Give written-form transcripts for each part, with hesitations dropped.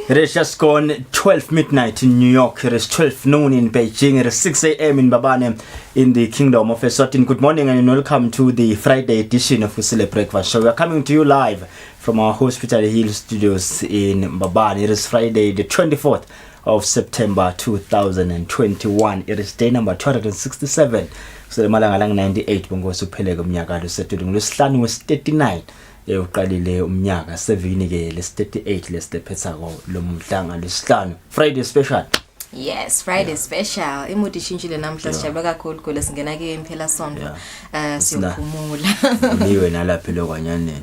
It is just gone 12 midnight in New York. It is 12 noon in Beijing. It is 6 a.m. in Mbabane in the Kingdom of Eswatini. Good morning and welcome to the Friday edition of Kusile Breakfast Show. We are coming to you live from our Hospital Hill studios in Mbabane. It is Friday the 24th of September 2021. It is day number 267. So the malanga 98 bongo supheleke umnyaka lo sethu ngolosihlanu wes39 uqalile umnyaka 7 ke les38 lesitephethako lomhlanga lesihlanu Friday special. Yes, Friday special. Imudi shintshile namhla sijabula kakhulu gole singena ke imphela sonto. Siyophumula. Niwe nalaphi lokwanyaneni.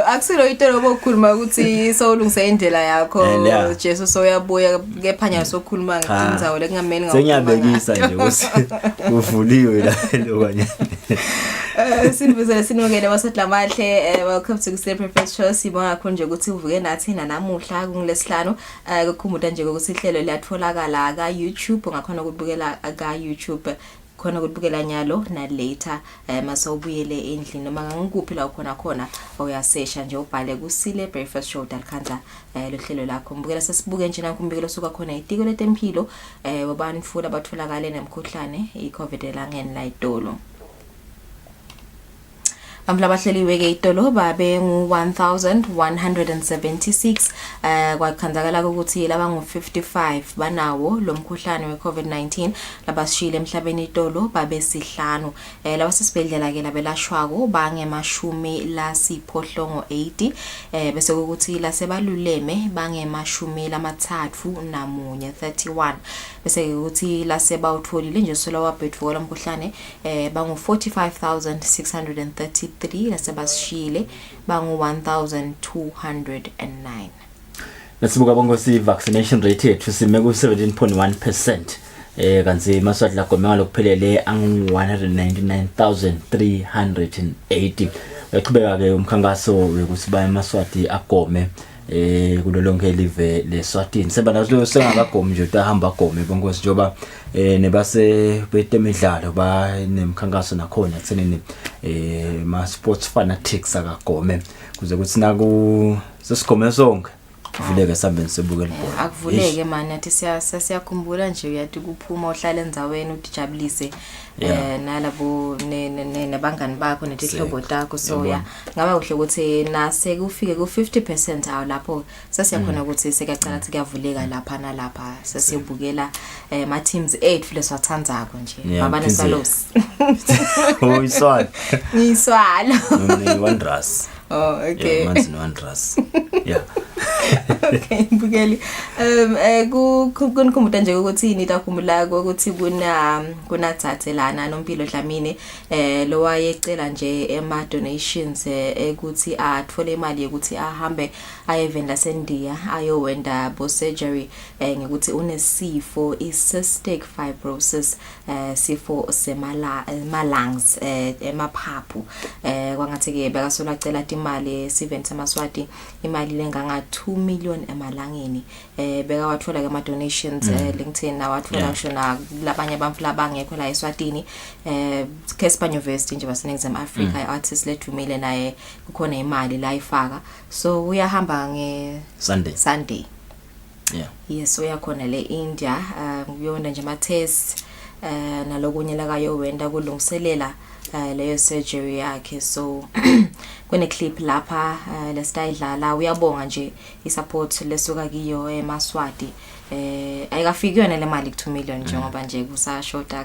Akusilo itolo bokukhuluma ukuthi sowulungise indlela yakho Jesu soyabuya kephanya sokhuluma ngezinzawo lekungameli ngawo. Sengiyabekisa nje ukuthi kuvuliwe la lokwanyaneni. Sinibuzele sinokele basedlamahle welcome to Kusile Breakfast Show. Sibonga kakhulu nje ukuthi uvuke nathi namuhla kungilesihlanu ukukhumbuta nje ukuthi ihlelo liyatholakala ka YouTube ungakhona ukubukela ka YouTube khona ukubukela nyalo na later masawubuyele endlini noma ngikuphi la khona uyasesha nje ubhale Kusile Breakfast Show dalkhanza lo hlelo lakho mbukela sesibuke nje nakumbikelo suka khona itiko letempilo wabantu abatholakala nemkhuhlane iCovid elangeni la idolo. Amhlabahleliwe ke itolo babe ngu 1176 kwakhanzakala ukuthi laba ngu 55 banawo lo mkhuhlane we COVID-19 labasishile emhlabeni itolo babe sihlanu laba sesibedlela ke labelashwako bangemashumi lasiphohlongo 80 bese ukuthi lasebaluleme bangemashumi lamathathu namunye 31 bese ukuthi lasebawutholile nje sola wabhethu lo mkhuhlane bangu 45633 lasebasishile bangu 1209. Lesibuka bongo si vaccination rate yethu sime ku 17.1%. Kanzi maswati la gome lokuphelele angu 199,380. Uqhubeka ke umkhankaso ukuthi ba emaswati agome kulolonke live leSwatini sebanazo sengakagomi nje utahamba agome bonke njoba nebase betemidlalo ba nemkhankaso nakhona kuthenini ma sports fanatics akagome kuze kuthi naku sesigome sonke kuvuleke sambeni sebukela ibhola akuvuleke manje athi siyakhumbula nje uyathi kuphuma uhlala enzaweni udijabulise nalabo nebangani bakho netihlobo takho soya ngaba uhle ukuthi nase kufike ku 50% awu lapho sasiyakhona ukuthi sekacala ukuthi kuyavuleka lapha nalapha sasiyobukela ma teams 8 leswathandzako nje abane salos iswalo ngiswalo wonders. Oh okay manzi wonders yeah. Okay mbukeli kukhumbuta nje ukuthi nitakhumbula ukuthi kuna thathelana nompilo Dlamini lo wayecela nje ema donations ukuthi athole imali ukuthi ahambe ayevenda sendiya ayowenda bo surgery ngikuthi unesifo cystic fibrosis sifo lungs emaphaphu kwangathi ke bekasola cela imali Steven Samaswati imali lenganga 2 million emalangeni beka wathola ke ama donations LinkedIn nawathola shona labanye abamfula bangekho la eSwatini Casper University nje baseNingizimu Afrika artist leDumile naye kukhona imali la ifaka so uyahamba nge Sunday yeah yes uyakhona le India uyonda nje ama test nalokunye la kayo wenda kulungiselela leyo surgery yakhe so kune clip lapha lesitayidlala uyabonga nje isupport lesuka kiyo eMaswati ayikafiki yona le mali ku 2 million njengoba nje kusashoda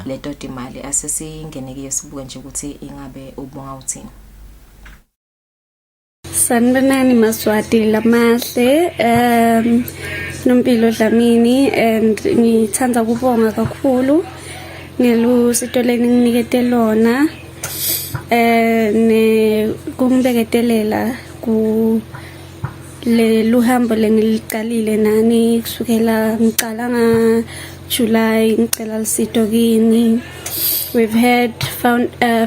le doti imali asesingene kiyo sibuke nje ukuthi ingabe ubonga uthini. Sanibonani Maswati lamahle nompilo Dlamini and ngithanda ukubonga kakhulu ngelusito leninginikete lona ne kungibeketelela ku le luhambo lengiliqalile nani kusukela ngiqala nga July ngicela lisito kini. We've had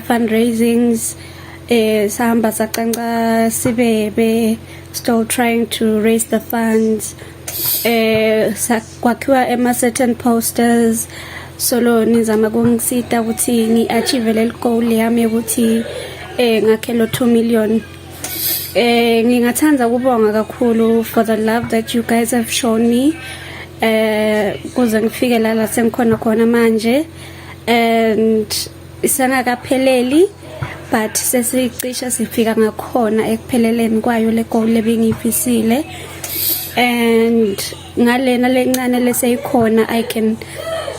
fundraisings sahamba saqanqa sibebe still trying to raise the funds kwakhiwa ema certain posters solo nizama kungisita ukuthi ngiachieve le goal yami ukuthi ngakhelo 2 million Ngingathanda ukubonga kakhulu for the love that you guys have shown me. Kuze ngifike la sengikhona khona manje, and isangakapheleli but sesicisha sifika ngakhona ekupheleleni kwayo le goal lebengifisile, and ngalena lencane leseyikhona I can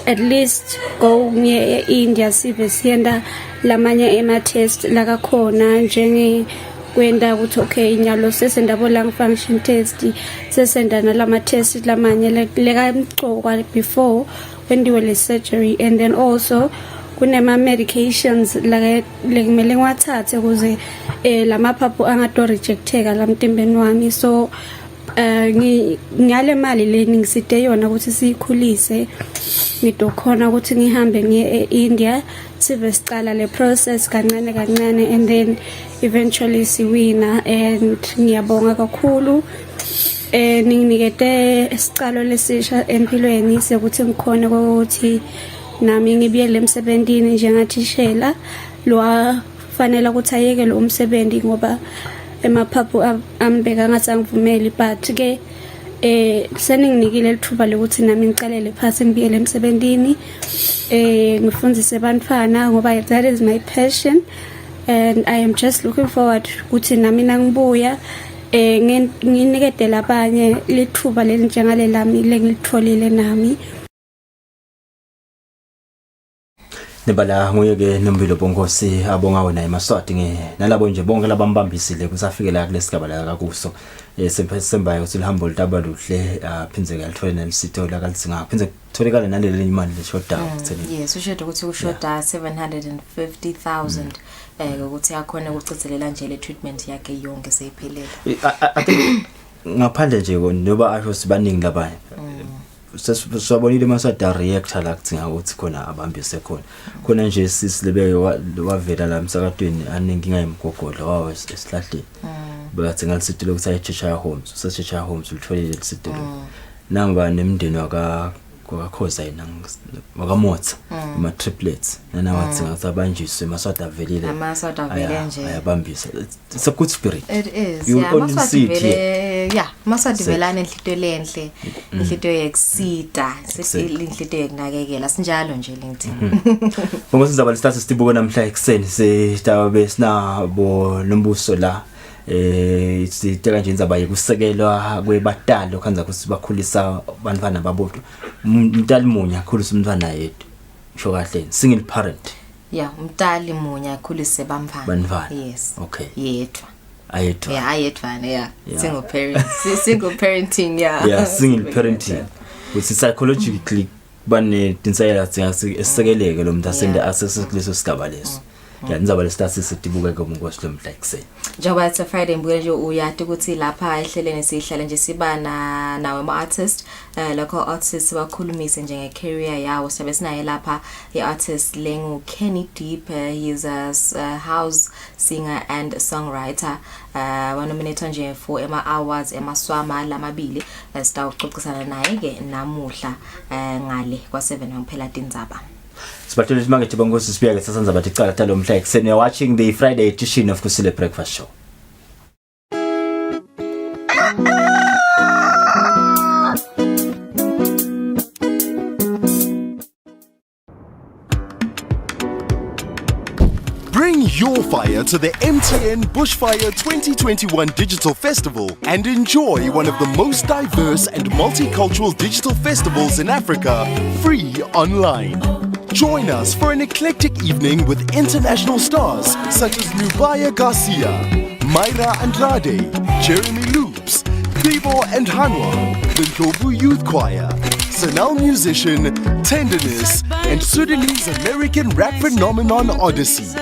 at least go near India sibe siyenda lamanye ema-test lakakhona njenge kwenda ukuthi okay nyalo sesenda bo lung function test sesenda nalama-test lamanye lekamgcokwa before wendiwe le surgery, and then also kunema medications lekumele ngiwathathe ukuze lamaphaphu angato rejecteka lamtimbeni wami. So ngale mali le ngiside yona ukuthi siyikhulise ngidokhona ukuthi ngihambe ngiye eIndia sibe sicala le process kancane kancane, and then eventually siwina, and ngiyabonga kakhulu ninginikete isicalo lesisha empilweni sekuthi ngikhona ukuthi nami ngibiyele emsebenzini njengathishela lo fanele ukuthi ayeke lo umsebenzi ngoba emaphaphu ambeka ngathi angivumeli, but ke seninginikile lithuba lokuthi nami ngicalele phasi ngibiyele emsebenzini ngifundise abantwana ngoba that is my passion, and I am just looking forward ukuthi nami nangibuya nginikede labanye lithuba lelinjengale lami lengilitholile nami. Nebala nguye ke Nombilo Bongosi abonga wena eMaswati nalabo nje bonke labambambisile kusafikela kulesigaba la kakuso semba ukuthi lihambo litaba luhle aphinzeke alithole nelisito la kalsinga phinze kutholekala naleli imali leshoda kutheni. Yes, ushoda ukuthi ushoda 750,000 ukuthi akhona ukuchithelela nje le treatment yakhe yonke seyiphelele. Ngaphandle nje ngoba asho sibaningi labanye sesibonile masada reactor la kuthinga ukuthi khona abambise khona nje sisilebe wavela la emsakadweni aningi ngayimgogodla wawo esihlahleni bathi ngalisitile ukuthi ayechesha homes sesechesha homes ulitholile lisitile nanga nemndeni wakakhoza yena wakamotha ama triplets nanawathi ngasabanjiswe masada velile amasada vele nje ayabambisa. It's a good spirit. It is. You yeah, only see it here. Yeah, masada velana enhlito lenhle inhlito yekusita sesinhlito yekunakekela sinjalo nje lengithini. Bonke sizaba lesithathu sibuka namhla ekseni sitabe sinabo nombuso la siteka nje inzaba yekusekelwa kwebatalo khanza ukuthi bakhulisa abantwana babodwa umntali munye akhulisa umntwana yedwa sho kahle single parent. Yeah, umntali munye akhulise bamfana. Yes. Okay. Yedwa. Ayedwa. Yeah, ayedwa yeah. Single parent. Single parenting yeah. Yeah, single parenting. Which psychologically bane tinsayela tsinga esekeleke lo muntu asende access kuleso sigaba leso. Ya nizaba lesithathu sitibuke ngomungosi lomhla ekseni. Njengoba it's a Friday mbuke nje uyati ukuthi lapha ehlelene sihlala nje siba nawe ama-artist lokho artists bakhulumise njenge career yawo sabe sinaye lapha i-artist lengu Kenny Deep. He is a house singer and songwriter wanominated nje for awards emaswama lamabili sitawuxoxisana naye ke namuhla ngale kwa7 ngophela tindzaba. Sibathola isimangete bongosi sibiyeke sasenza bathi icala talo mhla ekseni. You're watching the Friday edition of Kusile Breakfast Show. Bring your fire to the MTN Bushfire 2021 Digital Festival and enjoy one of the most diverse and multicultural digital festivals in Africa, free online. Join us for an eclectic evening with international stars such as Nubaya Garcia, Mayra Andrade, Jeremy Loops, Bibo and Hanwa, the Ndlovu Youth Choir, Sanal musician, Tenderness, and Sudanese-American rap phenomenon Odyssey.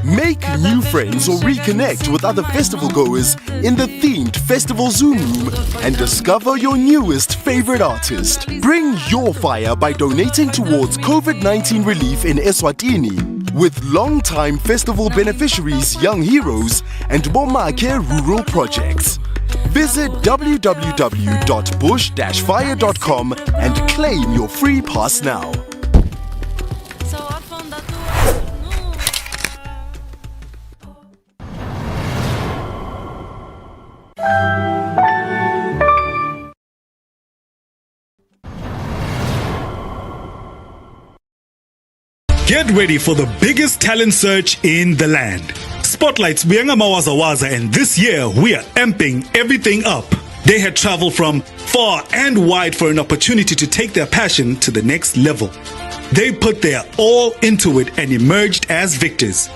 Make new friends or reconnect with other festival goers in the themed Festival Zoom room and discover your newest favorite artist. Bring your fire by donating towards COVID-19 relief in Eswatini with long-time festival beneficiaries Young Heroes and Bomake Rural Projects. Visit www.bush-fire.com and claim your free pass now. Get ready for the biggest talent search in the land. Spotlight's Buyanga Mawazawaza, and this year we are amping everything up. They had traveled from far and wide for an opportunity to take their passion to the next level. They put their all into it and emerged as victors.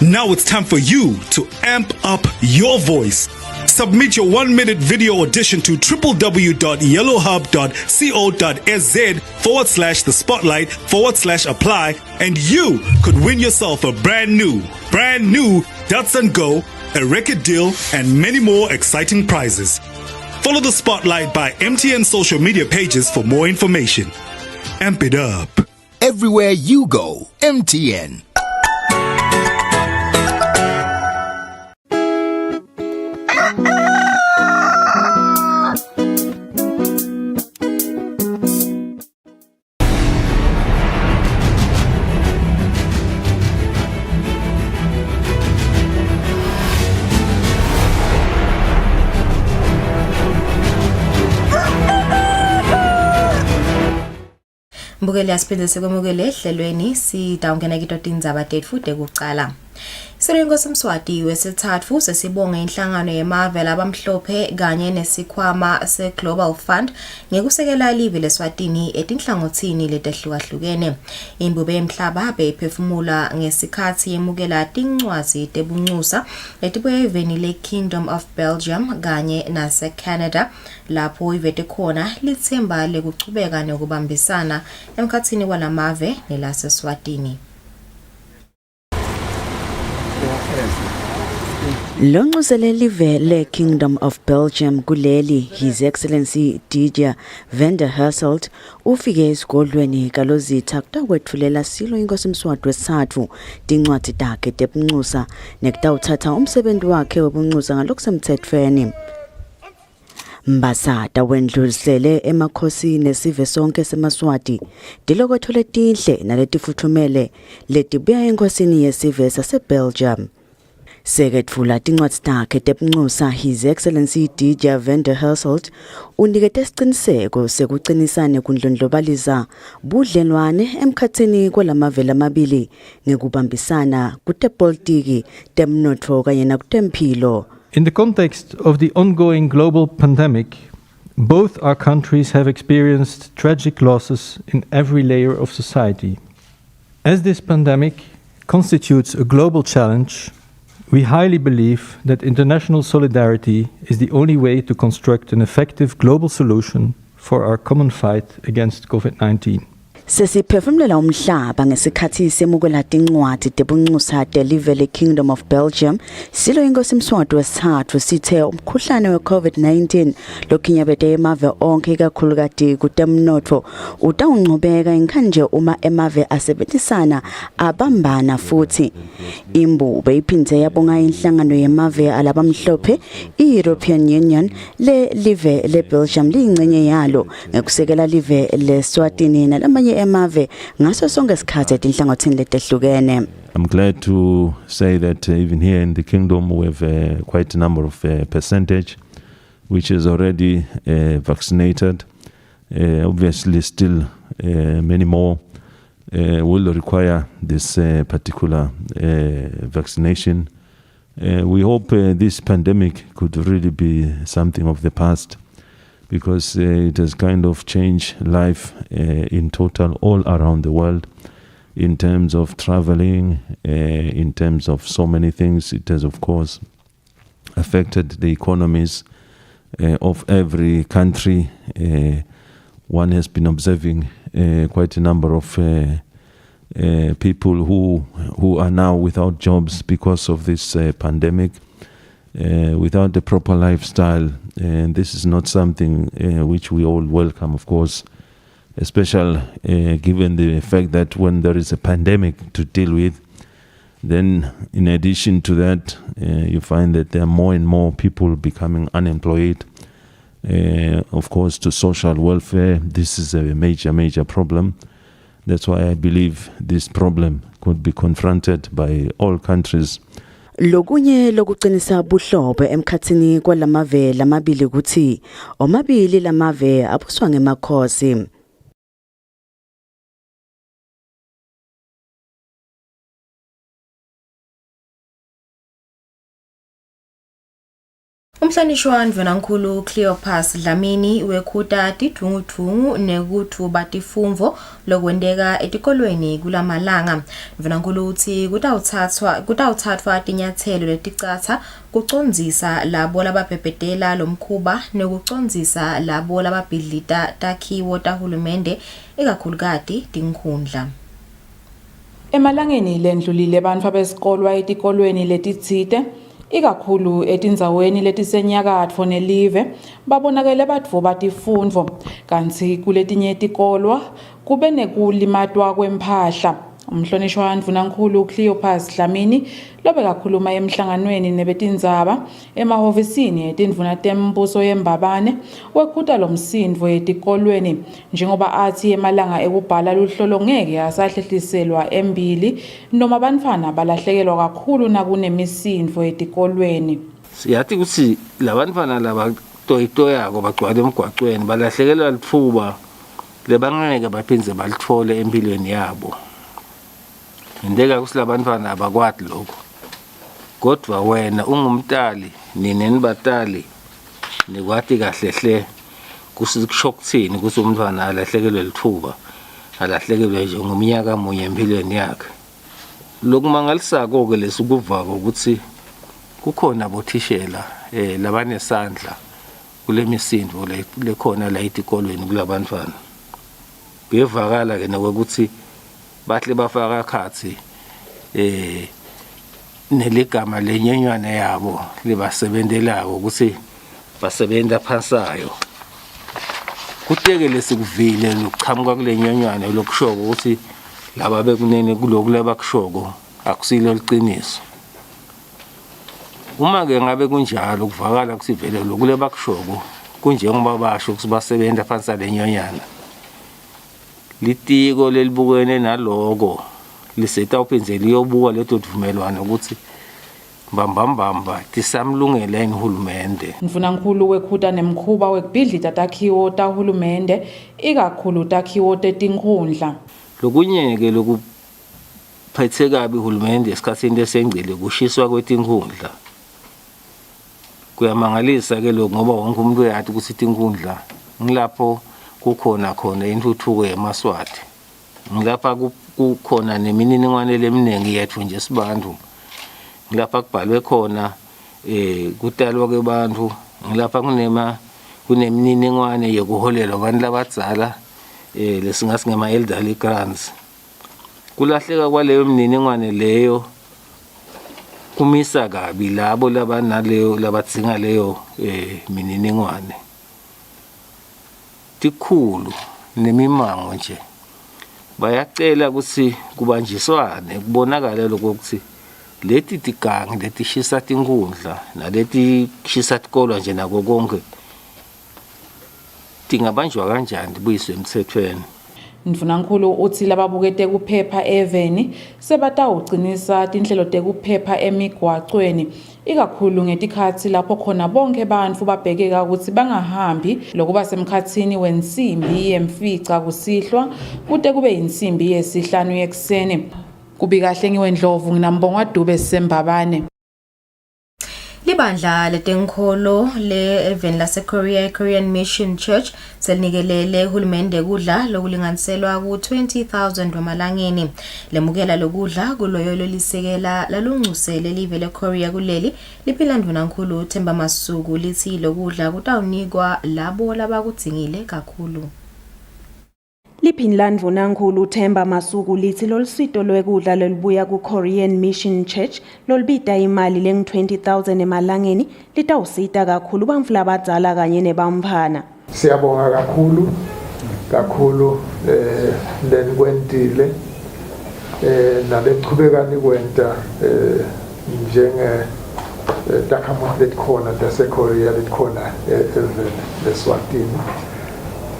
Now it's time for you to amp up your voice. Submit your 1-minute video audition to www.yellowhub.co.sz/the spotlight/apply, and you could win yourself a brand new Datsun Go, a record deal, and many more exciting prizes. Follow the Spotlight by MTN social media pages for more information. Amp it up. Everywhere you go, MTN. Mbukeli asiphinde sekwamukele ehlelweni sidawungena kitodindzaba tethu futhi kuqala. Sirengosi Mswati wesithathu sesibonga inhlangano yemave labamhlophe kanye nesikhwama se-Global Fund ngekusekela live leSwatini etinhlangothini letehlukahlukene. Imbube emhlaba beyiphefumula ngesikhathi yemukela tincwazi tebuncusa letibuye eveni le-Kingdom of Belgium kanye nase-Canada lapho ivete khona lithemba lekuchubeka nokubambisana emkhathini walamave nelaseSwatini. Lonxusele live le Kingdom of Belgium kuleli His Excellency Didier van der Hasselt ufike esigodlweni kalozitha kutakwethulela silo inkosi Mswati wesithathu tincwadi takhe tebuncusa nekutawuthatha umsebenzi wakhe webuncusa ngalokusemthethweni. Mbasada wendlulisele emakhosi nesive sonke semaswati dilokothole tinhle naletifuthumele letibuya enkosini yesive saseBelgium. Seketfula tincwadi takhe tebuncusa His Excellency Didier van der Hasselt unikete isiqiniseko sekuqinisane kundlondlobaliza budlelwane emkhathini kwalamavela amabili ngekubambisana kutepolitiki temnotfo kanye nakutempilo. In the context of the ongoing global pandemic, both our countries have experienced tragic losses in every layer of society. As this pandemic constitutes a global challenge, we highly believe that international solidarity is the only way to construct an effective global solution for our common fight against COVID-19. Sesiphefumlela umhlaba ngesikhathi semukela tincwadi tebuncusa deliver le Kingdom of Belgium silo inkosi Mswati wesithathu sithe umkhuhlane we-COVID-19 lokhinyabete emave onke ikakhulukati kutemnotfo utawungqubeka inkanje uma emave asebenzisana abambana futhi. Imbube iphindze yabonga inhlangano yemave alabamhlophe i-European Union le live le Belgium liyingcenye yalo ngekusekela live leSwatini nalamanye emave ngaso sonke isikhathi etinhlangothini letehlukene. I'm glad to say that even here in the kingdom we have quite a number of percentage which is already vaccinated. Obviously still many more will require this particular vaccination. We hope this pandemic could really be something of the past, because it has kind of changed life in total all around the world in terms of traveling, in terms of so many things. It has, of course, affected the economies of every country. One has been observing quite a number of people who are now without jobs because of this pandemic, without the proper lifestyle. And this is not something which we all welcome, of course, especially given the fact that when there is a pandemic to deal with, then in addition to that, you find that there are more and more people becoming unemployed. Of course, to social welfare, this is a major problem. That's why I believe this problem could be confronted by all countries. Lokunye lokuqinisa buhlobo emkhathini kwalamave lamabili kuthi omabili lamave abuswa ngemakhosi. Umhlonishwa Mvenankulu Cleopas Dlamini wekhuta tidungu nekuthu batifumvo lokwendeka etikolweni kulamalanga. Mvenankulu uthi kutawuthathwa tinyathelo leticatha kucondzisa labo lababhebhetela lomkhuba nekucondzisa labo lababhidlita takhiwo tahulumende ikakhulukati tinkhundla. Emalangeni lendlulile bantfu abesikolwa etikolweni letitsite ikakhulu etindzaweni letisenyakatfo nelive babonakele batfu batifundvo kanti kuletinye tikolwa kube nekulimatwa kwemphahla. Umhlonishwa Mvenankulu Cleopas Dlamini lobe kakhuluma emhlanganweni nebetindzaba emahovisini etindvuna tembuso yembabane wekhuta lomsindvo etikolweni njengoba athi emalanga ekubhala luhlolo ngeke asahlehliselwa embili noma bantfwana balahlekelwa kakhulu nakunemisindvo etikolweni. Siyathi ukuthi labantwana laba toyitoyako bagcwala emgwaqweni balahlekelwa lithuba lebangeke baphindze balithole empilweni yabo. Indeka ukuthi labantwana abakwati lokho. Kodwa wena ungumtali nini batali nikwati kahlehle kusho kuthini ukuthi umntwana alahlekelwe lithuba alahlekelwe nje ngomnyaka munye empilweni yakhe. Lokumangalisako ke lesukuvako ukuthi kukhona bothishela labanesandla kule misindvo lekhona la etikolweni kulabantwana. Kuyevakala ke nokuthi bahle bafaka khathi neligama lenyenywane yabo libasebenzelayo ukuthi basebenza phansayo. Kutekele sikuvile lokuchamuka kulenyenywane lokushoko ukuthi laba bekunene kuloku lebakushoko akusilo liqiniso. Uma ke ngabe kunjalo kuvakala ukuthi vele lokhu lebakushoko kunjengoba basho ukuthi basebenza phansi lenyonyana. Litiko lelibukene naloko liseta uphenze liyobuka leto tuvumelwano ukuthi mbambamba tisamlungele uhulumende. Mvenankulu wekhuta nemkhuba wekubhidlita takhiwo tahulumende ikakhulu takhiwo tetinkhundla. Lokunyeke lokuphethe kabi uhulumende esikhathini esengcile kushiswa kwetinkhundla. Kuyamangalisa ke lokho ngoba wonke umuntu uyathi ukuthi tinkhundla ngilapho kukhona khona intuthuko yemaswati. Ngilapha kukhona nemininingwane leminingi yethu nje sibantu. Ngilapha kubhalwe khona kutalwa kwebantu. Ngilapha kunemininingwane yokuholela abantu labadzala lesingathi ngema elderly grants. Kulahleka kwaleyo mininingwane leyo kumisa kabi labo labanaleyo labadzinga leyo mininingwane. Tikhulu nemimango nje bayacela ukuthi kubanjiswane kubonakala lokho ukuthi leti tigangi letishisa tinkhundla naleti shisa tikolwa nje nako konke tingabanjwa kanjani buyiswe emthethweni. Mvenankulu uthi lababukete kuphepha eveni sebatawucinisa tinhlelo tekuphepha emigwaqweni ikakhulu ngetikhathi lapho khona bonke bantfu babhekeka ukuthi bangahambi lokuba semkhathini wensimbi yemfica kusihlwa kute kube insimbi yesihlanu yekuseni. Kubikahle ngiwendlovu nginambongwa Dube sembabane. Libandla letenkholo le-Even lase-Korean Mission Church selinikelele hulumende kudla lokulinganiselwa ku-20,000 wamalangeni. Lemukela lokudla kuloyo lolisekela lalungcusele live le-Korea kuleli liphila Mvenankulu Themba Masuku lithi lokudla kutawunikwa labo labakudzingile kakhulu. Liphila Mvenankulu Themba Masuku lithi lolusito lwekudla lolubuya ku-Korean Mission Church lolubita imali lengu-20,000 emalangeni litawusita kakhulu bantfu labadzala kanye nebamfana. Siyabonga kakhulu lenikwentile nalechubeka nikwenta njenge takhamuti letikhona taseKorea letikhona Eswatini.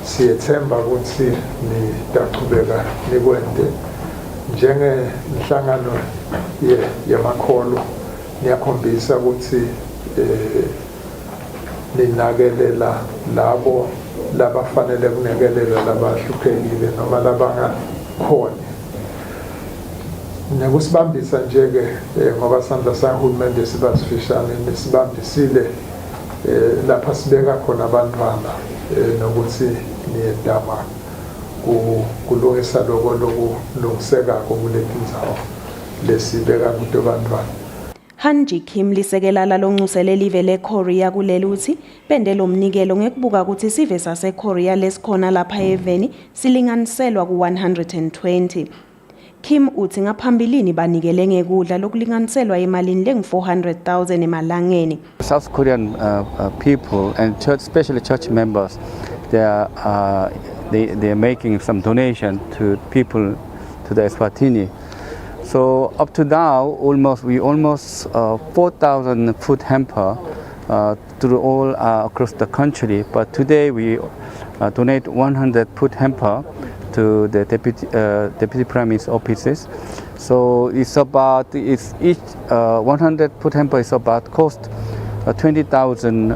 Siyethemba ukuthi nitachubeka nikwente njengenhlangano yamakholo niyakhombisa ukuthi ninakelela labo labafanele kunekelela labahluphekile noma labangakhoni. Nekusibambisa nje ke ngoba sandla sahulumende sibasifishane nisibambisile lapha sibeka khona abantwana nokuthi niyedama kulungisa lokulungiseka kokuletha indzawo lesibeka kude abantwana. Hanji Kim lisekela lalonxusele live leKorea kuleli uthi bende lomnikelo ngekubuka ukuthi sive saseKorea lesikhona lapha eveni silinganiselwa ku120. Kim uthi ngaphambilini banikele ngekudla lokulinganiselwa emalini lengu400,000 emalangeni. South Korean people and church, especially church members, they are making some donation to people to the Eswatini. So up to now, we almost 4,000 food hamper to all across the country. But today we donate 100 food hamper to the deputy prime minister offices. So it's each 100 food hamper is about cost 20,000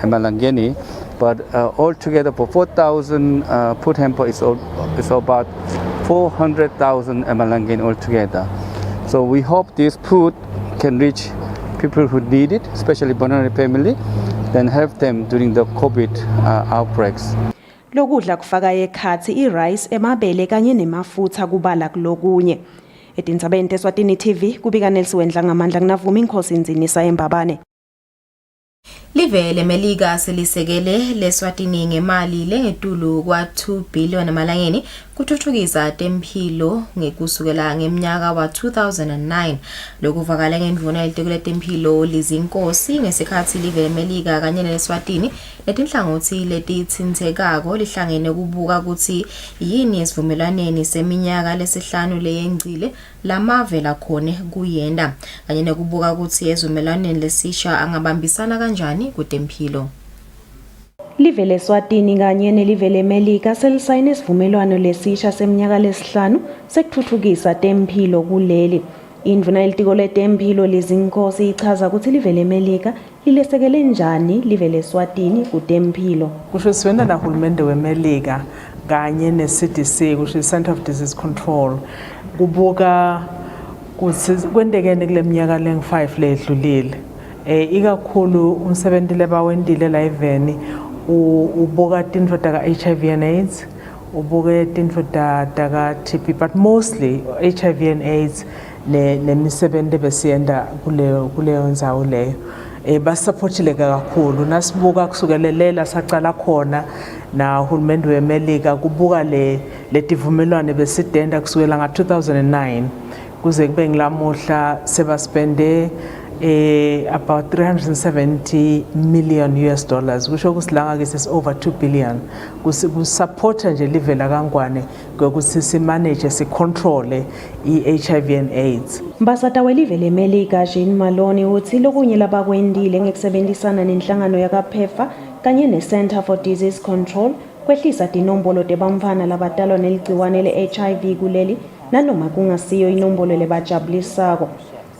emalangeni. But altogether for 4,000 food hamper is about 400,000 emalangeni altogether. So we hope this food can reach people who need it, especially vulnerable family, then help them during the COVID outbreaks. Lokudla kufaka ekhathi irice emabele kanye nemafutha kubala kulokunye. Etindzabeni Eswatini TV kubika Nelsiwendla ngamandla kunavuma inkosi inzinisa eMbabane. Live leMelika selisekele leSwatini ngemali lengetulu kwa2 billion emalangeni kuthuthukisa temphilo ngekusukela ngeminyaka wa2009 lokuvakala ngendvuna elitekule temphilo lizinkosi ngesikhathi live leMelika kanye neSwatini letinhlangothi letitsintekako lihlangene kubuka ukuthi yini esivumelwaneni seminyaka lesihlanu leyengcile lamave lakhona kuyenda kanye nekubuka ukuthi ezivumelwaneni lesisha angabambisana kanjani kutemphilo. Live leSwatini kanye nelive leMelika selisayine isivumelwano lesisha seminyaka lesihlanu sekuthuthukisa temphilo kuleli. Indvuna elitiko letemphilo lizinkosi ichaza ukuthi live leMelika lilesekele njani live leSwatini kutemphilo. Kusho siwena na hulumende weMelika kanye neCDC kusho Center of Disease Control kubuka ukuthi kwendekene kule minyaka leng5 ledlulile. Ikakhulu umsebenzi lebawendile la eveni ubuka tintfo taka HIV and AIDS, ubuka tintfo taka TB, but mostly HIV and AIDS nemisebenzi besiyenda kuleyo ndzawo leyo. Basupportile kakhulu nasibuka kusukelelela sacala khona na uhulumende weMelika kubuka letivumelwano besidenda kusukela nga2009 kuze kube ngilamuhla sebaspende about 370 million US dollars, which is over 2 billion. We support nje live la kangwane ngokuthi si manage si control HIV and AIDS. Mbasata welive leMelika Jean Malone uthi lokunye labakwendile ngekusebenzisana nenhlangano yakaphefa kanye neCenter for Disease Control kwehlisa tinombolo tebamfana labatalwa neligciwane leHIV kuleli nanoma kungasiyo inombolo lebajabulisako.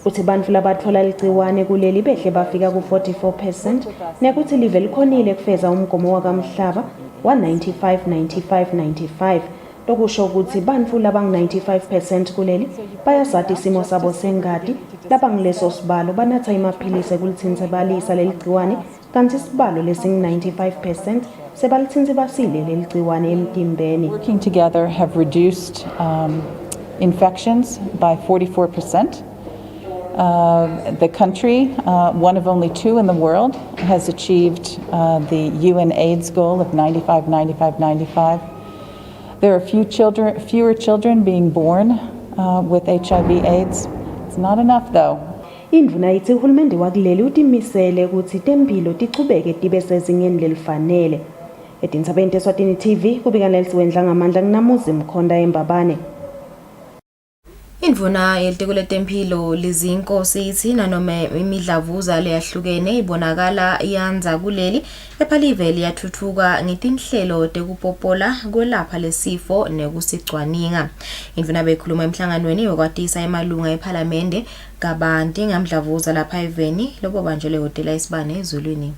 Uthi bantfu labatfola ligciwane kuleli behle bafika ku44% nekuthi live likhonile kufeza umgomo wakamhlaba wa95-95-95 lokusho ukuthi bantfu labang95% kuleli bayasati isimo sabo sengadi labangileso sibalo banatha imaphilisi ekulithinsebalisa leligciwane kanti sibalo lesing95% sebalithinsebasile leligciwane emtimbeni. Working together have reduced infections by 44%. The country, one of only 2 in the world, has achieved the UN AIDS goal of 95-95-95. There are fewer children being born with HIV/AIDS. It's not enough, though. Indvuna ithi uhulumende wakuleli utimisele ukuthi temphilo tichubeke tibe sezingeni lelifanele. Etindzabeni Eswatini TV kubika Nelsiwendla ngamandla kunamuzi Mkhonda eMbabane. Indvuna elitiko letemphilo lizinkosi ithi nanoma imidlavuza leyahlukene ibonakala iyanza kuleli ephalive liyathuthuka ngetinhlelo tekupopola kwelapha lesifo nekusicwaninga. Indvuna bekhuluma emhlanganweni yokwatisa emalunga eParliament kabanti ngamdlavuza lapha eveni lobo banjele hotela isibane ezulwini.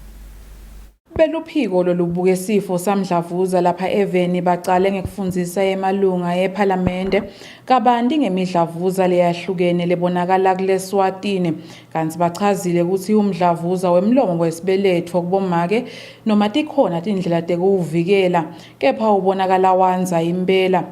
Beluphiko lolubuke isifo samdlavuza lapha eveni baqale ngekufundzisa emalunga ePhalamende kabanti ngemidlavuza leyahlukene lebonakala kule-Eswatini kanti bachazile ukuthi umdlavuza wemlomo wesibeletho kubomake noma tikhona tindlela tekuwuvikela kepha ubonakala wanza impela.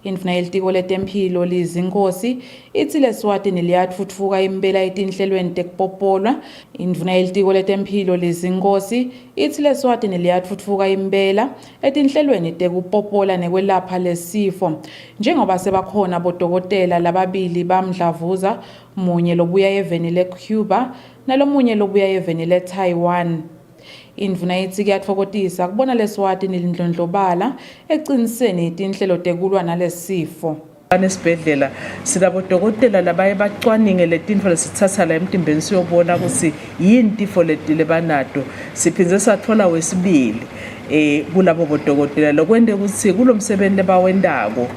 Indvuna yelitiko letemphilo Lizinkosi ithi le-Eswatini liyatfutfuka impela etinhlelweni tekupopolwa. Indvuna yelitiko letemphilo Lizinkosi ithi le-Eswatini liyatfutfuka impela etinhlelweni tekupopola nekwelapha lesifo njengoba sebakhona bodokotela lababili bamdlavuza, munye lobuya eveni le-Cuba nalomunye lobuya eveni le-Taiwan. Indvuna ithi kuyatfokotisa kubona le-Eswatini lindlondlobala eciniseni itinhlelo tekulwa nalesifo. Esibhedlela sinabodokotela labaye bacwaninge letinto lesithatha la emtimbeni siyobona ukuthi yini tifo letile banato siphindze sathola wesibili kulabo bodokotela lokwende ukuthi kulomsebenzi lebawendako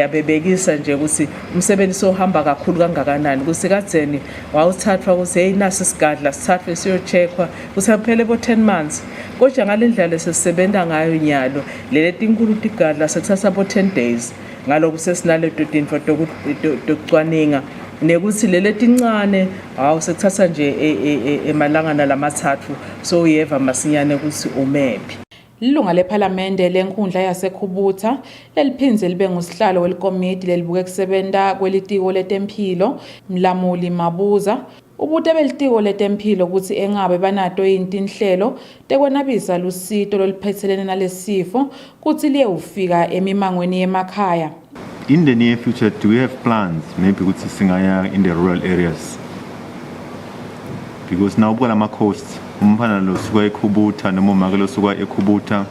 abebekisa nje ukuthi umsebenzi sohamba kakhulu kangakanani ukuthi kadzeni wawuthathwa ukuthi hey nasi sigadla sithathwe siyocheckwa kusaphele bo 10 months kodwa ngalendlela sesisebenza ngayo nyalo lele tinkulu tigadla sekuthatha bo 10 days ngalokho sesinaleto tinto tokucwaninga nekuthi lele tincane sekuthatha nje emalangana lamathathu so uyeva masinyane ukuthi umephi. Lilunga lePhalamende lenkundla yaseKhubutha leliphindze libe ngusihlalo welikomiti lelibuke kusebenta kwelitiko letemphilo Mlamuli Mabuza ubute belitiko letemphilo ukuthi engabe banato inhlelo tekwenabisa lusito loliphethelene nalesifo kuthi liyewufika emimangweni yemakhaya. In the near future, do we have plans maybe ukuthi singaya in the rural areas? Because now kuba lama coasts umfana lo suka eKhubutha noma umake lo suka eKhubutha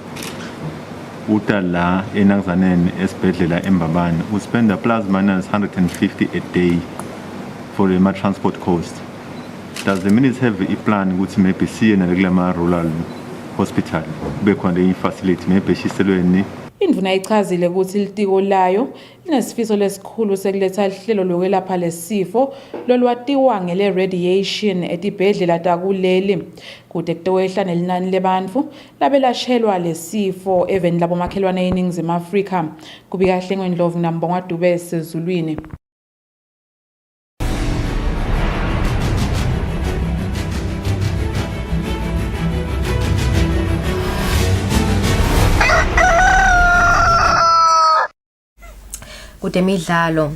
uta la enangizaneni esibhedlela eMbabane uspenda plus minus 150 a day for the transport cost. Does the minister have a plan ukuthi maybe siye nakulama rural hospital kube khona facility maybe shiselweni? Indvuna ichazile ukuthi litiko layo linesifiso lesikhulu sekuletha ihlelo lokwelapha lesifo lolwatiwa ngele radiation etibhedlela takuleli kude kutowehla nelinani lebantfu labelashelwa lesifo eveni labomakhelwane eNingizimu Afrika. Kubika Hlengweni Ndlovu Nambongwa Dube Sezulwini. Kutemidlalo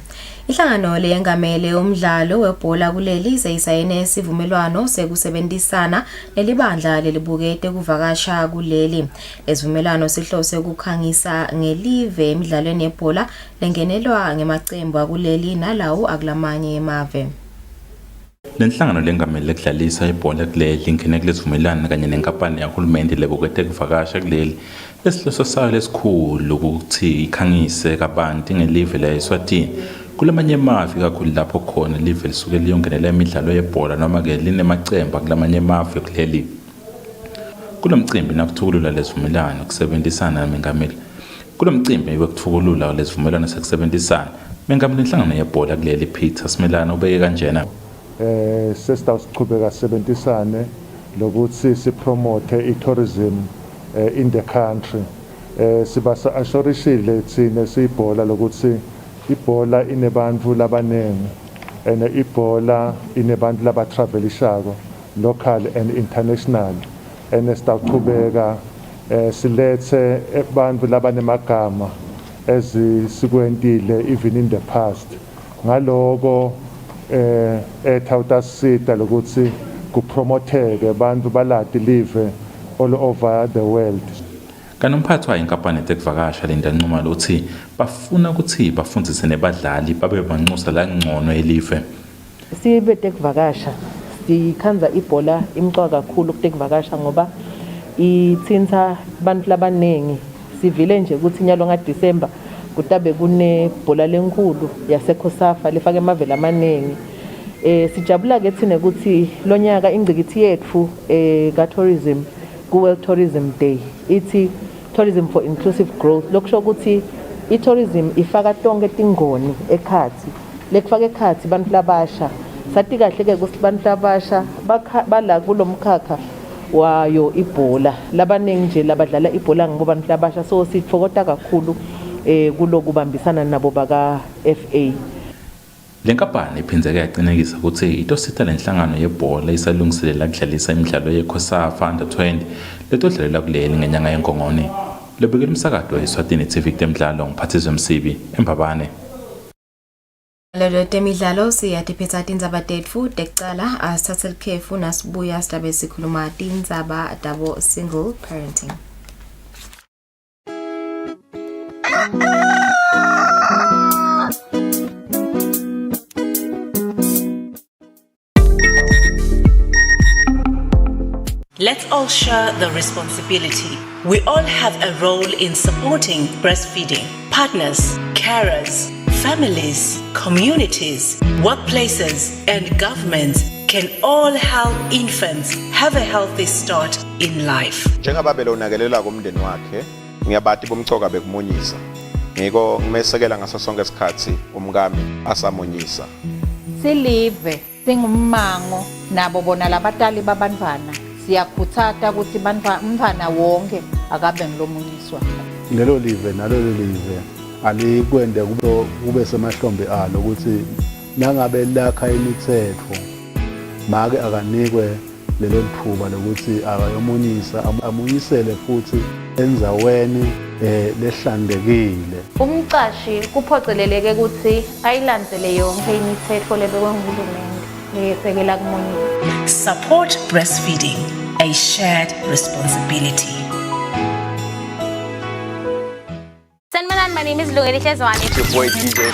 ihlangano leyengamele umdlalo webhola kuleli seyisayine isivumelwano sekusebenzisana nelibandla lelibukete kuvakasha kuleli. Lesivumelwano sihlose ukukhangisa ngelive emidlalweni yebhola lengenelwa ngemacembu akuleli nalawo akulamanye emave. Lenhlangano lengamele ekudlalisa ibhola kuleli ingene kulesivumelwano kanye nenkampani yahulumende lebukete kuvakasha kuleli lesihloso sayo lesikhulu ukuthi ikhangise kabanti ngelive la-Eswatini kulamanye emavi kakhulu lapho khona live lisuke liyongenela imidlalo yebhola noma ke linemacembu kulamanye emavi kuleli. Kulomcimbi nakuthukulula lesivumelwano kusebenzisana namengameli. Kulomcimbi wekuthukulula lesivumelwano sekusebenzisana mengameli inhlangano yebhola kuleli Peter Simelana ubeke kanjena. Sesitawusiqhubeka sisebenzisane lokuthi sipromote i-tourism in the country. Sibasa ashorishile thina sibhola lokuthi ibhola inebantu labanengi and ibhola inebantu labatravelishako local and international and sitaqhubeka silethe abantu labanemagama ezisikwentile even in the past ngaloko ethawutasita lokuthi kupromoteke abantu baladi live all over the world. Kanomphathi wayenkampani tekuvakasha lendanquma lokuthi bafuna ukuthi bafundzise nebadlali babe banxusa la ngcono elive. Sibe tekuvakasha sikhanza ibhola imcwa kakhulu kutekuvakasha ngoba ithinta abantu labanengi sivile nje ukuthi nyalo ngaDisember kutabe kunebhola lenkulu yaseKhosafa lefake emavela amanengi. Sijabula ke thina ukuthi lonyaka ingcikithi yethu ka tourism ku World Tourism Day ithi tourism for inclusive growth lokusho ukuthi i-tourism ifaka tonke tingoni ekhathi lekufaka ekhathi bantu labasha sathi kahle ke ukuthi bantu labasha bala kulomkhakha wayo ibhola labaningi nje labadlala ibhola ngoba nhlabasha so sithokota kakhulu kulokubambisana nabo baka FA. Lenkampani iphindze yaqinekisa ukuthi itosita lenhlangano yebhola isalungiselela ukudlalisa imidlalo yeCOSAFA Under-20 letodlalela kuleli ngenyanga yeNkongoni. Lebekela umsakazo weEswatini TV kutemidlalo ngiphathizwe Msibi eMbabane. Lelo temidlalo siyadiphetha tindzaba tetfu tekucala asithathe likhefu nasibuya sidabe sikhuluma tindzaba dabo single parenting. Let's all share the responsibility. We all have a role in supporting breastfeeding. Partners, carers, families, communities, workplaces, and governments can all help infants have a healthy start in life. Njengababele unakelela kumndeni wakhe, ngiyabati bomcoka bekumunyisa. Ngiko ngimesekela ngaso sonke isikhathi umkami asamunyisa. Silive singummango nabo bona labatali babantwana. Siyakhuthata ukuthi umntwana wonke akabe ngilomunyiswa. Lelo live nalelo live alikwende kube semahlombe alo ukuthi nangabe lakha imithetho make akanikwe lelo lithuba lokuthi akayomunyisa amunyisele futhi enzaweni lehlandekile. Umcashi kuphoceleleke ukuthi ayilandzele yonke imithetho lebekwe nguhulumende leyesekela kumunyisa. Support breastfeeding, a shared responsibility. My name is Eswatini. It's your boy DJ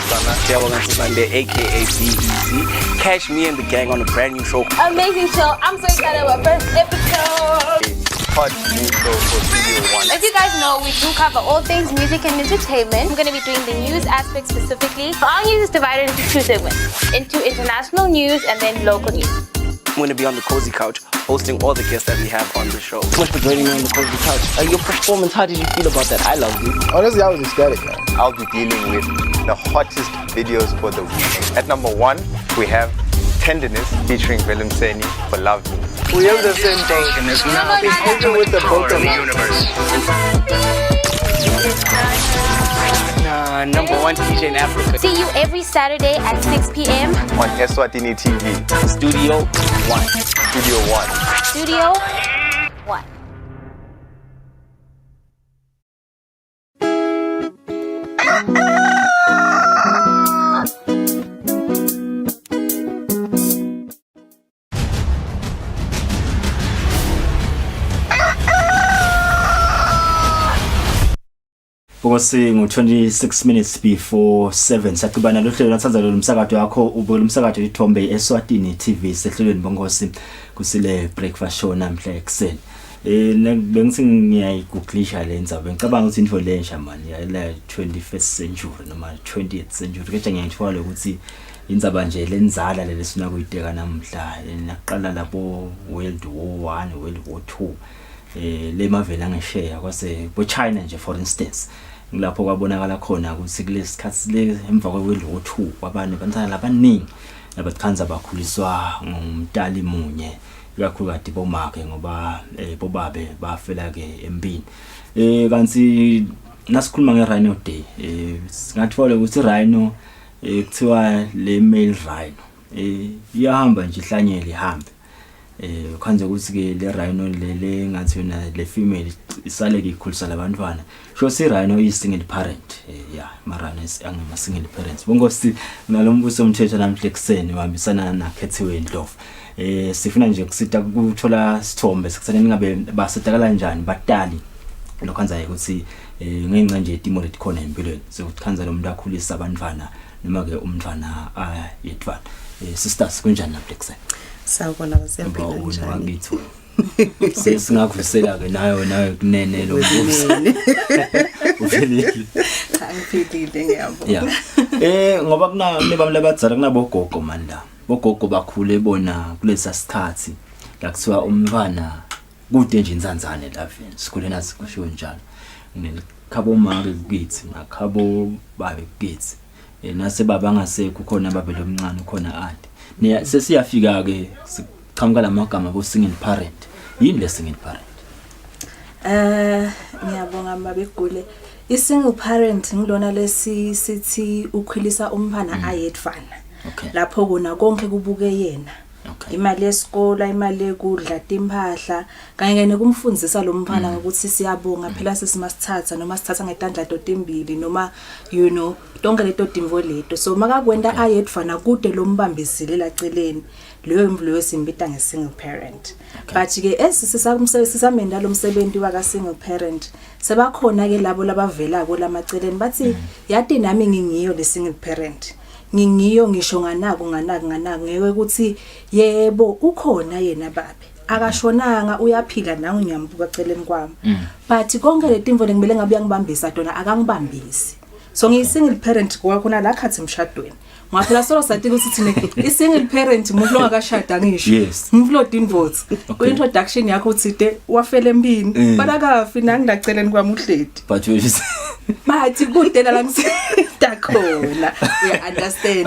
Sunday, aka BEC. Catch me and the gang on a brand new show. Amazing show. I'm so excited about first episode. Hot new show for Studio One. As you guys know, we do cover all things music and entertainment. I'm going to be doing the news aspect specifically. Our news is divided into two segments, into international news and then local news. I'm going to be on the cozy couch, hosting all the guests that we have on the show. So much for joining me on the cozy couch. Your performance, how did you feel about that? I loved it. Honestly, I was ecstatic, man. I'll be dealing with the hottest videos for the week. At number 1, we have Tenderness featuring Philanthropy for Love Me. We have the same thing, and it's now been open with the book of the universe. Number 1 DJ in Africa. See you every Saturday at 6 p.m. on Eswatini TV. Studio 1. Studio 1. Studio 1. Because 26 minutes before 7 saqhubana lohlelo lathanza lo umsakazo wakho ubukela umsakazo ithombe Eswatini TV sehlelweni bongosi kusile breakfast show namhla ekseni. Bengithi ngiyayiguglisha lenza ngicabanga ukuthi into lensha manje la 21st century noma 20th century keje ngiyayithola ukuthi indzaba nje lenzala lesifuna kuyiteka namhla naqala lapho World War 1 World War 2 le mavela ngeshare kwase bo China nje for instance ngilapho kwabonakala khona ukuthi kulesikhathi le emva kwe World War 2 kwabanye bantwana labaningi nabatkhanza bakhuliswa ngumtali munye ikakhulu kade bomake ngoba bobabe bafela ke empini kanti nasikhuluma ngeRhino Day singathola ukuthi iRhino kuthiwa le male rhino iyahamba nje ihlanyele ihambe khanze ukuthi ke le rhino le ngathi yona le female isale ke ikhulisa labantwana sho si rhino is single parent marana angama single parents bongosi nalombuso umthetho namhle ekseni uhambisana nakhethiwe Ndlovu sifuna nje kusita kuthola sithombe sikuthana ningabe basedaka kanjani batali lokhanza ukuthi ngenxa nje itimo letikhona empilweni sekukhanza lo muntu akhulisa abantwana noma ke umntwana ayedwana sisters kunjani namhle ekseni sawubona basemphila njani sesingakuvusela ke nayo kunene lo mbuzo uphilile angiphelile ngiyabona ngoba kunabami labadzala kunabogogo manda bogogo bakhule bona kulesa sikhathi la kuthiwa umntwana kude nje inzanzane laveni sikhule nazi kusho njalo nelikhabo make kithi nakhabo babe kithi nase baba ngase kukhona babelo omncane khona ade sesiyafika ke siqhamuka lamagama bo single parent yini le single parent? Ngiyabonga mabegule. I-single parent ngilona lesi sithi ukhulisa umfana ayedfana. Lapho kuna konke kubuke yena. Imali yesikole, imali yokudla, impahla, kanye nekumfundisa lo mfana ukuthi siyabonga phela sesimasithatha noma sithatha ngetandla totimbili noma tonke leto timvo leto. So makakwenda ayedfana kude lo mbambisile laceleni. Leyo imvulo yesimbita nge-single parent. But ke sisamenda lo msebenzi waka single parent sebakhona ke labo labavela ko lamaceleni bathi yathi nami ngingiyo le single parent. Ngingiyo ngisho nganako ngeke ukuthi yebo ukhona yena babe akashonanga uyaphila nangu ngiyambuka eceleni kwami. But konke letimvo ngimele ngabe ngibambisa tona akangibambisi. So ngiyi-single parent kwakhona la khathi emshadweni. Ngaphela solo sathi ukuthi thina i-single parent umuntu ongakashada ngisho. Ngivlo divorce. Ku-introduction yakho uthi wafela empini. Balakafi nangilaceleni kwami uhledi. But bathi kudela la ngisita khona. We understand.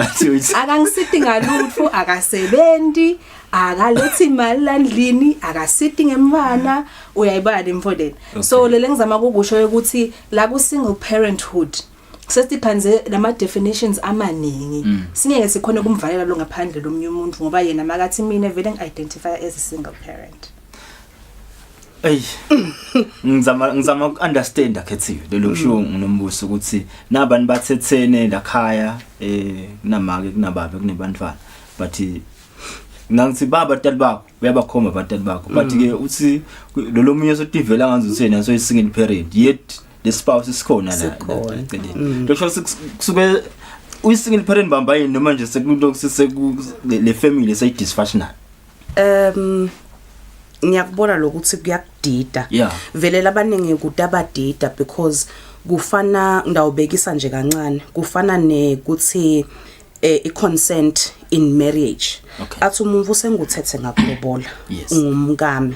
Akangisithi ngalutho akasebenzi. Akalethi imali landlini akasithi ngemvana uyayibala imfodeni. So lele ngizama ukusho ukuthi la ku single parenthood sesiphanze nama definitions amaningi. Singeke sikhona kumvalela lo ngaphandle lomunye umuntu ngoba yena makathi mina vele ngi-identify as a single parent. ngizama ukunderstand akhethiwe lelo kusho nginombuso ukuthi nabani bathethene lakhaya kunamake kunababe kunebantwana but nangithi baba batali bakho uyabakhomba batali bakho but ke uthi lo munye sotivela ngazi ukuthi yena so single parent yet the spouse isikhona la lokho kusuke uyi single parent bamba yini noma nje sekulokuse le family say dysfunctional. Ngiyakubona lokuthi kuyakudida vele labaningi kutabadida because kufana ndawubekisa nje kancane kufana nekuthi i-consent in marriage. Athi umuntu usenguthethe ngakulobola ngumkami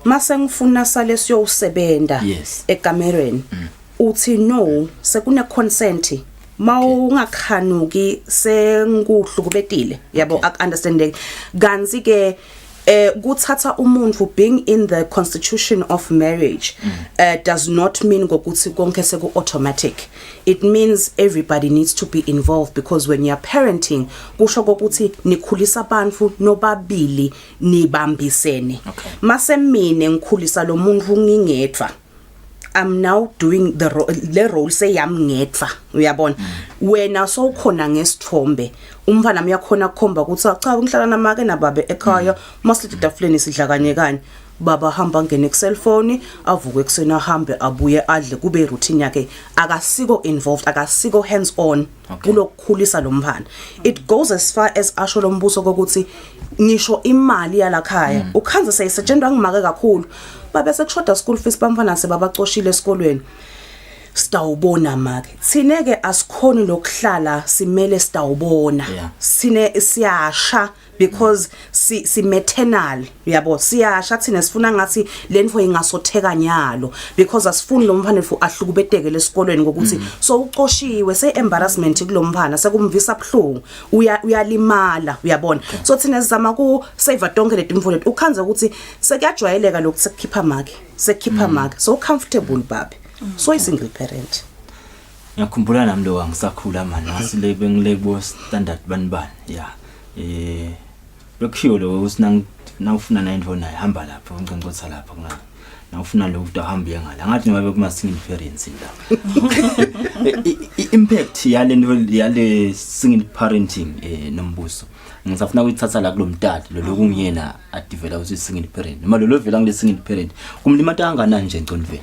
mase ngifuna sale siyosebenta ekamereni uthi no sekune consent mawungakhanuki senguhlukubetile yabo understanding ganzi ke kuthatha umuntu being in the constitution of marriage does not mean ngokuthi konke seku automatic. It means everybody needs to be involved because when you're parenting kusho ukuthi nikhulisa abantu nobabili nibambisene. Mase mine ngikhulisa lo muntu ngingedwa. I'm now doing the role say yamngedwa uyabona wena so khona ngesithombe umfana nami yakhona kukhomba ukuthi cha ngihlala namake nababe ekhaya masithi tafuleni sidla kanye kanye baba hamba ngene ku cellphone avuke eksena ahambe abuye adle kube routine yakhe akasiko involved akasiko hands on kulokukhulisa lo mfana. It goes as far as asho lo mbuso ukuthi ngisho imali yalakhaya ukhanza sayisetshenzwa ngimake kakhulu babe sekushoda school fees bamfana sebabacoshile esikolweni sitawubona make sineke asikhoni lokuhlala simele sitawubona sine siyasha because si maternal yabo siyasha thina sifuna ngathi lenfo ingasotheka nyalo because asifuni lo mfana fu ahlukubeteke lesikolweni ngokuthi so ucoshiwe se embarrassment kulomfana sekumvisa buhlungu uyalimala uyabona so thina sizama ku save tonke letimfo lethu ukhanza ukuthi sekuyajwayeleka lokuthi sekukhipha make so comfortable babe. So single parent. Ngiyakhumbula nami lo wangisakhula manje ngasile bengilebo standard banibani lokhiyo lo usinang nawufuna 949 hamba lapha unqonqotha lapha kuna nawufuna lo ukuthi ahambe ngala ngathi noma kuma single parents la impact yale single parenting nombuso ngisafuna ukuthatha la kulomdala lo lokungiyena adivela ukuthi single parent noma lo vela ngile single parent kumlimata kangakanani nje encondveni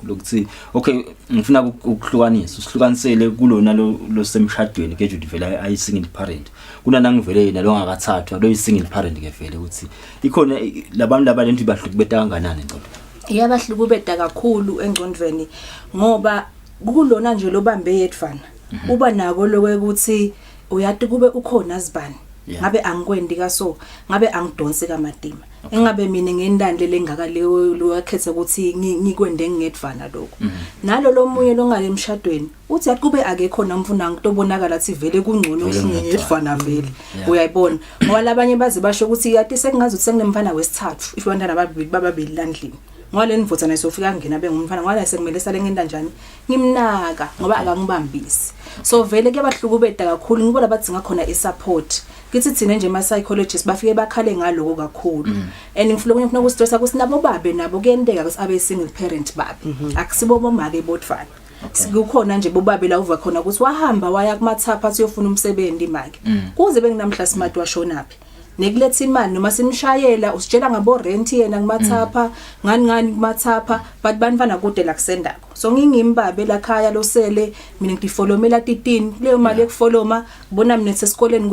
lokuthi okay ngifuna ukuhlukanisa usihlukanisele kulona lo semshadweni ke nje vela ayi single parent kuna nangivele yena lo ngakathathwa lo single parent ke vele ukuthi ikhona labantu labalento bahlukubeta kangakanani encondveni. Yabahlukubeta kakhulu encondveni ngoba kulona nje lobambe yedfana uba nako lokuthi uyathi kube ukhona sibani ngabe angikwendi kaso ngabe angidonse kamadima engabe mina ngendandle lengakaleyo lokhetha ukuthi ngikwende ngedvana lokho nalo lomunye longale emshadweni uthi akube akekho namfuna ngitobonakala athi vele kungcono ngedvana vele uyayibona ngoba labanye bazi basho ukuthi yathi sekungazi ukuthi senginemfana wesithathu if abantwana bababili landlini ngale nivuthana isofika ngena bengumfana ngala sekumele sale ngenda njani ngimnaka ngoba akangibambisi so vele kuyabahlukubeda kakhulu ngibona bathi ngakhona isupport kithi thina nje ama psychologists bafike bakhale ngaloko kakhulu and ngifuna ukustressa ukuthi nabo babe nabo kuyendeka ukuthi abe single parent babe akusibo bomake bodvana sikukhona nje bobabe la uva khona ukuthi wahamba waya kumathapha siyofuna umsebenzi imake kuze benginamhla smart washonaphi nekuletha imali noma simshayela usitshela ngabo rent yena kumathapha ngani kumathapha but banifana kude la kusendako so ngingimbabe la khaya losele mina ngifolomela 13 leyo mali ekufoloma kubona mina sesikoleni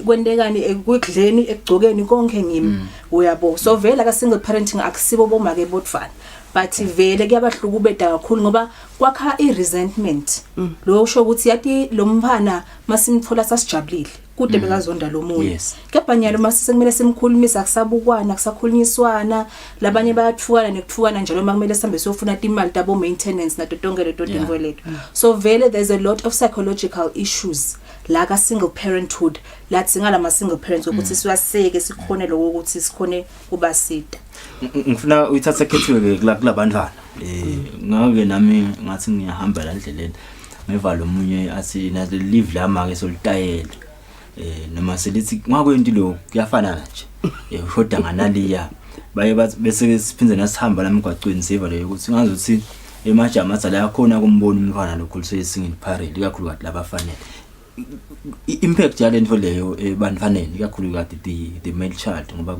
kwendekani ekudleni ekugcokeni konke ngimi uyabo so vela ka single parenting akusibo bomake bodvana but vele kuyabahlukubeda kakhulu ngoba kwakha iresentment lo usho ukuthi yathi lo mfana masimthola sasijabulile kude bekazonda lo muntu kepha nyalo masisekumele simkhulumisa kusabukwana kusakhulunyiswana labanye bayathukana nekuthukana njalo makumele sihambe siyofuna imali tabo maintenance nato tonke leto dingwelethu so vele there's a lot of psychological issues like single parenthood lathi ngala ma single parents ukuthi siwaseke sikhone lokho ukuthi sikhone kubasida ngifuna uyithatha khethiwe kulabantwana ngake nami ngathi ngiyahamba la endleleni ngivala omunye athi na live la make solitayela noma selithi ngakwenti lo kuyafana nje ushoda nganaliya baye bese siphindze nasihamba la emgwaqweni siva le ukuthi ngazuthi emajama atsala yakhona kumbona umntwana lokhuliswe single parent kakhulu kade labafanele impact yale nto leyo ebantwaneni kakhulu kade the male child ngoba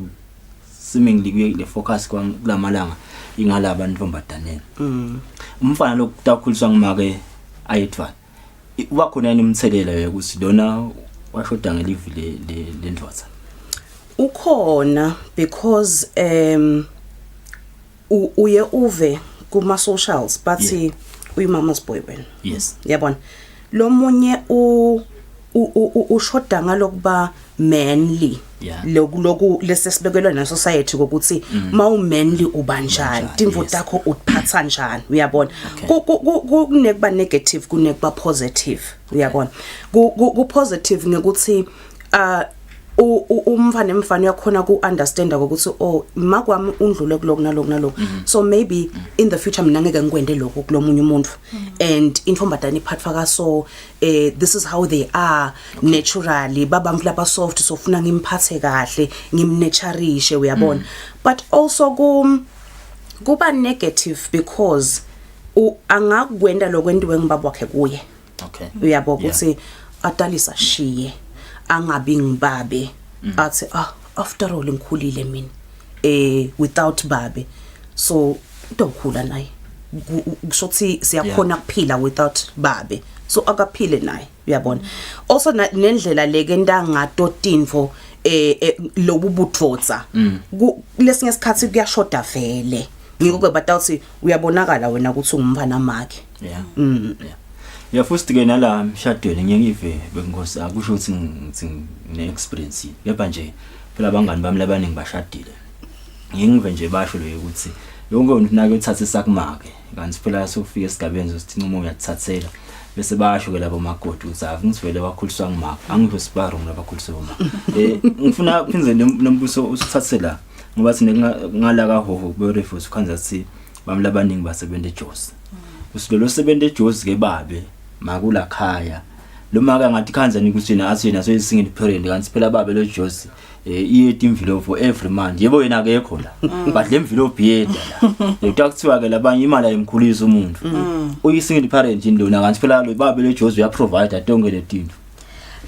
seemingly le focus kwalamalanga ingala abantu bombadaneni umfana lokukhuliswa ngimake ayedvana uba khona inimthelela ukuthi lona washoda ngelive lendvodza ukhona because uye uve kuma socials bathi uyimama's boyfriend yabona lo munye ushoda ngalokuba manly lokhu lesesibekelwe na society ukuthi mawumanly ubanjani timvo takho uphatha njani uyabona kunekuba negative kunekuba positive uyabona ku positive ngekuthi umfana emfana yakhona ku understand ukuthi oh makwami undlule kuloko naloko so maybe in the future mina ngeke ngikwende lokho kulomunye umuntu and intombadana iphathwa kaso this is how they are naturally babamfu laba soft sofuna ngimphathe kahle ngimnaturishe uyabona but also kuba negative because angakwenda lokwendiwe ngibaba wakhe kuye uyabo ukuthi atalisa shiye angabi ngibabe athi after all ngikhulile mina without babe so ndokhula naye kushothi siyakhona kuphila without babe so akaphile naye uyabona also nendlela leke ndangato lobubudvodza lesinye isikhathi kuyashoda vele ngikho batawuthi uyabonakala wena ukuthi ungumfana makhe ya futhi ke nala mshadweni ngiyive bengosi akusho ukuthi ngine experience kepha nje phela abangani bami labaningi bashadile ngiyive nje basho le ukuthi yonke umuntu nake uthathe sakumake kanti phela sokufika esigabeni sokuthi uma uyathathela bese basho ke labo makoti ukuthi avungivele wakhuliswa ngimaka angive sibaro ngabakhuliswa ngimaka ngifuna uphinze nombuso usithathela ngoba sine ngala kahoho berefusi khanza si bami labaningi basebenza eJozi usilelo sebenza eJozi ke babe makula khaya lo maka ngathi khanza nikusina athina so isingini parent kanti phela babe lo Josi iyeti envelope for every month yebo yena akekho la but le envelope yeda la ekuthiwa ke labanye imali ayimkhulisa umuntu uyisingini parent indona kanti phela lo babe lo Josi uya provide tonke le tinto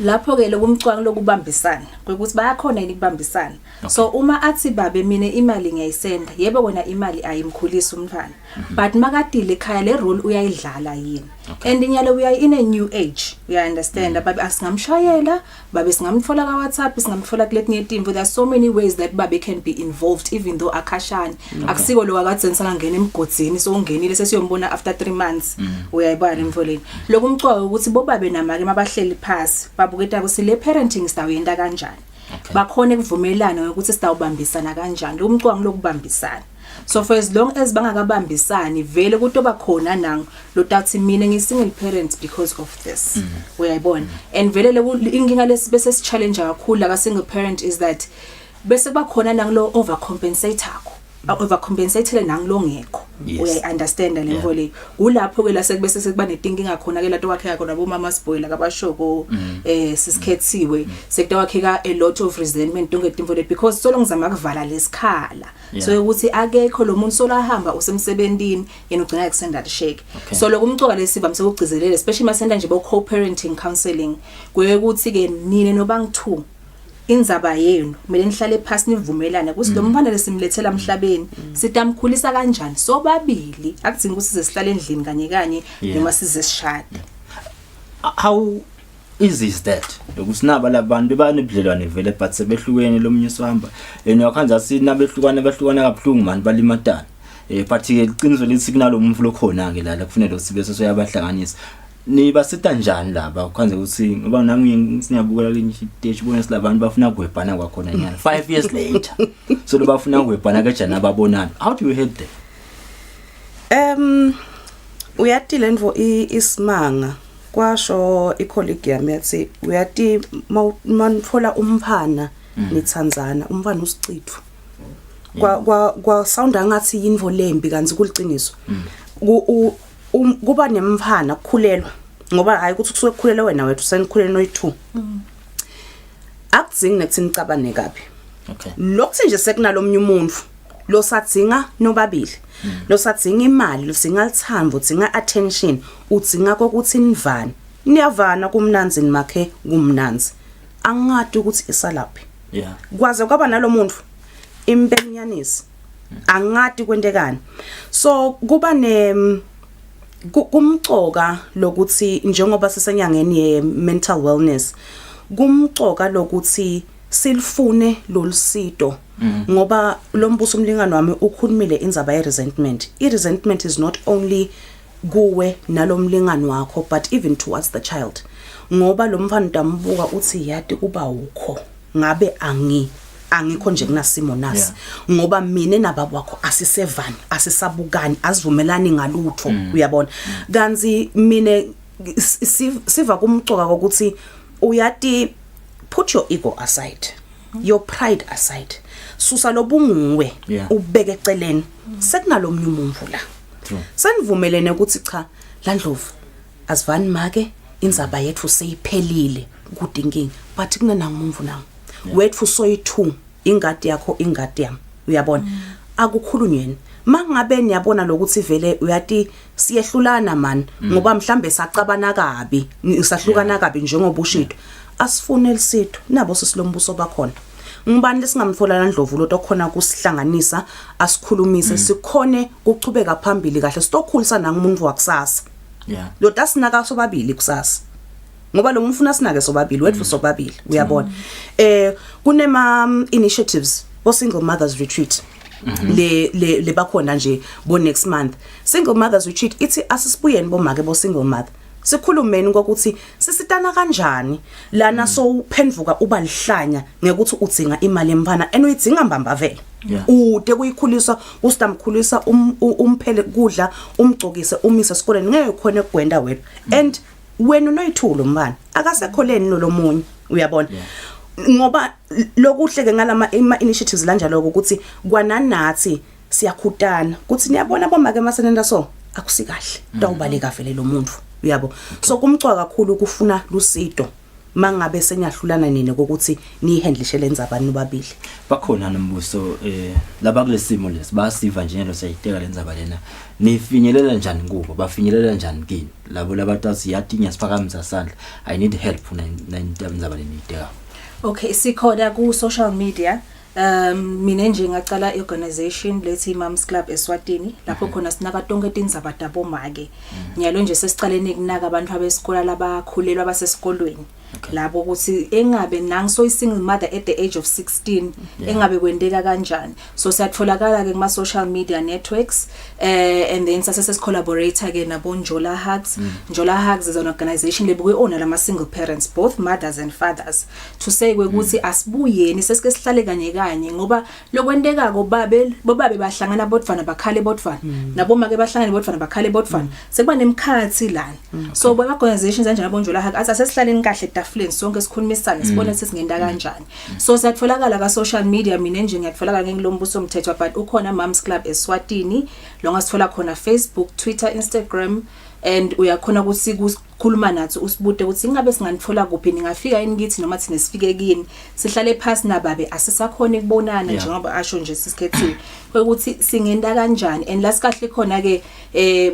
lapho ke lokumcwanga lokubambisana ukuthi bayakhona ukubambisana so uma athi babe mina imali ngiyayisenda yebo wena imali ayimkhulisa umntwana but makadile ekhaya le role uyayidlala yini and inyalo uyayi in a new age you understand babe asingamshayela babe singamtfola ka WhatsApp singamtfola kuletinye itimvo there's so many ways that babe can be involved even though akhashana akusiko lo akatsensa ngene emgodzini so ungenile sesiyombona after 3 months uyayibona emvoleni lokumcwaka ukuthi bobabe namake mabahleli phasi babuketa ukuthi le parenting style yenda kanjani bakhona ukuvumelana ukuthi sitawubambisana kanjani umcwango lokubambisana. So for as long as bangakabambisani vele kutoba khona nang lo tathi mina ngi-single parent because of this. Uyayibona. And vele inkinga lesibese si challenge kakhulu la single parent is that bese bakhona nang lo overcompensator overcompensatele nangilo ngekho. Uya understand le mvo le. Kulapho ke la sekubese sekuba netinkinga khona ke la towakheka khona bo mama spoil kabashoko sisikhethiwe sekutowakheka a lot of resentment ngetimvo le because so long zama kuvala lesikhala. So ukuthi akekho lo muntu sola hamba usemsebentini yena ugcina extended shake. So lokumcoka lesivamse ukugcizelele especially masenda nje bo co-parenting counseling kuye ukuthi ke nine nobang2 inzaba yenu kumele nihlale phansi nivumelane ukuthi lo mfana lesimlethela emhlabeni sitamkhulisa kanjani sobabili akudingi ukuthi sizihlale endlini kanye noma sizesishada. How easy is that? Ukuthi naba labantu banebudlelwane vele but sebehlukene lomunye sohamba yakhanza sina behlukana kabuhlungu manje balimatana but ke iqiniso lithi kunalomuntu lokhona ke la kufanele sibe soyabahlanganisa. Niba sita njani laba kwanze ukuthi ngoba nami siyabukela le stage bona silabantu bafuna ukubhana kwakhona nyana 5 years later so bafuna ukubhana kajana ababonana. How do you head there? Uyatile ndvo isimanga kwasho icolleague yami yathi uyati manithola umphana nithanzana umphana usicithu kwa sound ngathi yinvo lembi kanzi kuliciniso kuba nemphana kukhulelwa ngoba hayi ukuthi kusuke kukhulelwa wena wethu senikhulele no2 akudzingi nekuthi nicabane kabi. Lokho nje sekunalo omnye umuntu lo sadzinga nobabili lo sadzinga imali lo singa lithambo udzinga attention udzinga kokuthi nivane niyavana kumnanzi nimakhe kumnanzi angadi ukuthi isalaphi kwaze kwaba nalomuntu impenyanisi angadi kwentekani. So kuba kumcoka lokuthi njengoba sisenyangeni ye mental wellness kumcoka lokuthi silifune lolusito ngoba lombuso umlingano wami ukhulumile inzaba ye resentment. I resentment is not only kuwe nalomlingano wakho but even towards the child ngoba lo mfana dambuka uthi yati kuba ukho ngabe angikho nje kunasimo nasi ngoba mina nababa wakho asisevani asisabukani asivumelani ngalutho uyabona kanzi mina siva kumcoka ukuthi uyati put your ego aside your pride aside susa lobunguwe ubeke eceleni sekunalomnye umuntu la senivumelene ukuthi cha Landlovu asivani make inzaba yethu seyiphelile kudinkingi but kunanangumuntu nawo wethu soyi2 ingadi yakho ingadi yami uyabona akukhulunyweni mangabe niyabona lokuthi vele uyati siyehlulana man ngoba mhlambe sacabana kabi sahlukana kabi njengoba ushito asifune lisitho nabo sisilombuso bakhona ngibani lesingamthola Landlovu lo tokhona kusihlanganisa asikhulumise sikhone ukuchubeka phambili kahle sitokhulisa nangumuntu wakusasa lo tasinaka sobabili kusasa ngoba lo mfuna sinake sobabili wethu sobabili uyabona kunema initiatives bo single mothers retreat le bakhona nje bo next month single mothers retreat ithi asisibuyeni bomake bo single mother sikhulumeni ngokuthi sisitana kanjani lana so uphendvuka uba lihlanya ngekuthi udzinga imali emfana enuyidzinga mbamba vele ude kuyikhulisa usitamkhulisa umphele kudla umgcokise umise esikoleni ngeke khona ukugwenda wethu and wena unoyithulo mbani akasekholeni nolomunye uyabona ngoba lokuhleke ngalama initiatives lanjalo ukuthi kwananathi siyakhutana kuthi niyabona bomake masenenda so akusikahle tawubaleka vele lo muntu uyabo so kumcwa kakhulu kufuna lusito mangabe senyahlulana nini ukuthi nihandlishe lenzaba nobabili bakhona nombuso laba kulesimo lesi basiva njalo sayiteka lenzaba lena nifinyelela njani kubo bafinyelela njani kini labo labatazi yatinya siphakamisa sandla I need help nenzaba lena iteka. Okay sikhona ku social media mina nje ngacala iorganization lethi Moms Club Eswatini lapho khona sinaka tonke tindzaba tabo make nyalo nje sesicaleni kunaka abantu abesikole labakhulelwa basesikolweni labo ukuthi engabe nangiso single mother at the age of 16 engabe kwendeka kanjani. So siyatfolakala ke kuma social media networks and then sase collaborator ke nabo Njola Hugs. Njola Hugs is an organization lebuke ona lama single parents, both mothers and fathers, to say ukuthi asibuyeni sesike sihlale kanye kanye ngoba lokwendeka ko bobabe bahlangana bodvana bakhale bodvana nabo make bahlangana bodvana bakhale bodvana sekuba nemkhathi lana. So boy organizations kanje nabo Njola Hugs athi asesihlaleni kahle etafuleni sonke sikhulumisana sibone sesingenda kanjani. So satfolakala ka social media mina nje ngiyatfolakala ngilombuso umthetho but ukhona Moms Club Eswatini lo ngasitfola khona Facebook, Twitter, Instagram and uyakhona ukuthi kukhuluma nathi usibude ukuthi ingabe singanitfola kuphi ningafika yini kithi noma thina sifike kini sihlale phansi nababe asisakhona ukubonana njengoba asho nje sisikhethiwe ukuthi singenda kanjani and lasikahle khona ke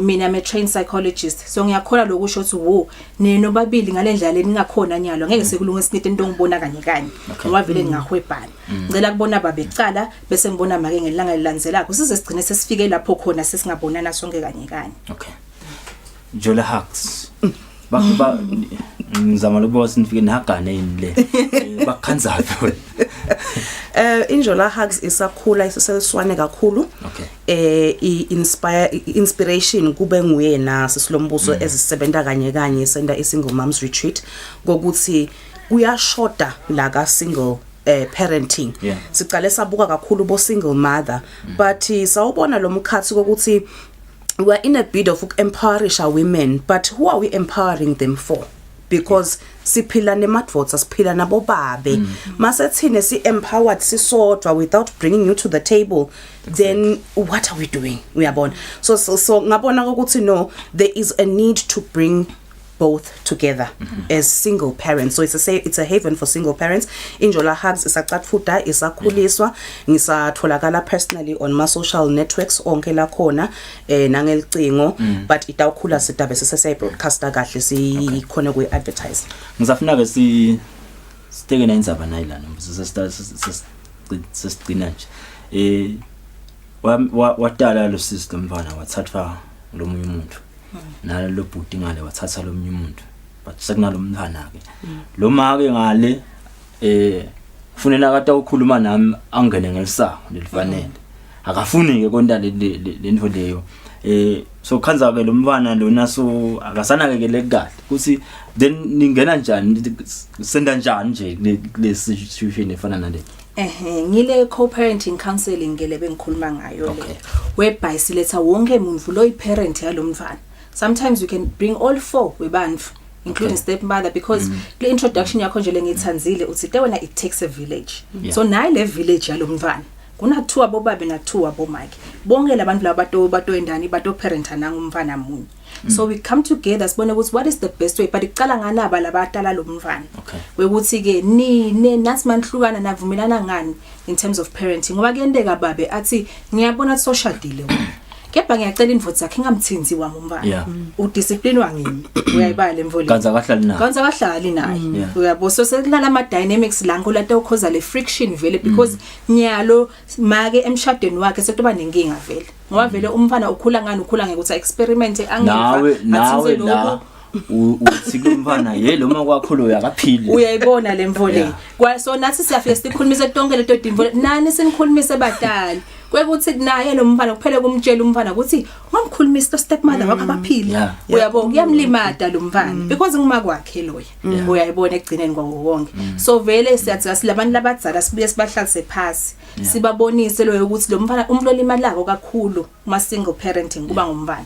mina I'm a trained psychologist so ngiyakhona lokusho ukuthi wo neno babili ngalendlela leningakhona nyalo ngeke sekulunga sinite into ngibona kanye kanye ngoba vele ngahwebhana ngicela kubona babecala bese ngibona make ngelanga lilandzelako size sigcine sesifike lapho khona sesingabonana sonke kanye kanye. Okay. Njola Hugs. Ba ngizama lokuba sinifike nahagane yini le. Bakhanza phi? Njola Hugs isakhula iseseswane kakhulu. Okay. Inspiration kube nguye na sisilombuso ezisebenta kanye kanye senda isingle moms retreat ngokuthi kuyashoda la ka single parenting. Sicale sabuka kakhulu bo single mother but sawubona lo mkhathi ukuthi we are in a bid of empowering our women, but who are we empowering them for? Because siphila nemadvodza siphila nabo babe masethine si empowered sisodwa without bringing you to the table, then what are we doing? Uyabona. So ngabona ukuthi no, there is a need to bring both together as single parents. So it's a haven for single parents. Njola Hugs isaqatfuta isakhuliswa ngisatholakala personally on my social networks onke la khona nangelicingo but itawukhula sitabe sese broadcaster kahle sikhona ku advertise. Ngizafuna ke siteke nayindzaba nayilana sesigcina nje watala lo system mfana wathatha lo munye umuntu nalo lo bhuti ngale wathatha lo munye umuntu but sekunalo mthana ke lo make ngale kufunela kade ukukhuluma nami angene ngelisango lelifanele akafuni ke konta lento leyo so khanza ke lo mfana lo naso akasanakekele kahle kuthi then ningena njani senda njani nje le situation efana nale. Ngile co-parenting counseling ngele bengikhuluma ngayo le whereby siletha wonke umuntu lo iparent yalomfana. Sometimes you can bring all four webandfu including stepmother because the introduction yakho nje lengithanzile uthi wena it takes a village. So nayi le village yalomfana kuna two abobabe na two abomake bonke labantu labato endani bato parent nangumfana munye. So we come together sibone ukuthi what is the best way but icala nganaba labatala lo mfana wekuthi ke ni nasi manhlukana navumelana ngani in terms of parenting ngoba kuyendeka babe athi ngiyabona social deal kepha ngiyacela indvodza yakhe ngamthinzi wami umfana udiscipline wangimi uyayibala emvoleni kanza kahlali naye uyabo so sekulala ama dynamics la ngolata ukhoza le friction vele because nyalo make emshadweni wakhe sekuba nenkinga vele ngoba vele umfana ukhula ngani ukhula ngeke uthi experiment angiva nawe la uthi kumfana yelo makwakho lo yakaphili uyayibona le mvole kwa so nathi siyafika sikhulumise tonke leto dimvole nani senikhulumise badala kwekuthi naye lo mfana kuphele kumtshela umfana ukuthi ngamkhulumisa to stepmother wakho abaphili uyabona kuyamlimada lo mfana because ngima kwakhe loya uyayibona egcineni kwawo wonke so vele siyathi silabantu labadzala sibuye sibahlalise phasi sibabonise lo ukuthi lo mfana umflo imalako kakhulu kuma single parenting kuba ngumfana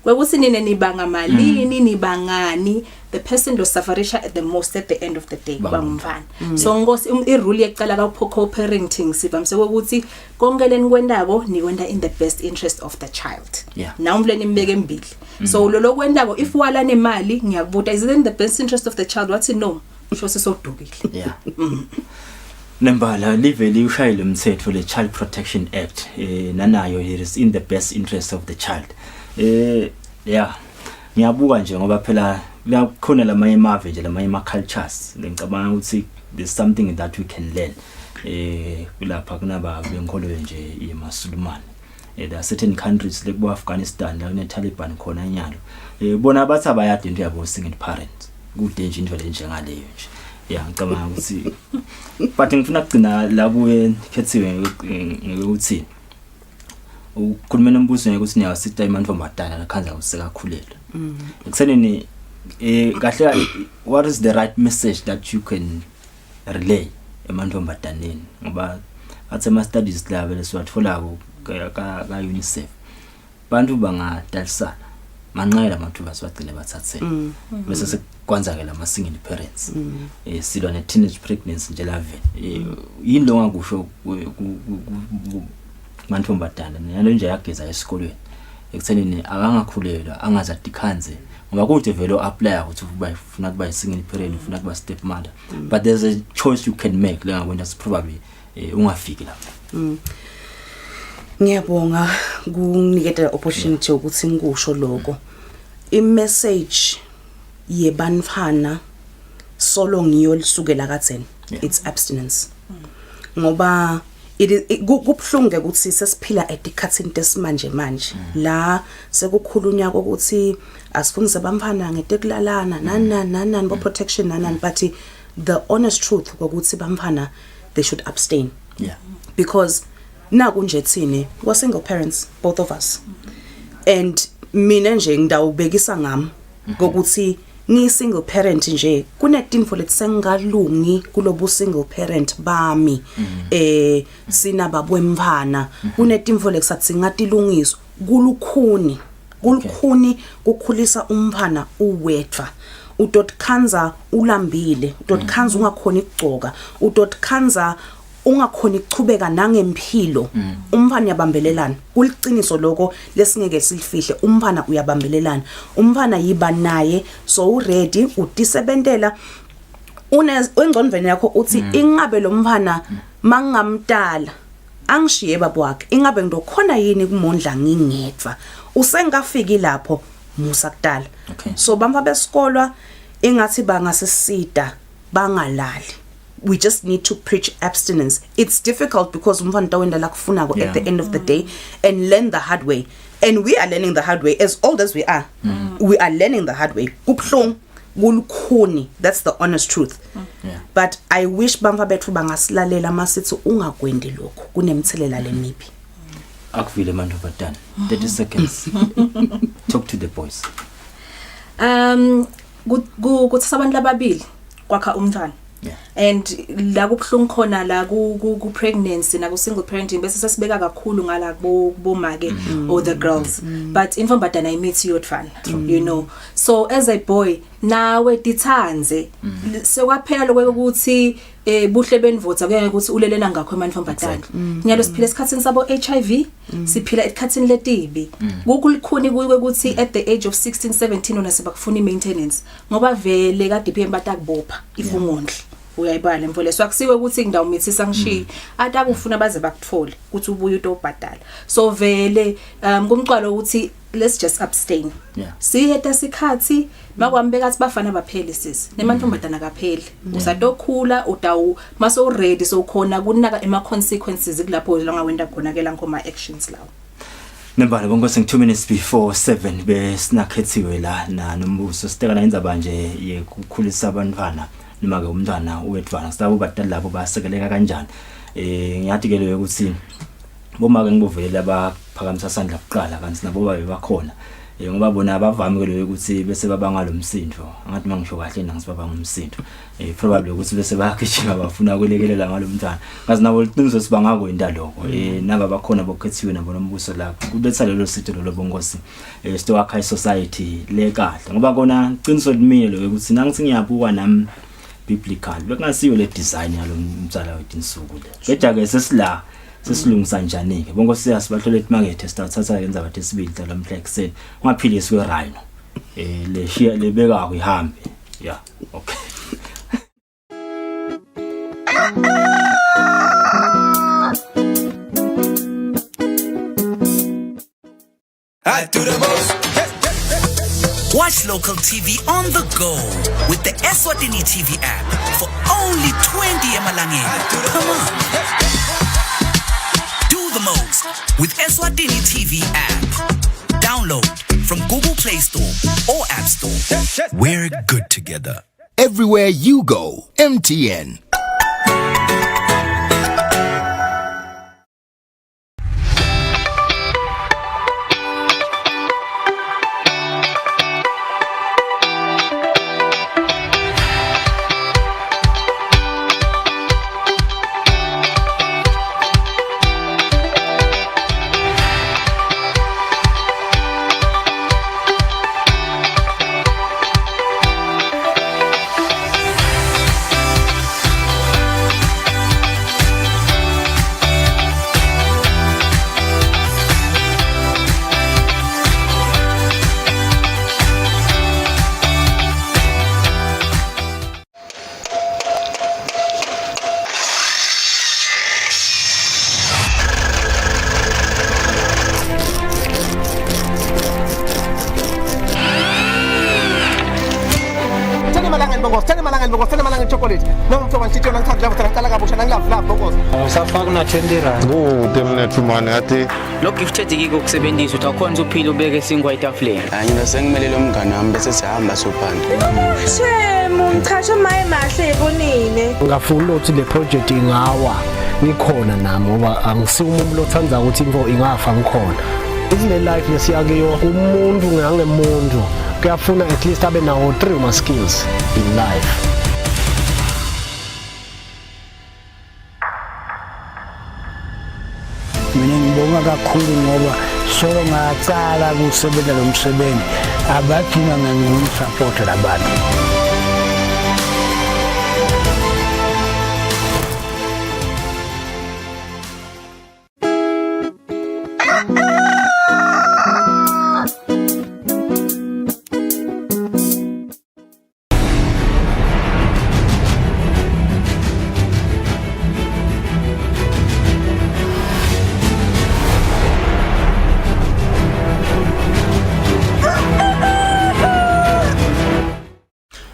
kwekuthi nine nibanga malini nibangani the person lo sufferisha at the most at the end of the day kuba ngumfana so ngosi irule yecala ka co-parenting sivamise ukuthi konke lenikwendako nikwenda in the best interest of the child na umfleni imbeke embili so lo kwendako if wala nemali ngiyakubuta is it in the best interest of the child wathi no usho sesodukile Nembala liveli ushayile umthetho le Child Protection Act nanayo it is in the best interest of the child ngiyabuka nje ngoba phela khona lamanye amave nje lamanye ama cultures ngicabanga ukuthi there's something that we can learn kulapha kunaba benkolo nje yemasulumane there are certain countries like Afghanistan la ne Taliban khona nyalo bona bathi abayade into yabo single parents kude nje into lenjengaleyo nje yeah ngicabanga ukuthi but ngifuna ukugcina la kuye khethiwe ukuthi ukukhuluma nombuso ukuthi niyawasita imantombazana lakhanza usekakhulelwa ekuthenini kahle what is the right message that you can relay emantombazaneni ngoba athe ma studies la vele siwatholako ka UNICEF bantu bangadalisana manqayela amathuba siwagcine bathathe bese sekwanzakela ama single parents silwa ne teenage pregnancy nje la vele yini lo ngakusho mantombazana nalo nje yageza esikolweni ekuthenini akangakhulelwa angazadikhanze ngoba kude vele apply ukuthi ufuna kuba single parent ufuna kuba step mother but there's a choice you can make la when that's probably ungafiki lapho ngiyabonga kunginiketa opportunity ukuthi ngikusho lokho i-message yebanfana solo ngiyo lisukela katheni it's abstinence ngoba kubhlunge ukuthi sesiphila etikhatsini tesimanje manje la sekukhulunywa ukuthi asifundise bamfana ngetekulalana nani bo protection nani but the honest truth ukuthi bamfana they should abstain because naku nje thine we single parents both of us and mina nje ngidawubekisa ngami ngokuthi ngi single parent nje kunetinfo letsengalungi kulobu single parent bami sina babwemvana kunetinfo lekusathi ngatilungiso kulukhuni kukhulisa umfana uwetwa utotkanza ulambile utotkanza ungakhona igcoka utotkanza ungakhona ukuchubeka nangempilo umfana uyabambelelana kuliciniso lokho lesingeke silifihle umfana uyabambelelana umfana yiba naye so uready udisebentela engconveni yakho uthi ingabe lo mfana mangamdala angishiye baba wakhe ingabe ngidokhona yini kumondla ngingedwa usengafiki lapho musa kudala so bamfa besikolwa engathi bangasisida bangalali. We just need to preach abstinence. It's difficult because umfana tawenda la kufunako at the end of the day and learn the hard way. And we are learning the hard way as old as we are. We are learning the hard way. Kuplong gulukhuni. That's the honest truth. But I wish bamfa bethu bangasilalela masithi ungakwendi lokho kunemthelela lemibi. Akuvile manje badana. 30 seconds. Talk to the boys. Kuthatha abantu lababili kwakha umntwana. And la kubhlungu khona la ku pregnancy na ku single parenting bese sasibeka kakhulu ngala bo make or the girls but infombadana imithi yotfana you know so as a boy nawe dithanze sekwaphela lokho ukuthi buhle benivotha kuyeke ukuthi ulelena ngakho emanfombadana nyalo siphila esikhatsini sabo HIV siphila esikhatsini letibi kukulikhuni ukuthi at the age of 16 17 una sebakufuna i-maintenance ngoba vele kade phe batakubopha ifungondle uyayibala mfole so akusiwe ukuthi ngidawumithisa ngishiya atakufuna baze bakuthole ukuthi ubuye utobhadala so vele kumcwalo ukuthi let's just abstain siheta sikhathi makwambeka athi bafana baphele sisi nemantombadana kapheli usatokhula utawu maso ready so khona kunaka ema consequences kulapho langawenda khona ke lankoma actions lawo Nembala bonke sing 2 minutes before 7 besinakhethiwe la nombuso sitekana indzaba nje yekukhulisa abantwana noma ke umntwana uwedwana sitabo badala labo basekeleka kanjani ngiyathi ke leyo ukuthi bomake ngibovela abaphakamisa sandla kuqala kanti nabo babe bakhona ngoba bona abavami ke leyo ukuthi bese babanga lo msindo ngathi mangisho kahle nangisibaba ngumsindo probably ukuthi bese bayagijima bafuna kwelekelela ngalo mntwana ngazi nabo liqiniso sibangakwenda lokho naba bakhona bokhethiwe nabo nombuso la kubetha lelo sitho lo bongosi stowakha society le kahle ngoba kona iqiniso limile lo ukuthi nangithi ngiyabuka nami biblical bekungasiyo le design yalo mtsala wetinsuku le kodwa ke sesila sesilungisa njani ke bonke siyasibahlole emarket sitathatha yenza bathe sibili la mhla ekseni ungaphilisi we rhino le shia lebeka kuyihambe yeah okay I do the most. Watch local TV on the go with the Eswatini TV app for only 20 emalangeni. Come on. Do the most with Eswatini TV app. Download from Google Play Store or App Store. We're good together. Everywhere you go, MTN. Lokugifted kusebenzisa utakhonza uphila ubeke singwa etafuleni. Ngina sengimelele umngane wami bese sihamba sophanda. Shemu ngichasha maye mahle ebonile. Ngafuna ukuthi le project ingawa ngikhona nami ngoba angisuka umuntu othanza ukuthi info ingafa ngikhona. Isine life lesiyakiyo umuntu ngangemuntu kuyafuna at least abe nawo 3 ma skills in life. Mina ngibonga kakhulu ngoba solo ngatsala kusebenza lo msebenzi abadinga ngisupport labantu.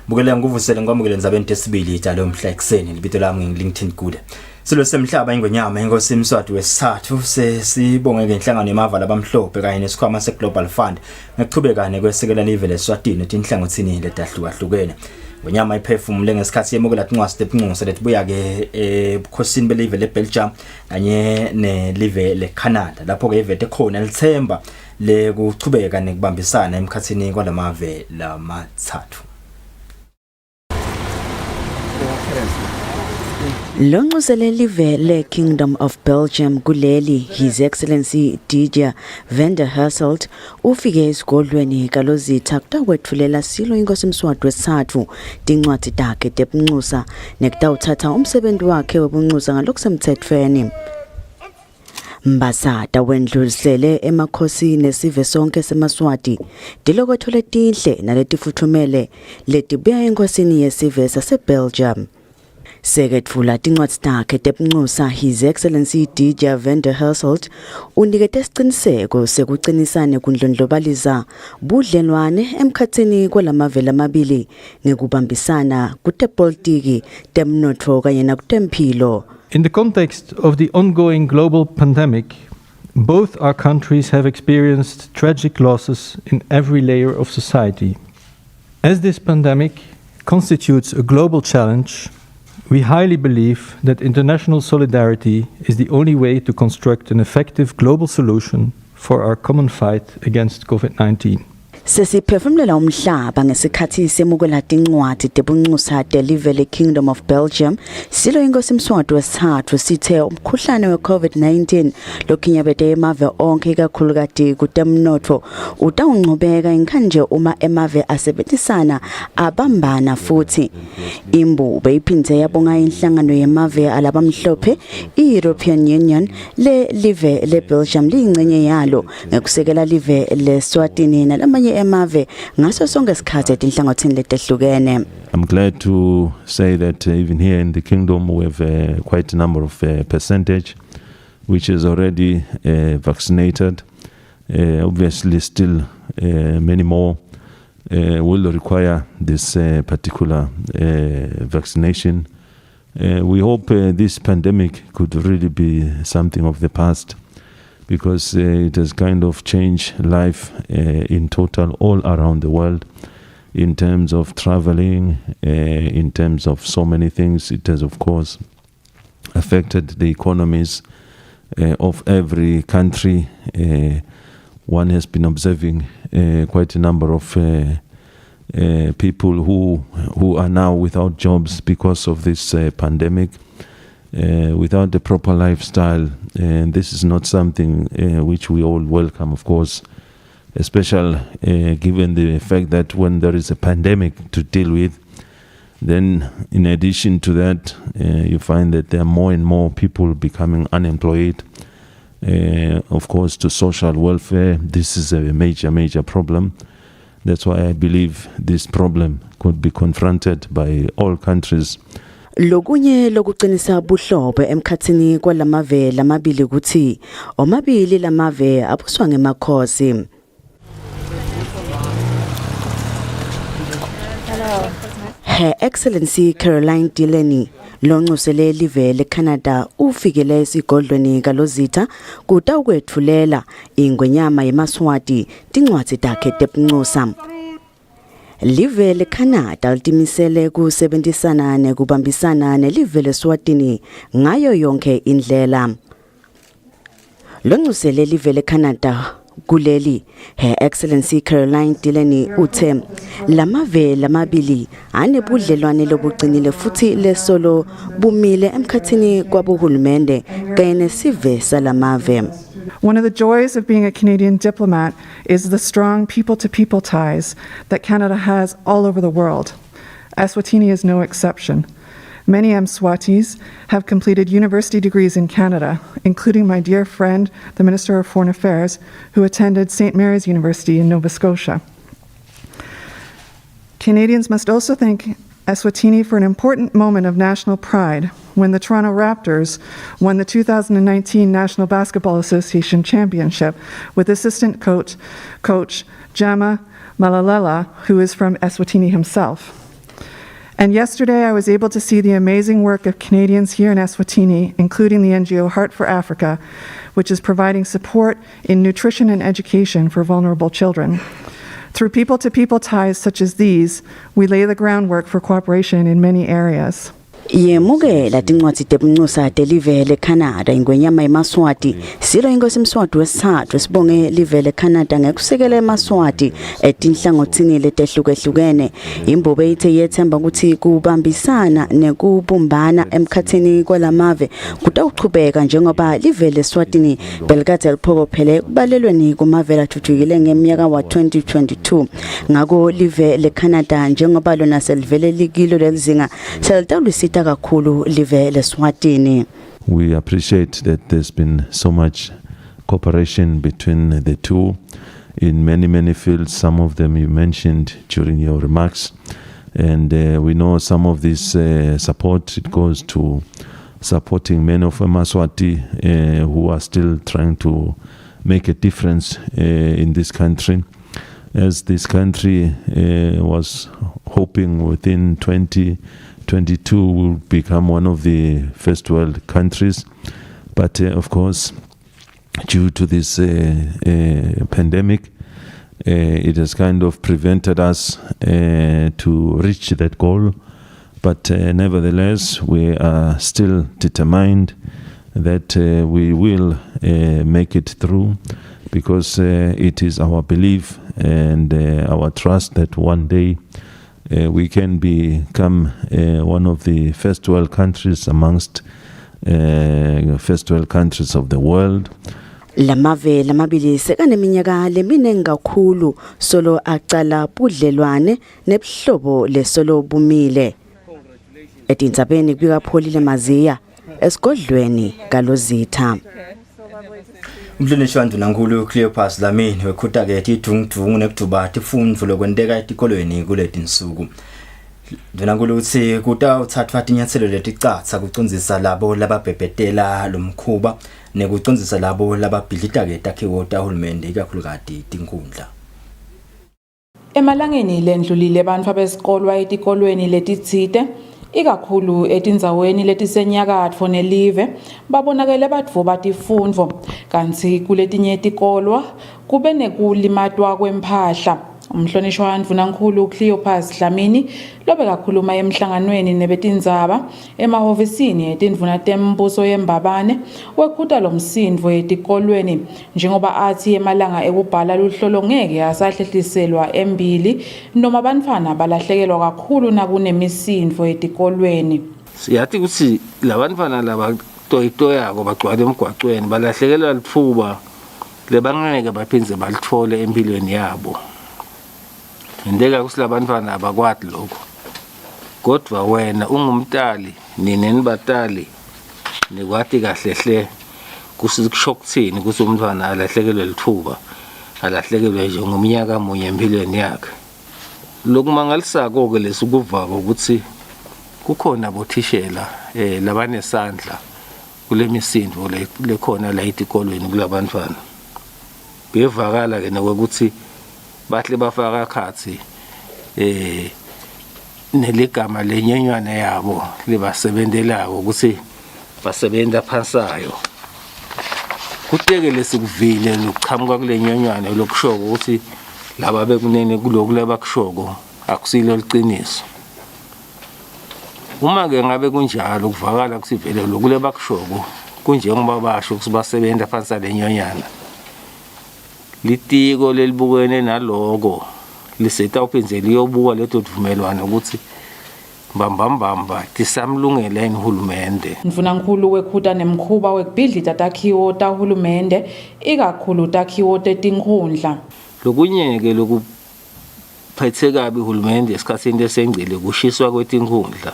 Bukele nguvusele ngomukele ndzabeni tesibili italo mhla ekseni libito lami ngiLinkedIn kude. Silo semhlaba ingwenyama inkosi Mswati wesithathu sesibonge ngenhlangano yemava labamhlophe kanye nesikhwama seGlobal Fund ngekuchubeka nekwesekela live leSwatini tinhlangothini letahlukahlukene. Ngwenyama iphefumule ngesikhathi yemukela tincwasi tebunqoso letibuya ke ebukhosini belive leBelgium kanye nelive leCanada lapho ke ivete khona lithemba lekuchubeka nekubambisana emkhathini kwalamave lamathathu. Lonqosele live le Kingdom of Belgium kuleli His Excellency DJ van der Hasselt ufike esigodlweni kalozitha kutakwethulela silo inkosi Mswati wesithathu tincwadi takhe tebunxusa nekutawuthatha umsebenzi wakhe webunxusa ngalokusemthethweni. Mbasada wendlulisele emakhosi nesive sonke semaswati dilokotho letinhle naletifuthumele letibuya enkosini yesive saseBelgium. Seketfula tincwadi takhe tebunxusa His Excellency DJ van der Hasselt unikete isiqiniseko sekuqinisane kundlondlobalisa budlelwane emkhathini kwalamave lamabili ngekubambisana kutepolitiki temnotfo kanye nakutempilo. In the context of the ongoing global pandemic, both our countries have experienced tragic losses in every layer of society. As this pandemic constitutes a global challenge, we highly believe that international solidarity is the only way to construct an effective global solution for our common fight against COVID-19. Sesiphefumlela umhlaba ngesikhathi semukela tincwadi tebunxusa deliver le Kingdom of Belgium silo inkosi Mswati wesithathu sithe umkhuhlane weCovid-19 lokhinyabete emave onke kakhulukati kutemnotfo utawungqubeka inkanje uma emave asebenzisana abambana futhi imbube iphindze yabonga inhlangano yemave alabamhlophe iEuropean Union le live le Belgium liyingcenye yalo ngekusekela live leSwatini nalamanye emave ngaso sonke isikhathi etinhlangothini letehlukene. I'm glad to say that even here in the kingdom we have quite a number of percentage which is already vaccinated. Obviously still many more will require this particular vaccination. We hope this pandemic could really be something of the past, because it has kind of changed life in total all around the world. in terms of traveling, in terms of so many things. It has, of course, affected the economies of every country. One has been observing quite a number of people who are now without jobs because of this pandemic, without a proper lifestyle. And this is not something which we all welcome, of course, especially given the fact that when there is a pandemic to deal with, then in addition to that, you find that there are more and more people becoming unemployed. Of course, to social welfare, this is a major problem. That's why I believe this problem could be confronted by all countries. Lokunye lokuqinisa buhlobo emkhathini kwalamave lamabili ukuthi omabili lamave abuswa ngemakhosi. Her Excellency Caroline Delaney lonxusele live le Canada ufikele esigodlweni kalozitha kuta ukwethulela ingwenyama yemaswati tincwadi takhe tebunxusa. Live le Canada litimisele kusebenzisana nekubambisana nelive leSwatini ngayo yonke indlela. Lonxusele live le Canada kuleli Her Excellency Caroline Delaney uthe lamave lamabili anebudlelwane lobuqinile futhi lesolo bumile emkhathini kwabohulumende kanye nesive salamave. One of the joys of being a Canadian diplomat is the strong people-to-people ties that Canada has all over the world. Eswatini is no exception. Many Mswatis have completed university degrees in Canada, including my dear friend, the Minister of Foreign Affairs, who attended St. Mary's University in Nova Scotia. Canadians must also thank Eswatini for an important moment of national pride when the Toronto Raptors won the 2019 National Basketball Association Championship with assistant coach Jama Malalela, who is from Eswatini himself. And yesterday I was able to see the amazing work of Canadians here in Eswatini, including the NGO Heart for Africa, which is providing support in nutrition and education for vulnerable children. Through people-to-people ties such as these, we lay the groundwork for cooperation in many areas. Yemukela tincwadi tebunxusa telive le Canada ingwenyama yemaswati silo inkosi Mswati wesithathu sibonge live le Canada ngekusekela emaswati etinhlangothini letehlukehlukene. Imbobe ithe yethemba ukuthi kubambisana nekubumbana emkhathini kwalamave kutawuqhubeka njengoba live leSwatini belikade liphokophele kubalelweni kumave lathuthukile ngeminyaka wa 2022. Ngako live le Canada njengoba lona selivele likilo lelizinga selitawulisita kakhulu live leSwatini. We appreciate that there's been so much cooperation between the two in many fields. Some of them you mentioned during your remarks, and we know some of this support, it goes to supporting men of Maswati who are still trying to make a difference in this country, as this country was hoping within 2022 will become one of the first world countries. But of course, due to this pandemic, it has kind of prevented us to reach that goal. But nevertheless, we are still determined that we will make it through, because it is our belief and our trust that one day we can become one of the first world countries amongst first world countries of the world. Lamave lamabili sekaneminyaka lemine kakhulu solo aqala budlelwane nebhlobo lesolo bumile. Etintsabeni kwikapholile Maziya esigodlweni kalozitha. Umhlonishwa Ndunankulu Cleopas Lamini wekhuta ke tidungdungu nekuduba tifundvo lokwenteka etikolweni kuleti nsuku. Ndunankulu uthi kutawuthathwa tinyathelo leticatsa kucondzisa labo lababhebhetela lomkhuba nekucondzisa labo lababhidlita ke takhiwo tahulumende ikakhulukati tinkundla. Emalangeni lendlulile bantfu abesikolwa etikolweni letitsite ikakhulu etindzaweni letisenyakatfo nelive babonakele batfu batifundvo kanti kuletinye tikolwa kube nekulimatwa kwemphahla. Umhlonishwa Mvunankhulu Cleopas Dlamini lobe kakhuluma emhlanganweni nebetindzaba emahhovisini etindvuna tembuso yembabane wekhuta lomsindvo etikolweni njengoba athi emalanga ekubhala luhlolo ngeke asahlehliselwa embili noma abantwana balahlekelwa kakhulu nakunemisindvo etikolweni. Siyathi ukuthi labantwana laba toyitoyako bagcwala emgwaqweni balahlekelwa lithuba lebangeke baphindze balithole empilweni yabo. Indeka ukuthi labantwana abakwadi lokho. Kodwa wena ungumtali nini batali nikwati kahlehle kusho kuthini ukuthi umntwana alahlekelwe lithuba alahlekelwe nje ngomnyaka munye empilweni yakhe. Lokumangalisako ke lesukuvako ukuthi kukhona bothishela labanesandla kule misindvo lekhona la etikolweni kulabantwana. Bevakala ke nokuthi bahle bafaka khathi neligama lenyenywane yabo libasebenzelayo ukuthi basebenza phansayo. Kutekele sikuvile lokuchamuka kulenyenywane lokushoko ukuthi laba bekunene kuloku labakushoko akusilo liqiniso. Uma ke ngabe kunjalo kuvakala ukuthi vele lokhu lebakushoko kunjengoba basho ukuthi basebenza phansi lenyonyana. Litiko lelibukene naloko liseta uphenze liyobuka leto vumelwano ukuthi mbambamba tisamlungele yini uhulumende. Mvunankhulu wekhuta nemkhuba wekubhidlita takhiwo tahulumende ikakhulu takhiwo tetinkhundla. Lokunyeke lokuphethe kabi uhulumende esikhathini esengcile kushiswa kwetinkhundla.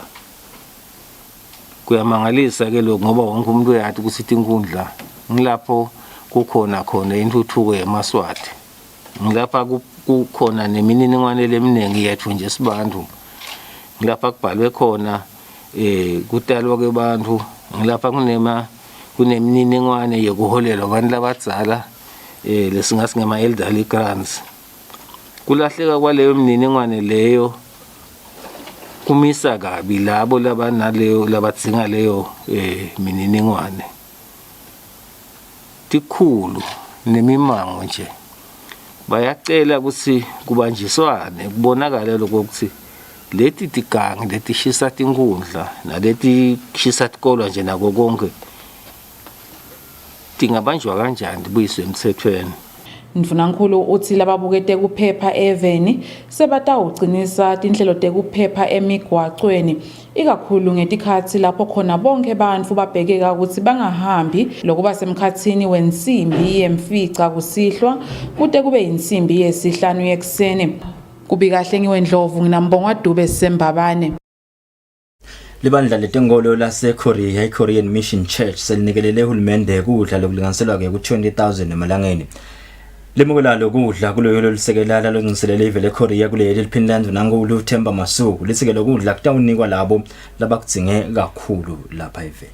Kuyamangalisa ke lokho ngoba wonke umuntu uyathi ukuthi itinkhundla ngilapho kukhona khona intuthuko yemaswati. Ngilapha kukhona nemininingwane leminingi yethu nje sibantu. Ngilapha kubhalwe khona kutalwa kwebantu. Ngilapha kunemininingwane yokuholela abantu labadzala lesingathi ngema elderly grants. Kulahleka kwaleyo mininingwane leyo kumisa kabi labo labanaleyo labadzinga leyo mininingwane. Tikhulu nemimango nje bayacela ukuthi kubanjiswane kubonakala lokho ukuthi leti tigangi letishisa tinkhundla naleti shisa tikolwa nje nako konke tingabanjwa kanjani buyiswe emthethweni. Mvunankhulu uthi lababukete kuphepha eveni sebatawucinisa tinhlelo tekuphepha emigwaqweni ikakhulu ngetikhathi lapho khona bonke bantfu babhekeka ukuthi bangahambi lokuba semkhathini wensimbi yemfica kusihlwa kude kube insimbi yesihlanu yekuseni. Kubikahle ngiwendlovu nginambongwa Dube Sembabane. Libandla letenkolo laseKorea iKorean Mission Church selinikelele uhulumende kudla lokulinganiselwa ke ku-20,000 emalangeni. Lemukela lokudla kuloyo lolisekela lalongiselele ivele eKorea kuleli liPhinland nangulu Themba Masuku lisekela ukudla kutawunikwa labo labakudzinge kakhulu lapha eveni.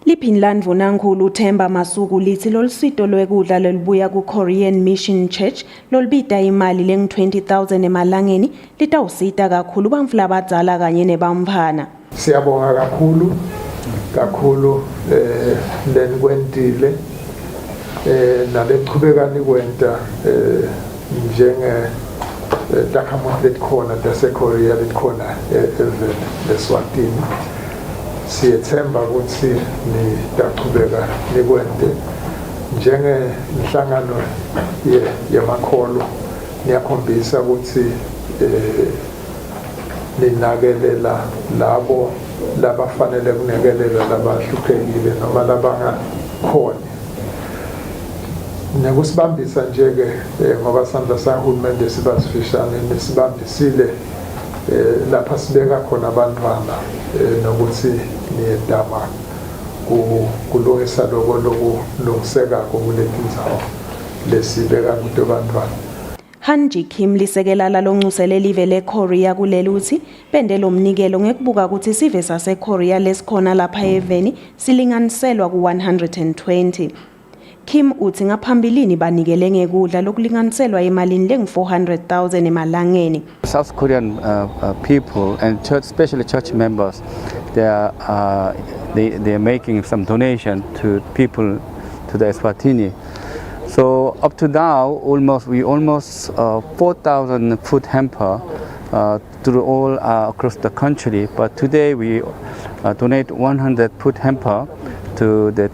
LiPhinland Vunankulu Themba Masuku lithi lolusito lwekudla lolubuya ku-Korean Mission Church lolubita imali lengu-20,000 emalangeni litawusita kakhulu bantfu labadzala kanye nebamfana. Siyabonga kakhulu lenikwentile nalechubeka nikwenta njenge takhamuti letikhona taseKorea letikhona eveni Eswatini. Siyethemba ukuthi nitachubeka nikwente njengenhlangano yemakholo niyakhombisa ukuthi ninakelela labo labafanele kunekelela labahluphekile noma labangakhona. Nekusibambisa njeke ngoba sandla sahulumende sibasifishane nesibambisile lapha sibeka khona abantwana nokuthi niyedama kulungisa lokho lokulungiseka kokuletindzawo lesibeka kude abantwana. Hanji Kim lisekela lalonxusele live leKorea kuleli uthi bende lomnikelo ngekubuka ukuthi sive saseKorea lesikhona lapha eveni silinganiselwa ku-120. Kim uthi ngaphambilini banikele ngekudla lokulinganiselwa emalini lengu-400,000 emalangeni. South Korean people and church, especially church members, they are making some donation to people to the Eswatini. So up to now, we almost 4,000 food hamper through all across the country. But today we donate 100 food hamper to the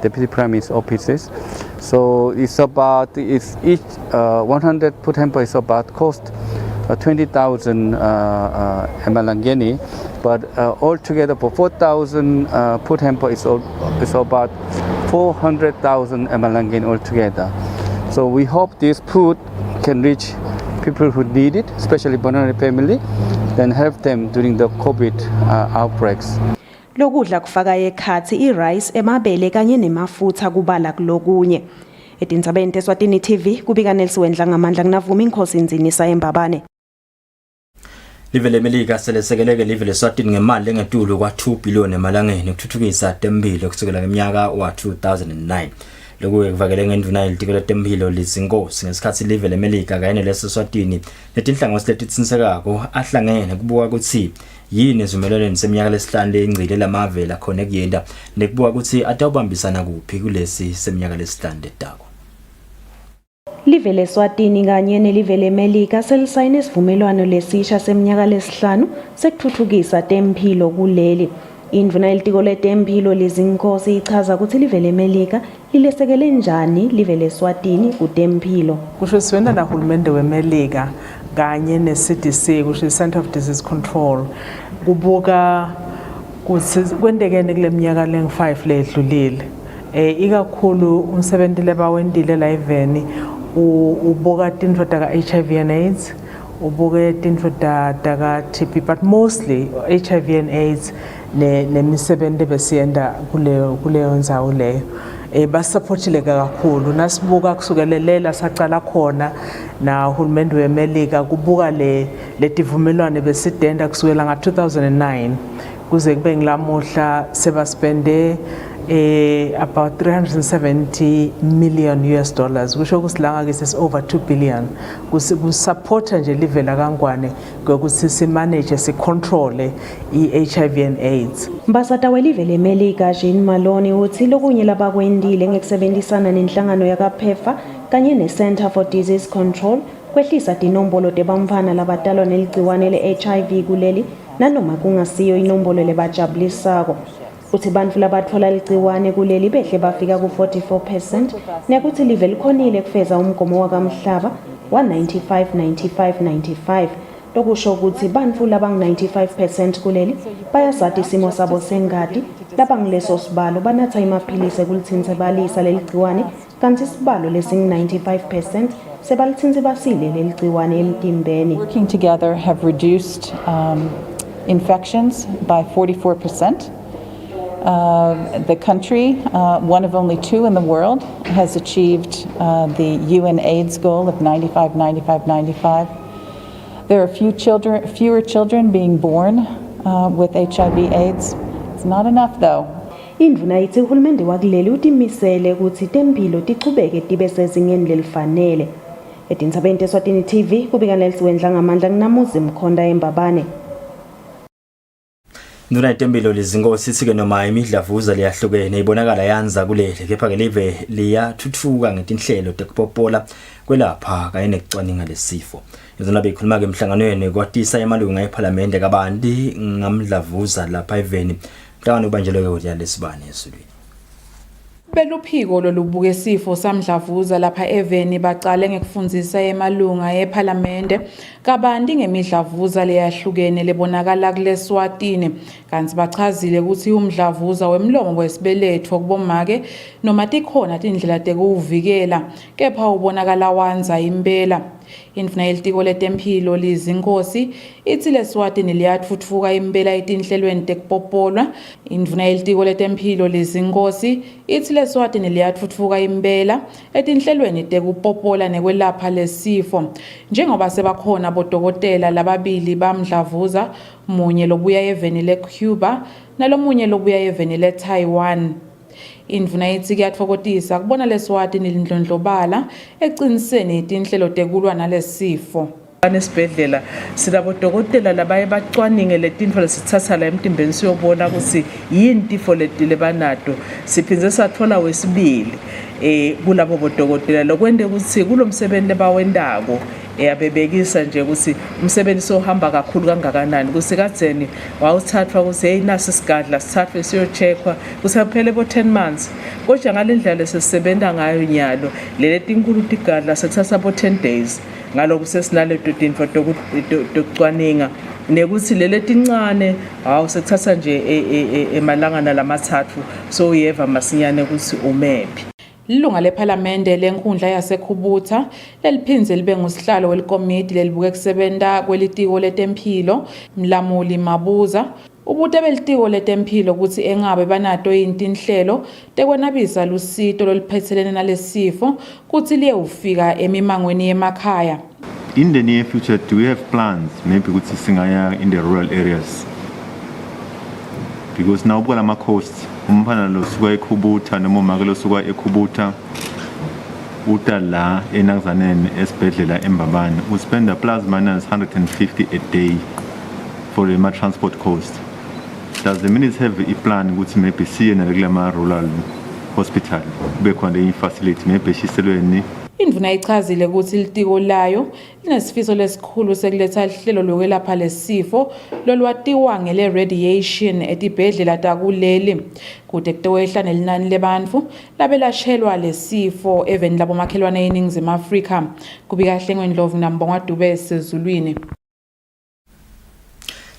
deputy prime minister offices. So it's each 100 food hamper is about cost 20,000 Emalangeni, but altogether for 4,000 food hamper is about 400,000 Emalangeni altogether. So we hope this food can reach people who need it, especially vulnerable family, then help them during the COVID outbreaks. Lokudla kufaka ekhathi i-rice, emabele kanye nemafutha kubala kulokunye. Etindzabeni Eswatini TV kubika Nelsiwendla ngamandla kunavuma inkosi inzinisa eMbabane. Live leMelika selesekeleke live leSwatini ngemali engetulu kwa 2 billion emalangeni ukuthuthukisa tempilo kusukela ngeminyaka wa 2009. Lokhu kuvakele ngenduna ilitiko letempilo lizinkosi ngesikhathi live leMelika kanye leSwatini netinhlangothi letitsinsekako ahlangene kubuka ukuthi yini ezimelelweni seminyaka lesihlanu lengcile lamavela khona kuyenda nekubuka ukuthi atawubambisana kuphi kulesi seminyaka lesihlanu letako. Live leSwatini kanye nelive leMelika selisayine isivumelwano lesisha seminyaka lesihlanu sekuthuthukisa tempilo kuleli. Induna ilitiko letempilo lizinkosi ichaza ukuthi live leMelika lilesekele njani live leSwatini kutempilo. Kusho siwena nahulumende weMelika kanye ne-CDC kusho Center of Disease Control kubuka ukuthi kwendekene kule minyaka leng5 ledlulile. Ikakhulu umsebenzi lebawendile la eveni ubuka tintfo taka HIV and AIDS, ubuka tintfo taka TB, but mostly HIV and AIDS nemisebenzi besiyenda kuleyo ndzawo leyo. Basupportile kakhulu nasibuka kusukelelela saqala khona na uhulumende weMelika kubuka letivumelwano besidenda kusukela nga 2009 kuze kube ngilamuhla sebaspende about 370 million US dollars kusho kusilanga ke sesi over 2 billion kusupporta nje live la kangwane ukuthi si manage si control iHIV and AIDS. Mbasata welive leMelika Jean Malone uthi lokunye labakwendile ngekusebenzisana nenhlangano yakaphefa kanye neCenter for Disease Control kwehlisa tinombolo tebamfana labatalwa neligciwane leHIV kuleli nanoma kungasiyo inombolo lebajabulisako. Uthi bantfu labatfola ligciwane kuleli behle bafika ku 44% nekuthi live likhonile kufeza umgomo wakamhlaba wa 95 lokusho ukuthi bantfu labangu 95% kuleli bayasati isimo sabo sengadi labangileso sibalo banatha imaphilisi kulithinsebalisa leligciwane kanti sibalo lesingu 95% sebalithinsebasile leligciwane emtimbeni. Working together have reduced infections by 44%. The country, one of only 2 in the world, has achieved the UN AIDS goal of 95. There are fewer children being born with HIV/AIDS. It's not enough, though. Induna ithi uhulumende wakuleli utimisele ukuthi tempilo tichubeke tibe sezingeni lelifanele. Etindzabeni Eswatini TV kubika Nelsiwendla ngamandla kunamuzi Mkhonda eMbabane. Nduna itempilo lizinkosi ithi ke noma imidlavuza liyahlukene ibonakala yanza kuleli kepha ke live liyathuthuka ngetinhlelo tekupopola kwelapha kanye nekucwaninga lesifo. Izona bekhuluma ke emhlanganweni kwatisa emalungu eParliament kabanti ngamdlavuza lapha eveni mhlangano ubanjelwe ke yalesibane esulwini. Beluphiko lolubuka isifo samdlavuza lapha eveni baqale ngekufundzisa emalunga eParliament kabanti ngemidlavuza leyahlukene lebonakala kuleSwatini kanti bachazile ukuthi umdlavuza wemlomo wesibeletho kubomake noma tikhona tindlela tekuvikela kepha ubonakala wanza impela. Induna ilitiko letempilo lizinkosi ithi leSwatini liyathuthuka impela etinhlelweni tekupopolwa. Induna ilitiko letempilo lizinkosi ithi leSwatini liyathuthuka impela etinhlelweni tekupopola nekwelapha lesifo njengoba sebakhona bodokotela lababili bamdlavuza munye lobuya eveni leCuba nalomunye lobuya eveni leTaiwan. Induna ithi kuyatfokotisa kubona leSwatini lindlondlobala eqiniseni itinhlelo tekulwa nalesifo. Anesibhedlela sinabodokotela labaye bacwaninge letinto lesithatha la emtimbeni siyobona ukuthi yini tifo letile banato siphinze sathola wesibili kulabo bodokotela lokwende ukuthi kulomsebenzi lebawendako abebekisa nje ukuthi umsebenzi sohamba kakhulu kangakanani kusikadzeni wawuthathwa ukuthi hey nasi sigadla sithathwe siyocheckwa kusaphele bo 10 months kodwa ngalendlela sesisebenza ngayo nyalo lele tinkulu tigadla sekuthatha bo 10 days ngaloku sesinale tinto tokucwaninga nekuthi lele tincane hawu sekuthatha nje emalangana lamathathu so uyeva masinyane ukuthi umephi. Ilunga lePhalamende lenkundla yaseKhubutha leliphinze libe ngusihlalo welikomiti lelibuke kusebenta kwelitiko letempilo Mlamuli Mabuza ubute belitiko letempilo ukuthi engabe banato inhlelo tekwenabisa lusito loliphethelene nalesifo kuthi liye ufika emimangweni yemakhaya. In the near future, do we have plans maybe ukuthi singaya in the rural areas? Because now kuba lama costs umphana lo suka eKhubutha noma umake lo suka eKhubutha uta la enangizaneni esibhedlela eMbabane uspenda plus minus 150 a day for the transport cost. Does the minister have a plan ukuthi maybe siye na regular rural hospital kube khona facility maybe shiselweni? Indvuna ichazile ukuthi ilitiko layo linesifiso lesikhulu sekuletha ihlelo lokwelapha lesifo lolwatiwa ngele radiation etibhedlela takuleli kude kutowehla nelinani lebantu labelashelwa lesifo eveni labo makhelwane eNingizimu Afrika kubika Hlengwe Ndlovu nambonga Dube esezulwini.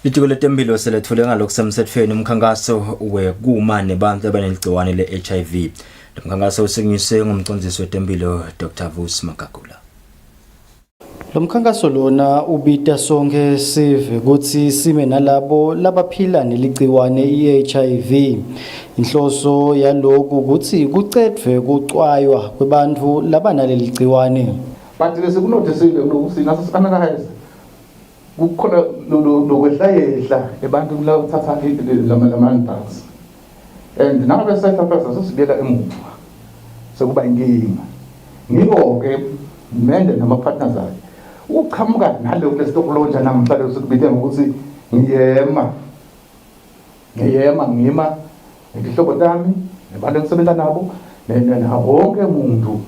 Litiko letempilo selethule ngalokusemthethweni umkhankaso wekuma nebantu abaneligciwane le-HIV. Lomkhankaso usinyiswe ngumcondzisi wetempilo Dr. Vus Makagula. Lomkhankaso lona ubita sonke sive ukuthi sime nalabo labaphila neligciwane i-HIV. Inhloso yalokhu ukuthi kucedwe kucwaywa kwabantu labanaleli gciwane. But lesi kunothesile ukuthi naso sikanakaheza kukhona lokwehla abantu labo thatha lama-drugs. And nangabe South Africa sesibuyela emuva sekuba inkinga ngiko-ke mende nama-partners akhe uqhamuka naloku lesitokulontsha namhlanje sikubithe ngokuthi ngiyema ngihlobo tami nabantu engisebenza nabo wonke umuntu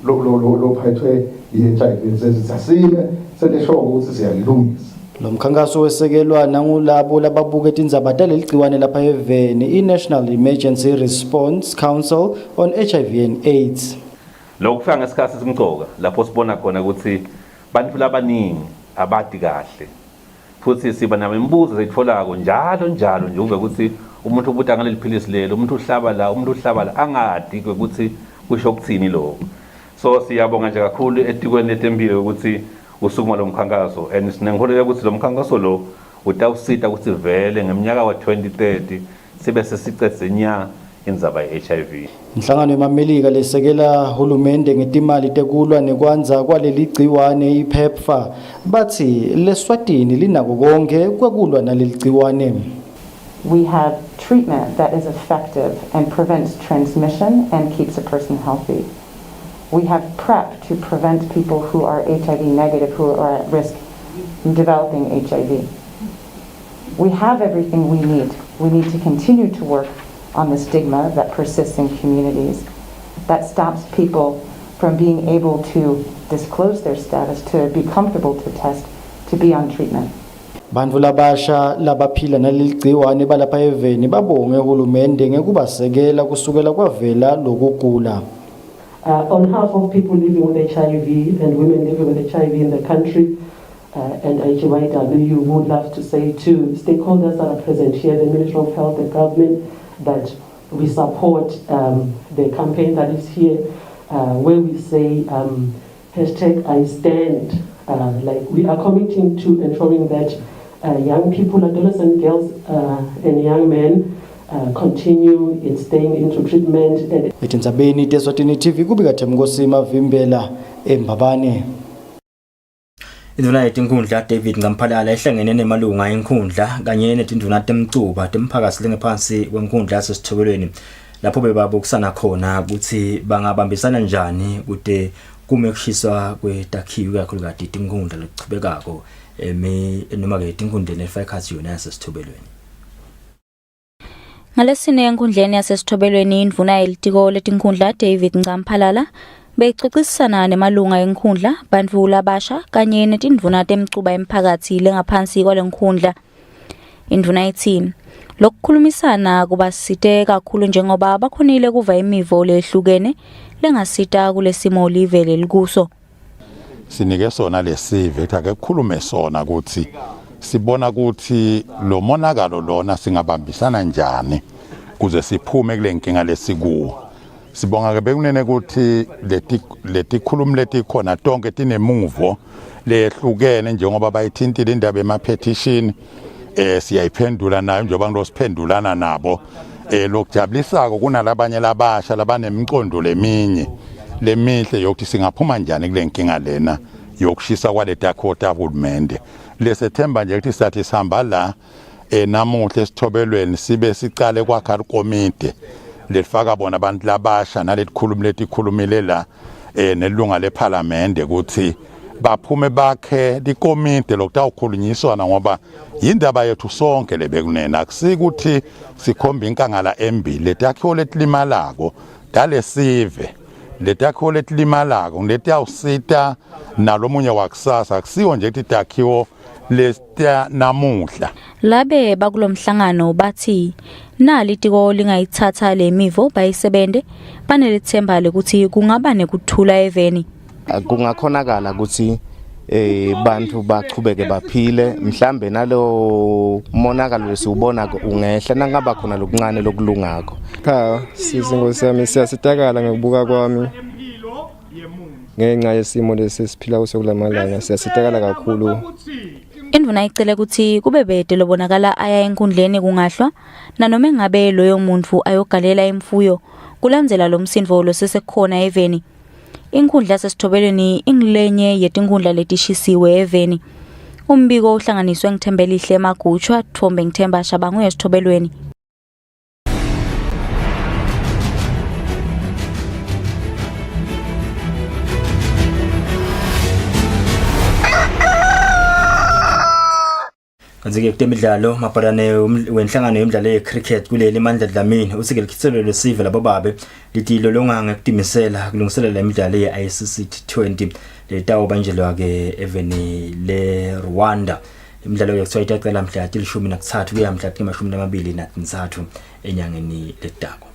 lophethwe i-HIV sesasime seleshoka ukuthi siyalilungisa. Lomkhankaso wesekelwa nangulabo lababuke tindzaba talelgciwane lapha eveni i-National Emergency Response Council on HIV and AIDS. Lokufika ngesikhathi simgcoka lapho sibona khona ukuthi bantu labaningi abadi kahle futhi siba namibuzo zayitfolako njalo nje ukuthi umuntu ubuta ngaleliphilisi lelo umuntu uhlaba la angadi ukuthi kusho ukuthini lokho. So siyabonga nje kakhulu etikweni letempilo ukuthi usukuma lo mkhankaso and sinengikholelwa ukuthi lo mkhankaso lo utawusita ukuthi vele ngeminyaka wa 2030 sibe sesicede nya indzaba ye-HIV. Inhlangano yemamelika lesekela hulumende ngetimali tekulwa nekwanza kwaleli gciwane iPEPFAR bathi leSwatini linako konke kwekulwa naleli gciwane. We have treatment that is effective and prevents transmission and keeps a person healthy. We have PrEP to prevent people who are HIV negative, who are at risk of developing HIV. We have everything we need. We need to continue to work on the stigma that persists in communities, that stops people from being able to disclose their status, to be comfortable to test, to be on treatment. Bantu labasha labaphila naleli gciwane balapha eveni babonge uhulumende ngekubasekela kusukela kwavela lokugula. On behalf of people living with HIV and women living with HIV in the country and HYW, would love to say to stakeholders that are present here, the Ministry of Health, the government, that we support the campaign that is here, where we say hashtag I stand. Like we are committing to ensuring that young people, adolescent girls and young men continue in staying into treatment. Etindzabeni teSwatini TV kubika Themnkosi Mavimbela eMbabane. Induna yetinkundla David Ngamphalala ehlangene nemalunga enkundla kanye netinduna temcuba temphakasi lengephansi kwenkundla yasesithobelweni lapho bebabukisana khona ukuthi bangabambisana njani kude kume kushiswa kwetakhiwo kakhulu kade tinkundla lokuchubekako noma ke tinkundleni efakhathi yona yasesithobelweni. Ngalesine enkundleni yasesithobelweni indvuna yelitiko letinkundla David Ncamphalala bexoxisana nemalunga enkundla bantfu labasha kanye netindvuna temcuba emphakathi lengaphansi kwalenkundla. Indvuna ithi lokukhulumisana kubasite kakhulu njengoba bakhonile kuva imivo lehlukene lengasita kulesimo live lelikuso. Sinike sona lesive ake kukhulume sona ukuthi sibona ukuthi lo monakalo lona singabambisana njani kuze siphume kule nkinga lesikuwo. Sibonga ke bekunene ukuthi leti khulumi leti khona tonke tinemuvo lehlukene njengoba bayithintile indaba ema-petition siyayiphendula nayo njengoba ngilosiphendulana nabo. Lokujabulisako kunalabanye labasha labanemqondo lemihle yokuthi singaphuma njani kule nkinga lena yokushisa kwaleta khota hulumende. Lesethemba nje ukuthi sathi sihamba la namuhla esithobelweni sibe sicale kwakha ikomite lefaka bona abantu labasha naletikhulumi letikhulumile la nelunga leParliament ukuthi baphume bakhe ikomite lokutawukhulunyiswana ngoba indaba yethu sonke lebekunena akusikuthi sikhomba inkangala embili letakhiwo letilimalako dalesive letakhiwo letilimalako letiyawusita nalomunye wakusasa akusiwo nje ukuthi itakhiwo lesita namuhla. Labe bakulomhlangano bathi nalitiko lingayithatha lemivo bayisebende banelithemba lekuthi kungaba nekuthula eveni. Kungakhonakala ukuthi bantu bachubeke baphile mhlambe nalo monakalo lesiubona ungehla nangaba khona lokuncane lokulungako. Cha sizingosi yami siyasitakala ngokubuka kwami ngenxa yesimo lesisiphila kuso kulamalanga siyasitakala kakhulu. Indvuna icele ukuthi kube bede lobonakala aya enkundleni kungahlwa nanoma ngabe loyo muntu ayogalela imfuyo kulandzela lo msindvo losesekhona eveni. Inkundla yasesithobelweni ingilenye yetinkundla letishisiwe eveni. Umbiko uhlanganiswe ngithembelihle Magutshwa Thombe ngithemba Shabangu yesithobelweni. Kanzike kutemidlalo mabharane wenhlangano yemidlalo yecricket kuleli mandla Dlamini usike likhithelo lesive labababe litilo longa ngekudimisela kulungiselela imidlalo ye-ICC T20 letawo banjelwa ke eveni le Rwanda. Imidlalo yekuthiwa itaqala mhla 13 kuya mhla 23 enyangeni letako.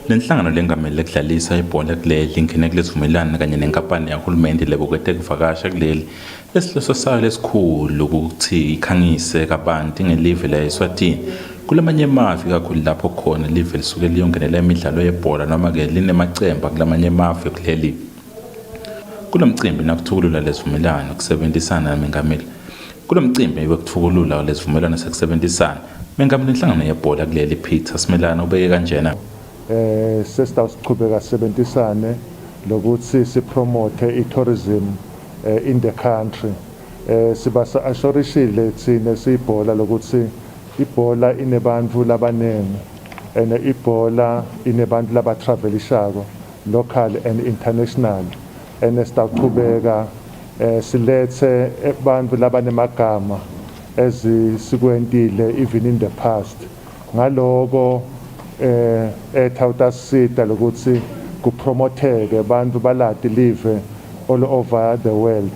Lenhlangano lengamele kudlalisa ibhola kuleli ngene kulesivumelana kanye nenkampani yahulumende lebokete kuvakasha kuleli lesihloso sayo lesikhulu ukuthi ikhangise kabanti ngelive la Eswatini kulamanye mafi kakhulu lapho khona live lisuke liyongenela imidlalo yebhola noma ke linemacemba kulamanye mafi kuleli. Kulomcimbi nakuthukulula lesivumelano ukusebenzisana namengameli. Kulomcimbi wekuthukulula lesivumelano sekusebenzisana mengameli inhlangano yebhola kuleli Peter Simelana ubeke kanjena. Sesitawusiqhubeka sisebenzisane lokuthi sipromote i-tourism in the country. Sibasa ashorishile thina sibhola lokuthi ibhola inebantu labanengi ene ibhola inebantu labatravelishako local and international ene sitaqhubeka silethe abantu labanemagama ezisikwentile even in the past ngaloko ethawutasita lokuthi kupromoteke abantu balati live all over the world.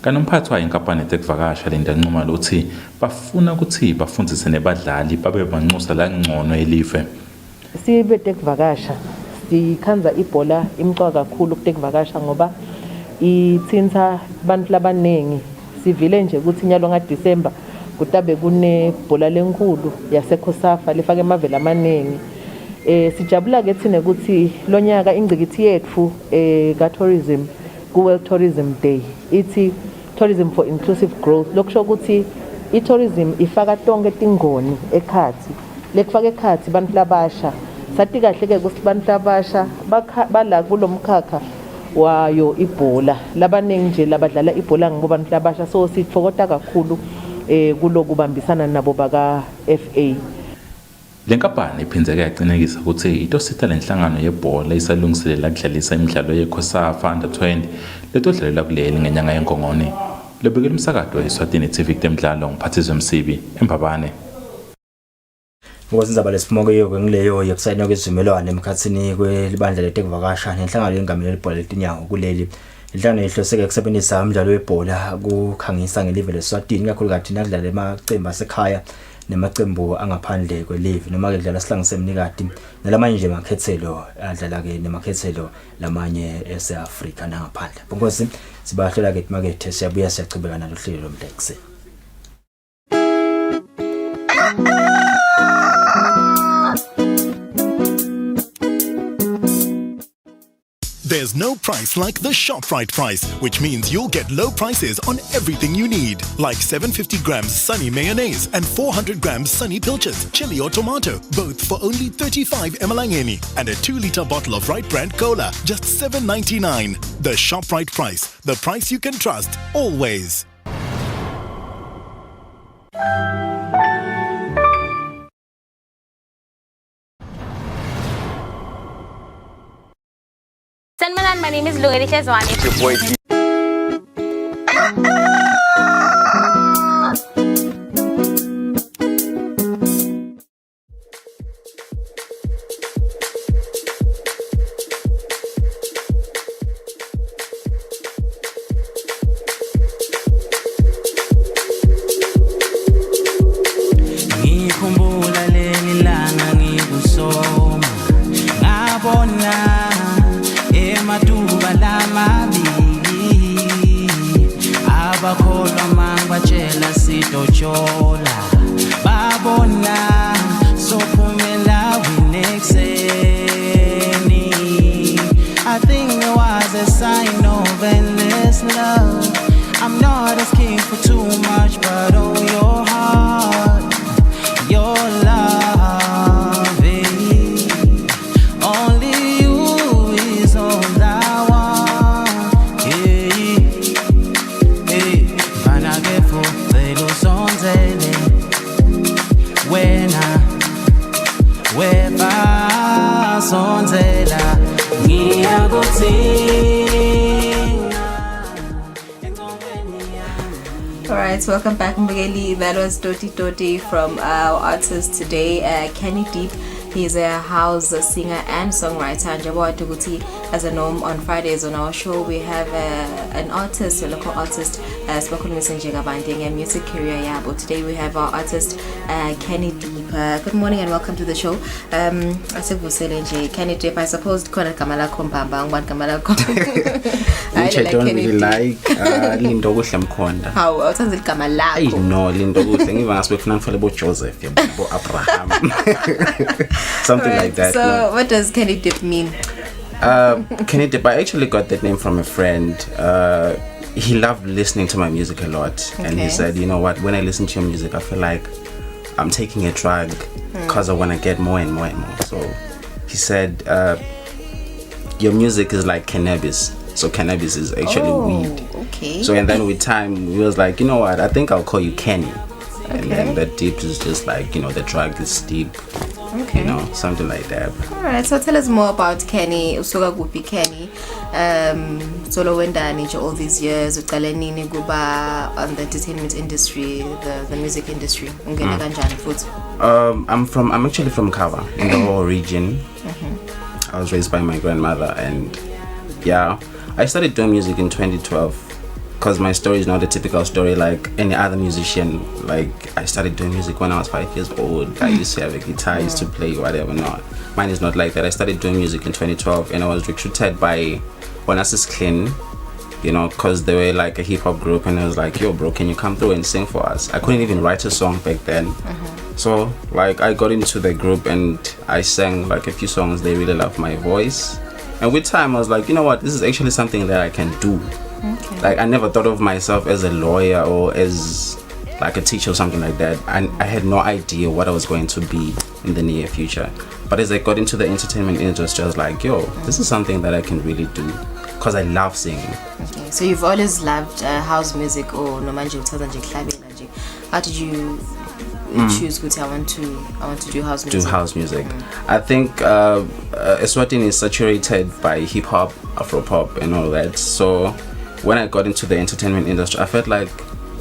Kanomphathi wayo inkampani tekuvakasha lendanquma lokuthi bafuna ukuthi bafundzise nebadlali babe banxusa la ngcono elive. Sibe tekuvakasha sikhanza ibhola imcwa kakhulu kutekuvakasha ngoba ithinta abantu labanengi sivile nje ukuthi nyalo ngaDisemba kutabe kunebhola lenkulu yaseKhosafa lifake emaveli amanengi. Sijabula ke thina ukuthi lonyaka ingcikithi yethu ka tourism ku World Tourism Day ithi tourism for inclusive growth lokusho ukuthi i-tourism ifaka tonke tingoni ekhathi lekufaka ekhathi bantu labasha sathi kahle ke ukuthi bantu labasha bala kulomkhakha wayo ibhola labaningi nje labadlala ibhola ngobantu labasha so sithokota kakhulu kulokubambisana nabo baka FA. Lenkampani iphindze yaqinekisa ukuthi itosita lenhlangano yebhola isalungiselela ukudlalisa imidlalo yeCOSAFA Under-20 letodlalela kuleli ngenyanga yeNgongoni. Lebekela umsakazo weEswatini TV kutemidlalo ngiphathizwe Msibi eMbabane. Ngokuzenza lesiphumo ngileyo yekusayina kwezivumelwano emkhathini kwelibandla letekuvakasha nenhlangano yengamela lebhola letinyawo kuleli. Inhlangano ihloseke ukusebenzisa umdlalo webhola kukhangisa ngelive leSwatini kakhulukazi nakudlala emaqembu asekhaya nemaqembu angaphandle kwelive noma ke dlala sihlangu semnikati nalamanye nje makhethelo adlala ke nemakhethelo lamanye eseAfrika nangaphandle. Bonkosi sibahlela ke emakethe siyabuya siyachubeka nalo hlelo lomlexe. There's no price like the Shoprite price, which means you'll get low prices on everything you need, like 750 grams Sunny mayonnaise and 400 grams Sunny pilchards, chili or tomato, both for only 35 mlangeni, and a 2-liter bottle of Right brand cola, just $7.99. The Shoprite price, the price you can trust, always. My name is Eswatini. Ngikhumbula leli langa ngikusoma ngabona Maduba lamabili abakholwa mangbatshela sitotshola babona sophumela winekseni. I think there was a sign of endless love. I'm not asking for too much, but oh, your heart, your love. Alright, welcome back Mbegeli. That was Doti Doti from our artist today, Kenny Deep. He's a house singer and songwriter. And Jabo Atuguti, as a norm, on Fridays on our show, we have an artist, a local artist, spoken with banding a music career. Yeah, but today we have our artist, Kenny Deep. Good morning and welcome to the show. I said Kusile, Kenny Deep. I suppose Kona Kamala Kumbamba, one Kamala which I don't really like. Lindo Gushamkonda. How? It sounds like Kamala. I know Lindo Gusham. Even as we for Joseph, Abraham. Something like that. So, no. What does Kenny Dip mean? Kenny Dip, I actually got that name from a friend. He loved listening to my music a lot. Okay. And he said, you know what, when I listen to your music, I feel like I'm taking a drug because I want to get more and more and more. So he said, your music is like cannabis. So cannabis is actually weed. Okay. So and then with time, he was like, you know what, I think I'll call you Kenny. Okay. And then the deep is just like, you know, the drug is deep. Okay. You know, something like that. Alright, so tell us more about Kenny. Usuka Gupi Kenny. Solo wendani all these years uqalenini kuba on the entertainment industry, the music industry. Ungena kanjani futhi? I'm actually from Kava, in the whole region. I was raised by my grandmother, and yeah, I started doing music in 2012. Because my story is not a typical story like any other musician. Like, I started doing music when I was 5 years old. I used to have a guitar, I used to play whatever. Not mine is not like that. I started doing music in 2012, and I was recruited by Onassis Clean, you know, because they were like a hip-hop group, and I was like, yo bro, can you come through and sing for us? I couldn't even write a song back then. So like I got into the group and I sang like a few songs. They really loved my voice, and with time I was like, you know what, this is actually something that I can do. Okay. Like I never thought of myself as a lawyer or as like a teacher or something like that, and I had no idea what I was going to be in the near future. But as I got into the entertainment industry, I was like, yo, this is something that I can really do because I love singing. Okay, so you've always loved house music or no manje. How did you choose ukuthi I want to do house music? Do house music. I think Eswatini is saturated by hip hop, Afro pop, and all that. So when I got into the entertainment industry, I felt like,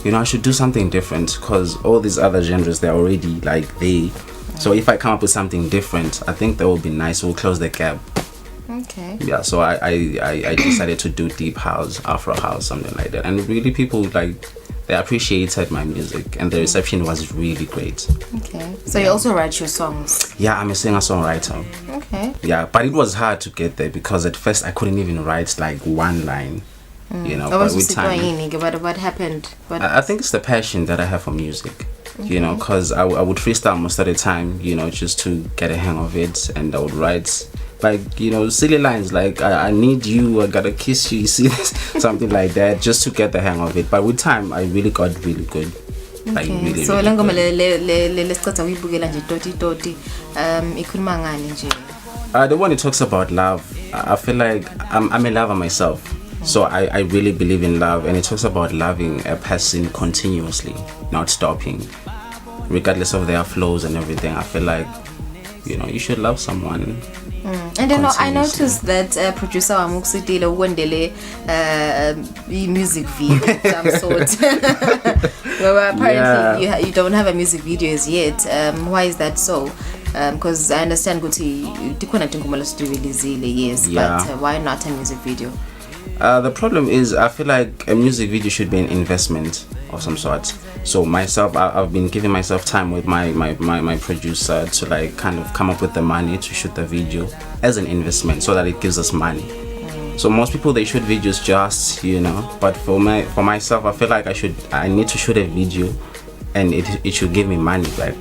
you know, I should do something different because all these other genres, they're already like they. So if I come up with something different, I think that would be nice. We'll close the gap. Okay. Yeah, so I decided to do deep house, Afro house, something like that. And really people they appreciated my music and the reception was really great. Okay. So you also write your songs? Yeah, I'm a singer-songwriter. Okay. Yeah, but it was hard to get there because at first I couldn't even write like one line. You know, but with time. What happened? I think it's the passion that I have for music. You know, because I would freestyle most of the time, you know, just to get a hang of it. And I would write, like, you know, silly lines like, I need you, I gotta kiss you, you see, something like that, just to get the hang of it. But with time, I really got really good. Like, really, so really ngoma le lesicatha uyibukela nje toti ikhuluma ngani nje? The one it talks about love. I feel like I'm a lover myself. So I really believe in love, and it talks about loving a person continuously, not stopping, regardless of their flaws and everything. I feel like, you know, you should love someone. And then I noticed that producer wa Kusile ukwendele music video of some sort. Well, apparently you don't have a music video as yet. Why is that so? Because I understand ukuthi tikhona tingoma lesireleasile, yes, but why not a music video? The problem is, I feel like a music video should be an investment of some sort. So myself, I've been giving myself time with my producer to like kind of come up with the money to shoot the video as an investment so that it gives us money. So most people, they shoot videos just, you know, but for myself, I feel like I need to shoot a video and it should give me money back,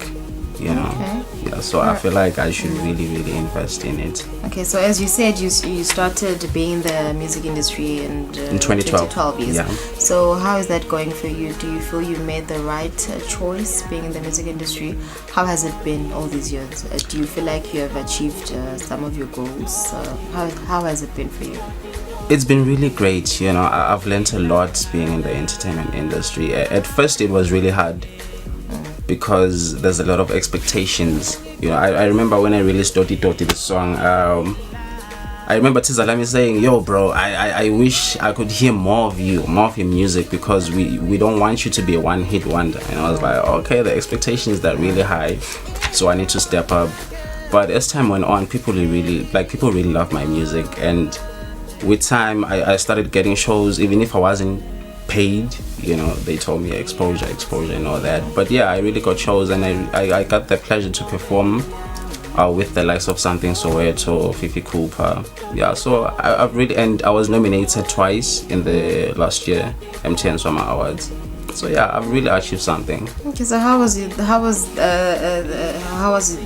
you know. Okay. Yeah, so I feel like I should really invest in it. Okay, so as you said, you started being in the music industry in 2012. Years. Yeah. So how is that going for you? Do you feel you made the right choice being in the music industry? How has it been all these years? Do you feel like you have achieved some of your goals? How has it been for you? It's been really great. You know, I've learned a lot being in the entertainment industry. At first, it was really hard because there's a lot of expectations. You know, I remember when I released Doti Doti, the song, I remember Tizalami saying, yo bro, I wish I could hear more of your music because we don't want you to be a one-hit wonder. And I was like, okay, the expectations are really high, so I need to step up. But as time went on, people really love my music, and with time I started getting shows even if I wasn't paid. You know, they told me exposure and all that. But yeah, I really got shows, and I got the pleasure to perform with the likes of Something Soweto, Fifi Cooper. Yeah, so and I was nominated twice in the last year MTN Summer Awards. So yeah, I've really achieved something. Okay, so how was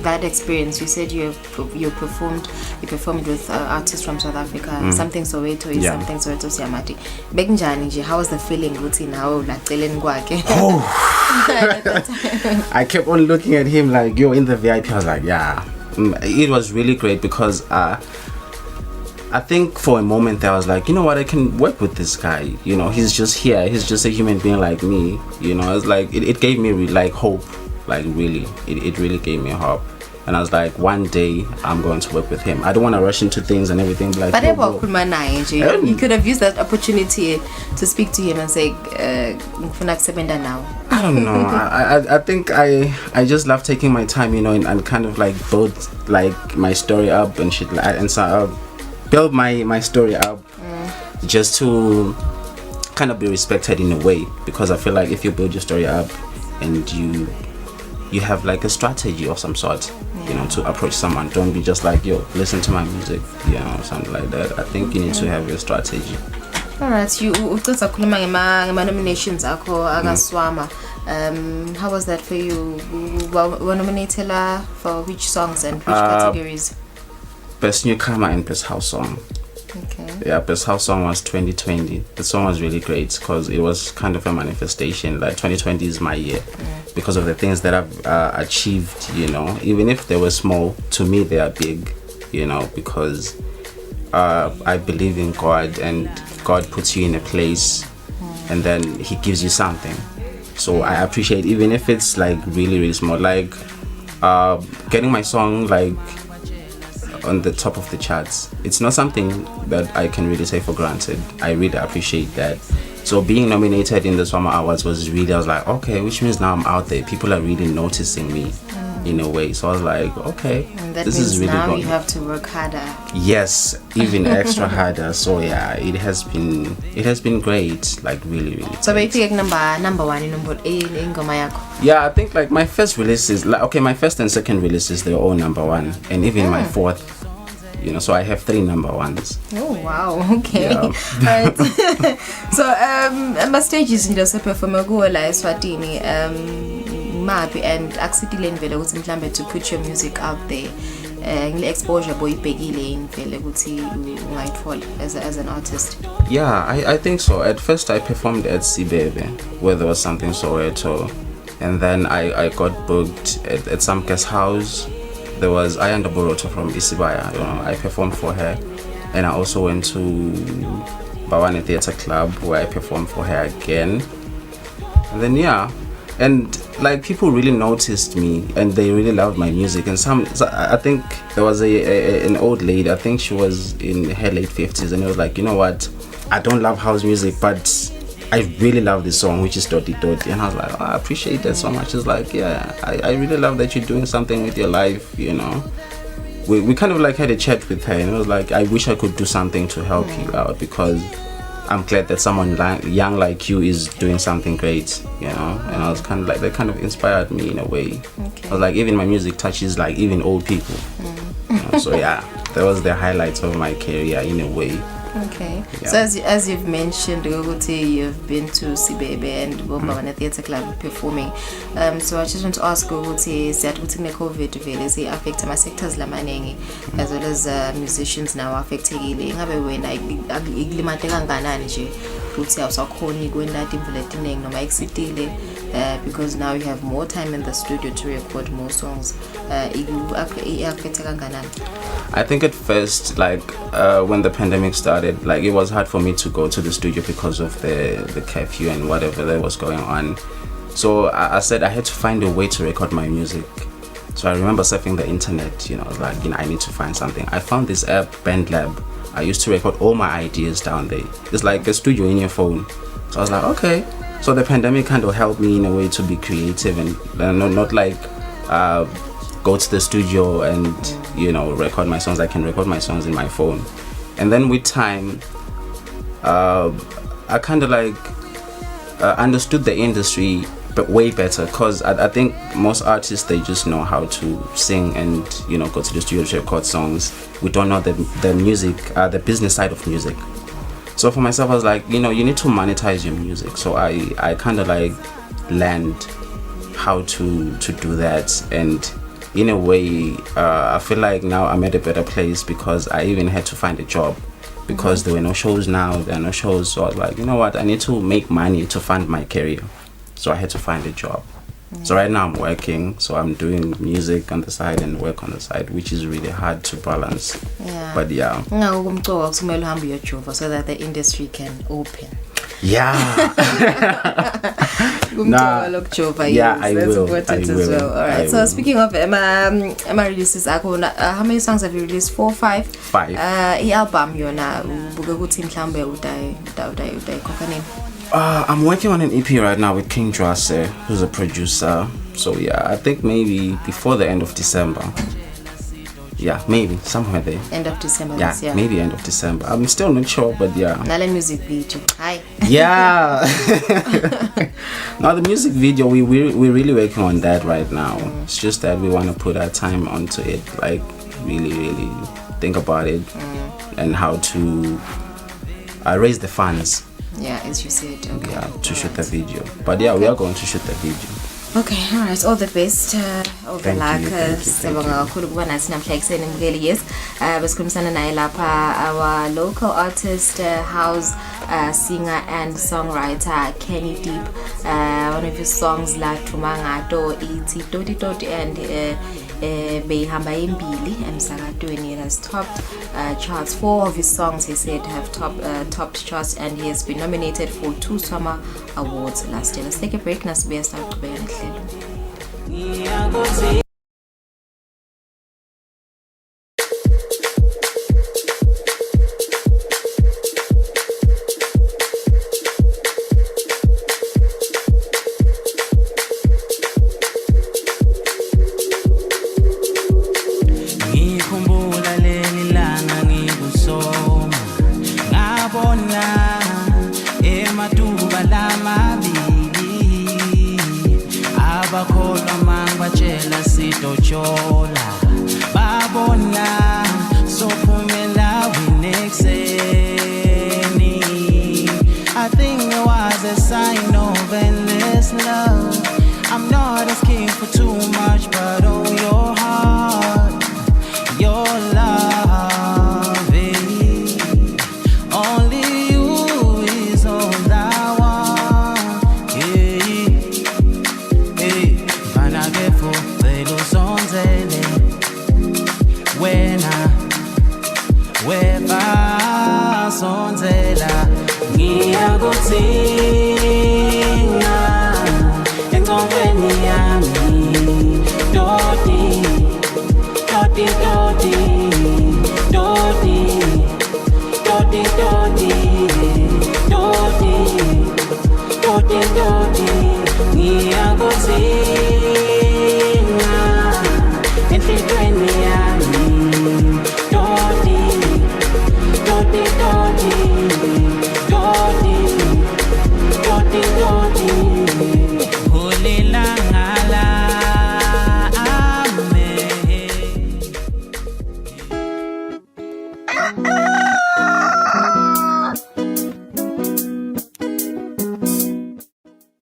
that experience? You said you performed with artists from South Africa. Something Soweto is Something Soweto Siamati. Bekunjani nje, how was the feeling ukuthi nawe unaceleni kwakhe? I kept on looking at him like, yo, in the VIP. I was like, yeah. It was really great because I think for a moment there I was like, you know what, I can work with this guy. You know, he's just here. He's just a human being like me. You know, it's like it gave me like hope. Like really, it really gave me hope. And I was like, one day I'm going to work with him. I don't want to rush into things and everything. Like, but you could have used that opportunity to speak to him and say, now. I don't know. I think I just love taking my time, you know, and kind of like build like my story up and shit, and so build my story up just to kind of be respected in a way, because I feel like if you build your story up and you have like a strategy of some sort, you know, to approach someone, don't be just like, yo, listen to my music, you know, something like that. I think you need to have your strategy. Alright, you ucitha khuluma ngema nominations akho akaswama. How was that for you? Were nominated for which songs and which categories? Best Newcomer and Best House Song. Okay. Yeah, Best House Song was 2020. The song was really great because it was kind of a manifestation. Like 2020 is my year because of the things that I've achieved, you know. Even if they were small, to me they are big, you know, because I believe in God, and God puts you in a place and then he gives you something. So I appreciate, even if it's like really small, like getting my song like on the top of the charts. It's not something that I can really say for granted. I really appreciate that. So being nominated in the Summer Awards was really, I was like, okay, which means now I'm out there. People are really noticing me in a way. So I was like, okay, And that this means is really now good. you have to work harder. Yes, even extra harder. So yeah, it has been great, like really. So basically number one in ingoma yakho. Yeah, I think like my first releases, like okay, my first and second releases, they were all number one, and even my fourth. You know, so I have 3 number ones. Oh wow, okay. Yeah. Right. So ama stages nje seperform go la Eswatini mapi and akusitile nivele ukuthi mhlambe to put your music out there. Ngile exposure boyibhekile nivele ukuthi ungayithola as an artist. Yeah, I think so. At first I performed at Sibebe where there was something Soweto, and then I got booked at some guest house. There was Ayanda Boroto from Isibaya, you know, I performed for her, and I also went to Bawane Theatre Club where I performed for her again. And then yeah, and like people really noticed me and they really loved my music. And I think there was an old lady, I think she was in her late 50s, and it was like, you know what, I don't love house music, but I really love this song, which is Doti Doti. And I was like, oh, I appreciate that so much. It's like, yeah, I really love that you're doing something with your life, you know. We kind of like had a chat with her, and it was like, I wish I could do something to help you out, because I'm glad that someone young like you is doing something great, you know. And I was kind of like, that kind of inspired me in a way. Okay. I was like, even my music touches like even old people. You know? So yeah, that was the highlights of my career in a way. Okay. Yeah. So as you've mentioned, you've been to Sibebe and Bawane Theatre Club performing. So I just want to ask ukuthi siyathi ne-COVID vele affect ama sectors lamaningi as well as musicians now affectekile. Ingabe wena ikulimate kanganani nje ukuthi awusakhoni kwenda imvula etiningi noma ekusitile because now you have more time in the studio to record more songs. Affect kanganani? I think at first, like when the pandemic started, like it was hard for me to go to the studio because of the curfew and whatever that was going on. So I said I had to find a way to record my music. So I remember surfing the internet, you know, like, you know, I need to find something. I found this app, BandLab. I used to record all my ideas down there. It's like a studio in your phone. So I was like, okay. So the pandemic kind of helped me in a way to be creative and not like go to the studio and, you know, record my songs. I can record my songs in my phone. And then with time, I kind of like understood the industry but way better, because I think most artists, they just know how to sing and, you know, go to the studio to record songs. We don't know the music, the business side of music. So for myself, I was like, you know, you need to monetize your music. So I kind of like learned how to do that. And in a way, I feel like now I'm at a better place because I even had to find a job because there were no shows now, there are no shows. So I was like, you know what, I need to make money to fund my career. So I had to find a job. So right now I'm working, so I'm doing music on the side and work on the side, which is really hard to balance. Yeah. But yeah. So that the industry can open. Yeah. Yeah, I that's will. important I as will. well. All right. So speaking of Emma releases, how many songs have you released? 4, 5? 5. Album yona buka ukuthi mhlambe udayikhokha nini? I'm working on an EP right now with King Drase, who's a producer. So yeah, I think maybe before the end of December. Yeah, maybe somewhere there. End of December. Yeah, this year. maybe end of December. I'm still not sure, but yeah. Nale music video. Hi. Yeah. Now the music video, we're really working on that right now. It's just that we want to put our time onto it, like really think about it and how to raise the funds. Yeah, as you said. Okay. Yeah, to shoot the video. But yeah, we are going to shoot the video. Okay, all right, all the best, all the luck. Sibonga kakhulu kuba nathi namhla ekuseni mbukeli. Yes, besikhulumisana naye lapha, our local artist, house singer and songwriter Kenny Deep. One of his songs la Tumangato iti Doti Doti, and behamba embili emsakatweni. It has topped charts. 4 of his songs, he said, have topped charts, and he has been nominated for 2 summer awards last year. Let's take a break. Nasibuya saqhubeka nehlelo. I think it was a sign of endless love. I'm not asking for too much, but oh, your heart, your love, only you is all I want. Vanagefo, velo sonzele, weba sonzela, ngiyakuthina engcondweni yami, dodi, dodi, dodi, dodi, dodi, dodi, dodi, dodi, dodi, ngiyakuthina enhlizweni yami, dodi, dodi, dodi, dodi, dodi, dodi, hulilangala ame.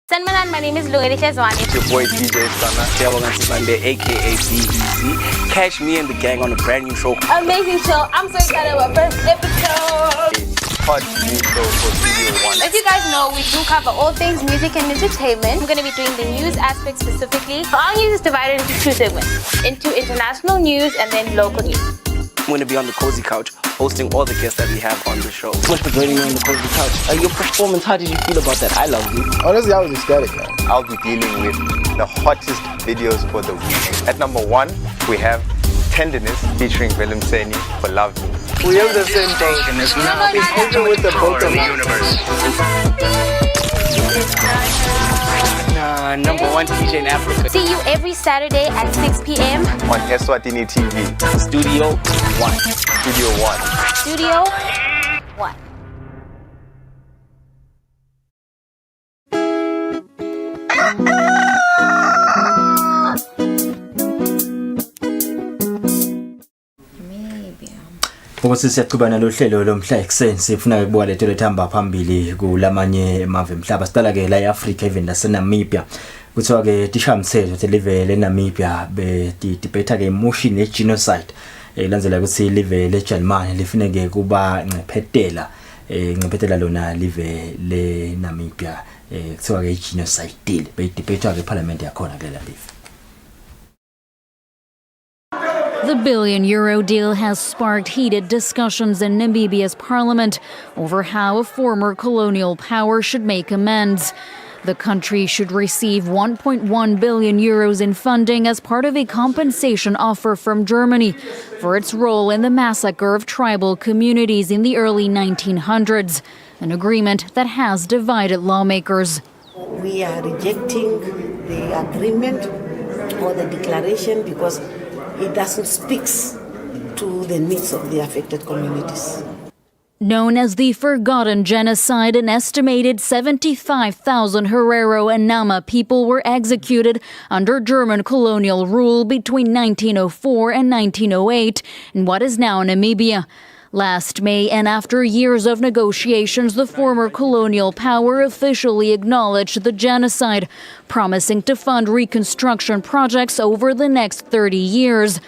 Sanmanan, my name is Eswatini. It's your boy DJ Sana, Sunday, aka BEC. Catch me and the gang on a brand new show. Amazing show. I'm so excited about first episode. Hot new show for Studio One. As you guys know, we do cover all things music and entertainment. We're going to be doing the news aspect specifically. So our news is divided into 2 segments, into international news and then local news. I'm going to be on the cozy couch, hosting all the guests that we have on the show. Thanks for joining me on the cozy couch. Your performance, how did you feel about that? I love you. Honestly, I was ecstatic, man. I'll be dealing with the hottest videos for the week. At number 1, we have Tenderness featuring Philanthropy for Love Me. We have the same thing. It's over with the both of us. Number 1 DJ in Africa. See you every Saturday at 6 p.m. on Eswatini TV. Studio One. Studio One. Studio One. Ukuthi siyaqhubana lohlelo lomhla ekseni sifuna ukubuka letho lethamba phambili kulamanye emave emhlaba siqala ke la eAfrica even naseNamibia kuthiwa ke tishamthetho telive leNamibia debate ke motion ne genocide landzela ukuthi live leGermany lifuneke kuba ngcephetela lona live leNamibia kuthiwa ke genocide deal beyidebate ke parliament yakhona ke la live. The €1 billion deal has sparked heated discussions in Namibia's parliament over how a former colonial power should make amends. The country should receive €1.1 billion in funding as part of a compensation offer from Germany for its role in the massacre of tribal communities in the early 1900s, an agreement that has divided lawmakers. We are rejecting the agreement or the declaration because it doesn't speak to the needs of the affected communities. Known as the Forgotten Genocide, an estimated 75,000 Herero and Nama people were executed under German colonial rule between 1904 and 1908 in what is now Namibia. Last May, and after years of negotiations, the former colonial power officially acknowledged the genocide, promising to fund reconstruction projects over the next 30 years.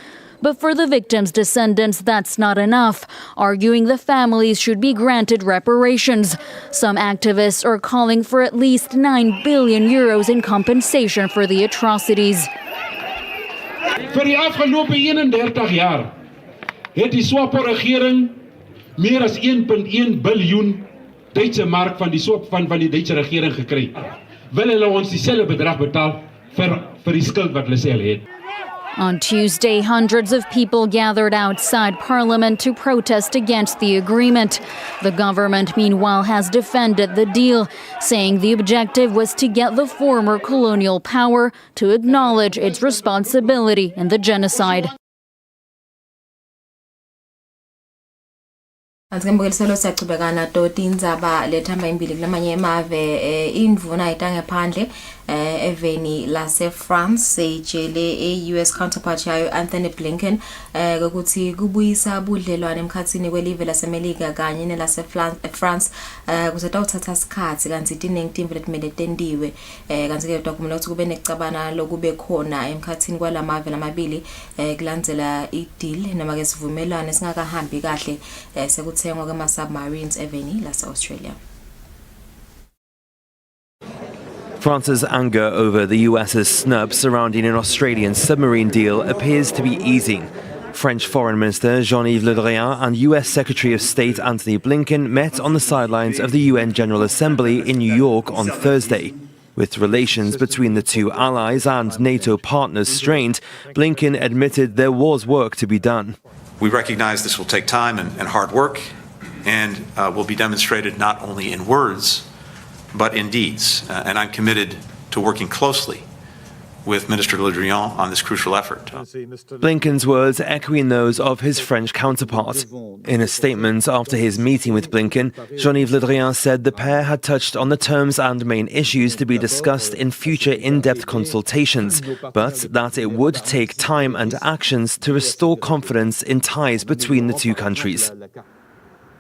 But for the victims' descendants, that's not enough, arguing the families should be granted reparations. Some activists are calling for at least €9 billion in compensation for the atrocities. Vir die afgelope 31 jaar het die SWAPO regering meer as 1.1 biljoen Duitse mark van die Duitse regering gekry. Wil hulle ons dieselfde bedrag betaal vir die skuld wat hulle sê hulle het? On Tuesday, hundreds of people gathered outside Parliament to protest against the agreement. The government, meanwhile, has defended the deal, saying the objective was to get the former colonial power to acknowledge its responsibility in the genocide. Azikembukiselo siyachubekana toti indzaba lethamba imbili kulamanye emave indvuna itange phandle eveni lase France seyitshele US counterpart yayo Anthony Blinken ukuthi kubuyisa budlelwane emkhatsini kwelive lasemelika kanye nelase France kusetawuthatha isikhathi kanti iningi letimele tendiwe kanti ke dokumela ukuthi kube necabana lokube khona emkhatsini kwalamave lamabili kulandzela ideal noma ke sivumelane singakahambi kahle sekuthengwa kwama submarines eveni lase Australia. France's anger over the US's snub surrounding an Australian submarine deal appears to be easing. French Foreign Minister Jean-Yves Le Drian and US Secretary of State Anthony Blinken met on the sidelines of the UN General Assembly in New York on Thursday. With relations between the two allies and NATO partners strained, Blinken admitted there was work to be done. We recognize this will take time and hard work and will be demonstrated not only in words but in deeds. And I'm committed to working closely with Minister Le Drian on this crucial effort. Blinken's words echoing those of his French counterpart. In a statement after his meeting with Blinken, Jean-Yves Le Drian said the pair had touched on the terms and main issues to be discussed in future in-depth consultations, but that it would take time and actions to restore confidence in ties between the two countries.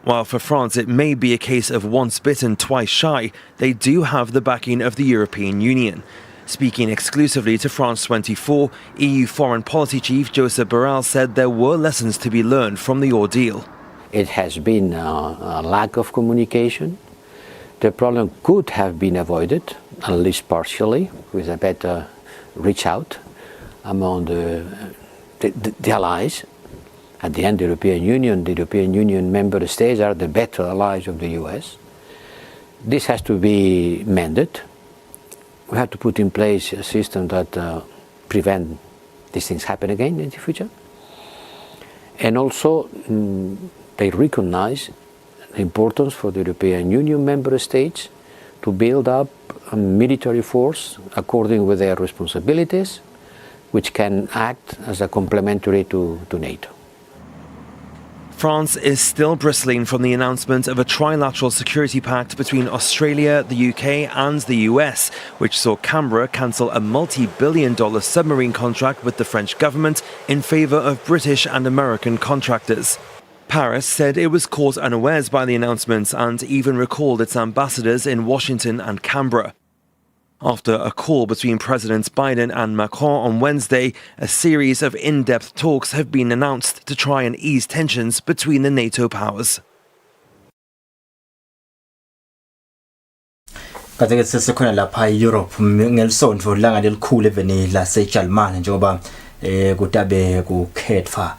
While for France it may be a case of once bitten, twice shy, they do have the backing of the European Union. Speaking exclusively to France 24, EU Foreign Policy Chief Joseph Borrell said there were lessons to be learned from the ordeal. It has been a lack of communication. The problem could have been avoided, at least partially, with a better reach out among the allies. At the end, the European Union member states are the better allies of the US. This has to be mended. We have to put in place a system that prevent these things happen again in the future. And also, they recognize the importance for the European Union member states to build up a military force according with their responsibilities, which can act as a complementary to NATO. France is still bristling from the announcement of a trilateral security pact between Australia, the UK and the US, which saw Canberra cancel a multi-billion-dollar submarine contract with the French government in favour of British and American contractors. Paris said it was caught unawares by the announcement and even recalled its ambassadors in Washington and Canberra. After a call between Presidents Biden and Macron on Wednesday, a series of in-depth talks have been announced to try and ease tensions between the NATO powers. Kathi sesikhona lapha eEurope ngelisonto langa lelikhulu eveni laseJalimane njengoba kutabe kukhetfwa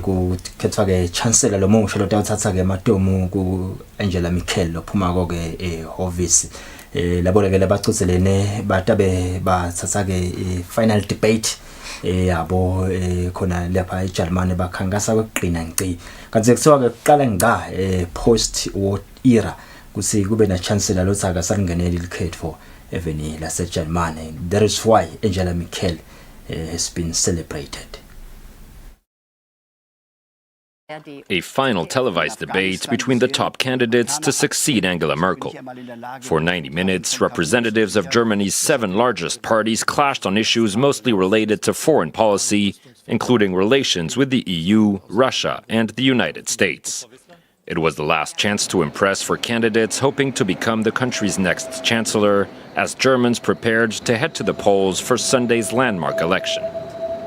kukhetfwa ke chancellor lo mongisho lo uthatha ke matomu ku Angela Merkel lophuma ko ke ehhovisi labona ke labacutselene batabe bathatha ke final debate yabo khona lapha eJalimane bakhankasa kweqina nci kanti kuthiwa ke kuqala ngqa post war era kusi kube na chancellor lothaka salingenele likhetfo eveni laseJalimane. That is why Angela Merkel has been celebrated. A final televised debate between the top candidates to succeed Angela Merkel. For 90 minutes, representatives of Germany's 7 largest parties clashed on issues mostly related to foreign policy, including relations with the EU, Russia, and the United States. It was the last chance to impress for candidates hoping to become the country's next chancellor, as Germans prepared to head to the polls for Sunday's landmark election.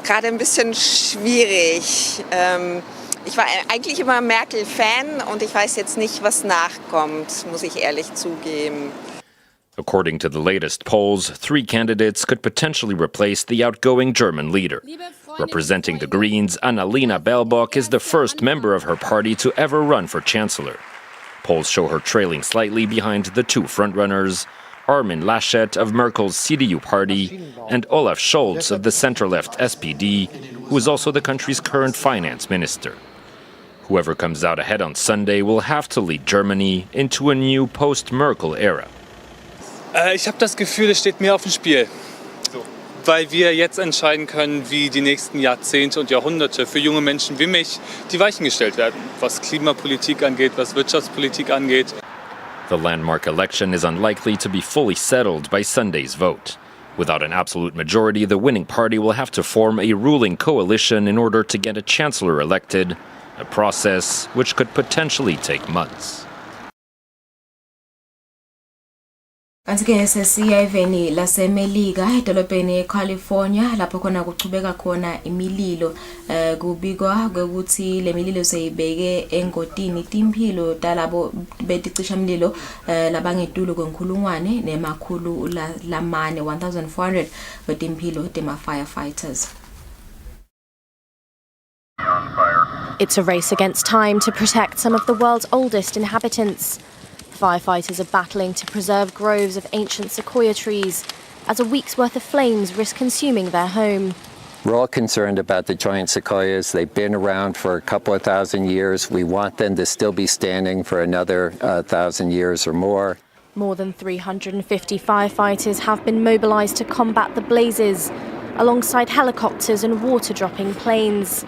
Gerade ein bisschen schwierig. Ich war eigentlich immer Merkel-Fan und ich weiß jetzt nicht, was nachkommt, muss ich ehrlich zugeben. According to the latest polls, 3 candidates could potentially replace the outgoing German leader. Representing the Greens, Annalena Baerbock is the first member of her party to ever run for chancellor. Polls show her trailing slightly behind the two frontrunners, Armin Laschet of Merkel's CDU party and Olaf Scholz of the center-left SPD, who is also the country's current finance minister. Whoever comes out ahead on Sunday will have to lead Germany into a new post-Merkel era. Ich habe das Gefühl, es steht mehr auf dem Spiel, weil wir jetzt entscheiden können, wie die nächsten Jahrzehnte und Jahrhunderte für junge Menschen wie mich die Weichen gestellt werden, was Klimapolitik angeht, was Wirtschaftspolitik angeht. The landmark election is unlikely to be fully settled by Sunday's vote. Without an absolute majority, the winning party will have to form a ruling coalition in order to get a chancellor elected, a process which could potentially take months. Kanti-ke sesiya eveni lasemelika edolobheni eCalifornia lapho khona kuchubeka khona imililo kubikwa ukuthi le mililo seyibeke engodini timphilo talabo beticisha mlilo labangedulo kwenkulungwane nemakhulu lamane 1400 betimphilo tema firefighters. It's a race against time to protect some of the world's oldest inhabitants. Firefighters are battling to preserve groves of ancient sequoia trees as a week's worth of flames risk consuming their home. We're all concerned about the giant sequoias. They've been around for a couple of thousand years. We want them to still be standing for another 1,000 years or more. More than 350 firefighters have been mobilized to combat the blazes, alongside helicopters and water-dropping planes.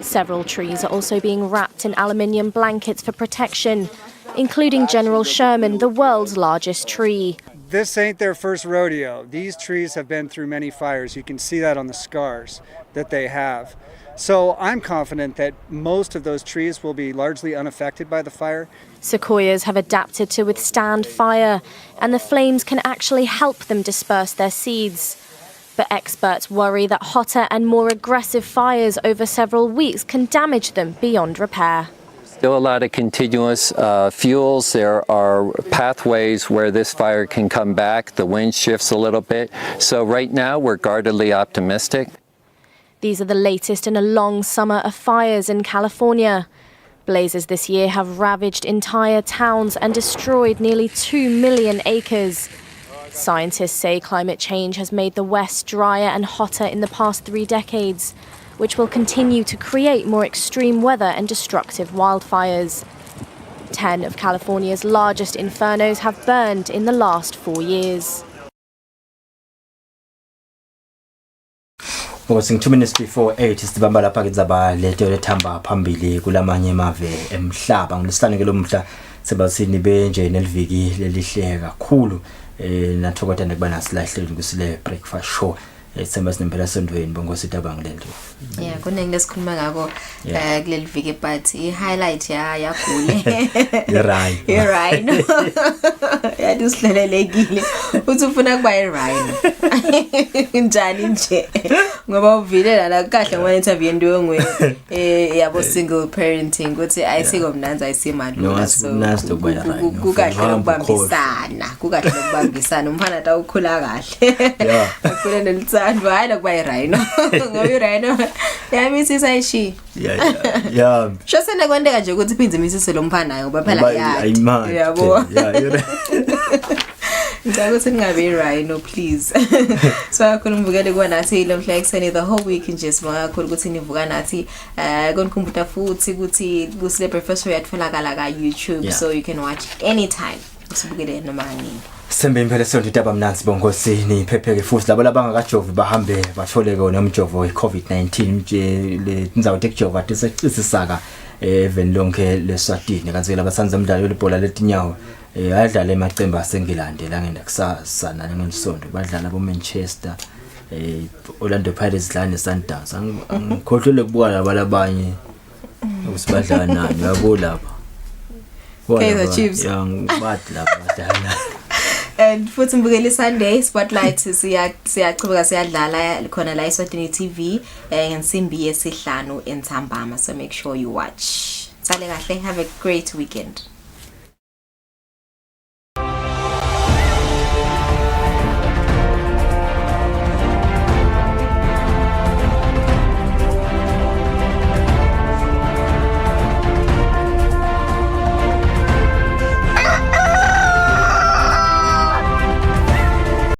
Several trees are also being wrapped in aluminium blankets for protection, including General Sherman, the world's largest tree. This ain't their first rodeo. These trees have been through many fires. You can see that on the scars that they have. So I'm confident that most of those trees will be largely unaffected by the fire. Sequoias have adapted to withstand fire, and the flames can actually help them disperse their seeds. But experts worry that hotter and more aggressive fires over several weeks can damage them beyond repair. Still a lot of continuous fuels. There are pathways where this fire can come back. The wind shifts a little bit. So right now we're guardedly optimistic. These are the latest in a long summer of fires in California. Blazes this year have ravaged entire towns and destroyed nearly 2 million acres. Scientists say climate change has made the West drier and hotter in the past 3 decades, which will continue to create more extreme weather and destructive wildfires. 10 of California's largest infernos have burned in the last 4 years. Wasing 2 minutes before 8 isibamba lapha kuzaba leto lethamba phambili kulamanye mave emhlaba ngilesitani ke lo mhla sebasini benje neliviki lelihle kakhulu nathokota nekuba nasilahleli kusile breakfast show Semba sinempela sondweni bongosi tabang lento. Yeah, kunenge lesikhuluma ngako kuleli viki but I highlight yagule. You're right. You're right. Yathi usihlelelekile. Uthi ufuna kuba irhino. Njani nje. Ngoba uvile la kahle ngone interview endiwe ngwe yabo single parenting uthi ayisiko mnanzi ayisimali so kukahle ukubambisana. Kukahle ukubambisana umfana ta ukhula kahle. Yeah. Akhule nelitsa hayi lokuba irhino ngoba irhino yamisisa ishi yeah shosene kwendeka nje ukuthi iphinze imisise lo mphana ngoba phela yathi yabo ngikuthi ningabe irhino please so akho ngivukele kwa nathi lo mhla ekseni the whole week nje sibonga kakhulu ukuthi nivuka nathi konkomputer futhi ukuthi kusile breakfast yatfolakala ka YouTube so you can watch anytime usibukele noma nini. Sembe impela sonto itaba mnansi bongosini phepheke futhi labo labangakajovi bahambe bathole kona umjovo weCovid-19 nje le indzawo tekujova tisisaka even lonke leSwatini kanti labasanza umdlalo webhola letinyawo ayadlala emacembu aseNgilandi la ngenda kusasa nangelisonto badlala boManchester Orlando Pirates dlala neSundowns angikhohlele kubuka labalabanye usibadlala nani yabo lapha Kaizer Chiefs ngibadla badlala and futhi mbukeli Sunday Spotlight siyachubeka siyadlala khona la Eswatini TV ngensimbi yesihlanu entsambama so make sure you watch. Sale kahle, have a great weekend.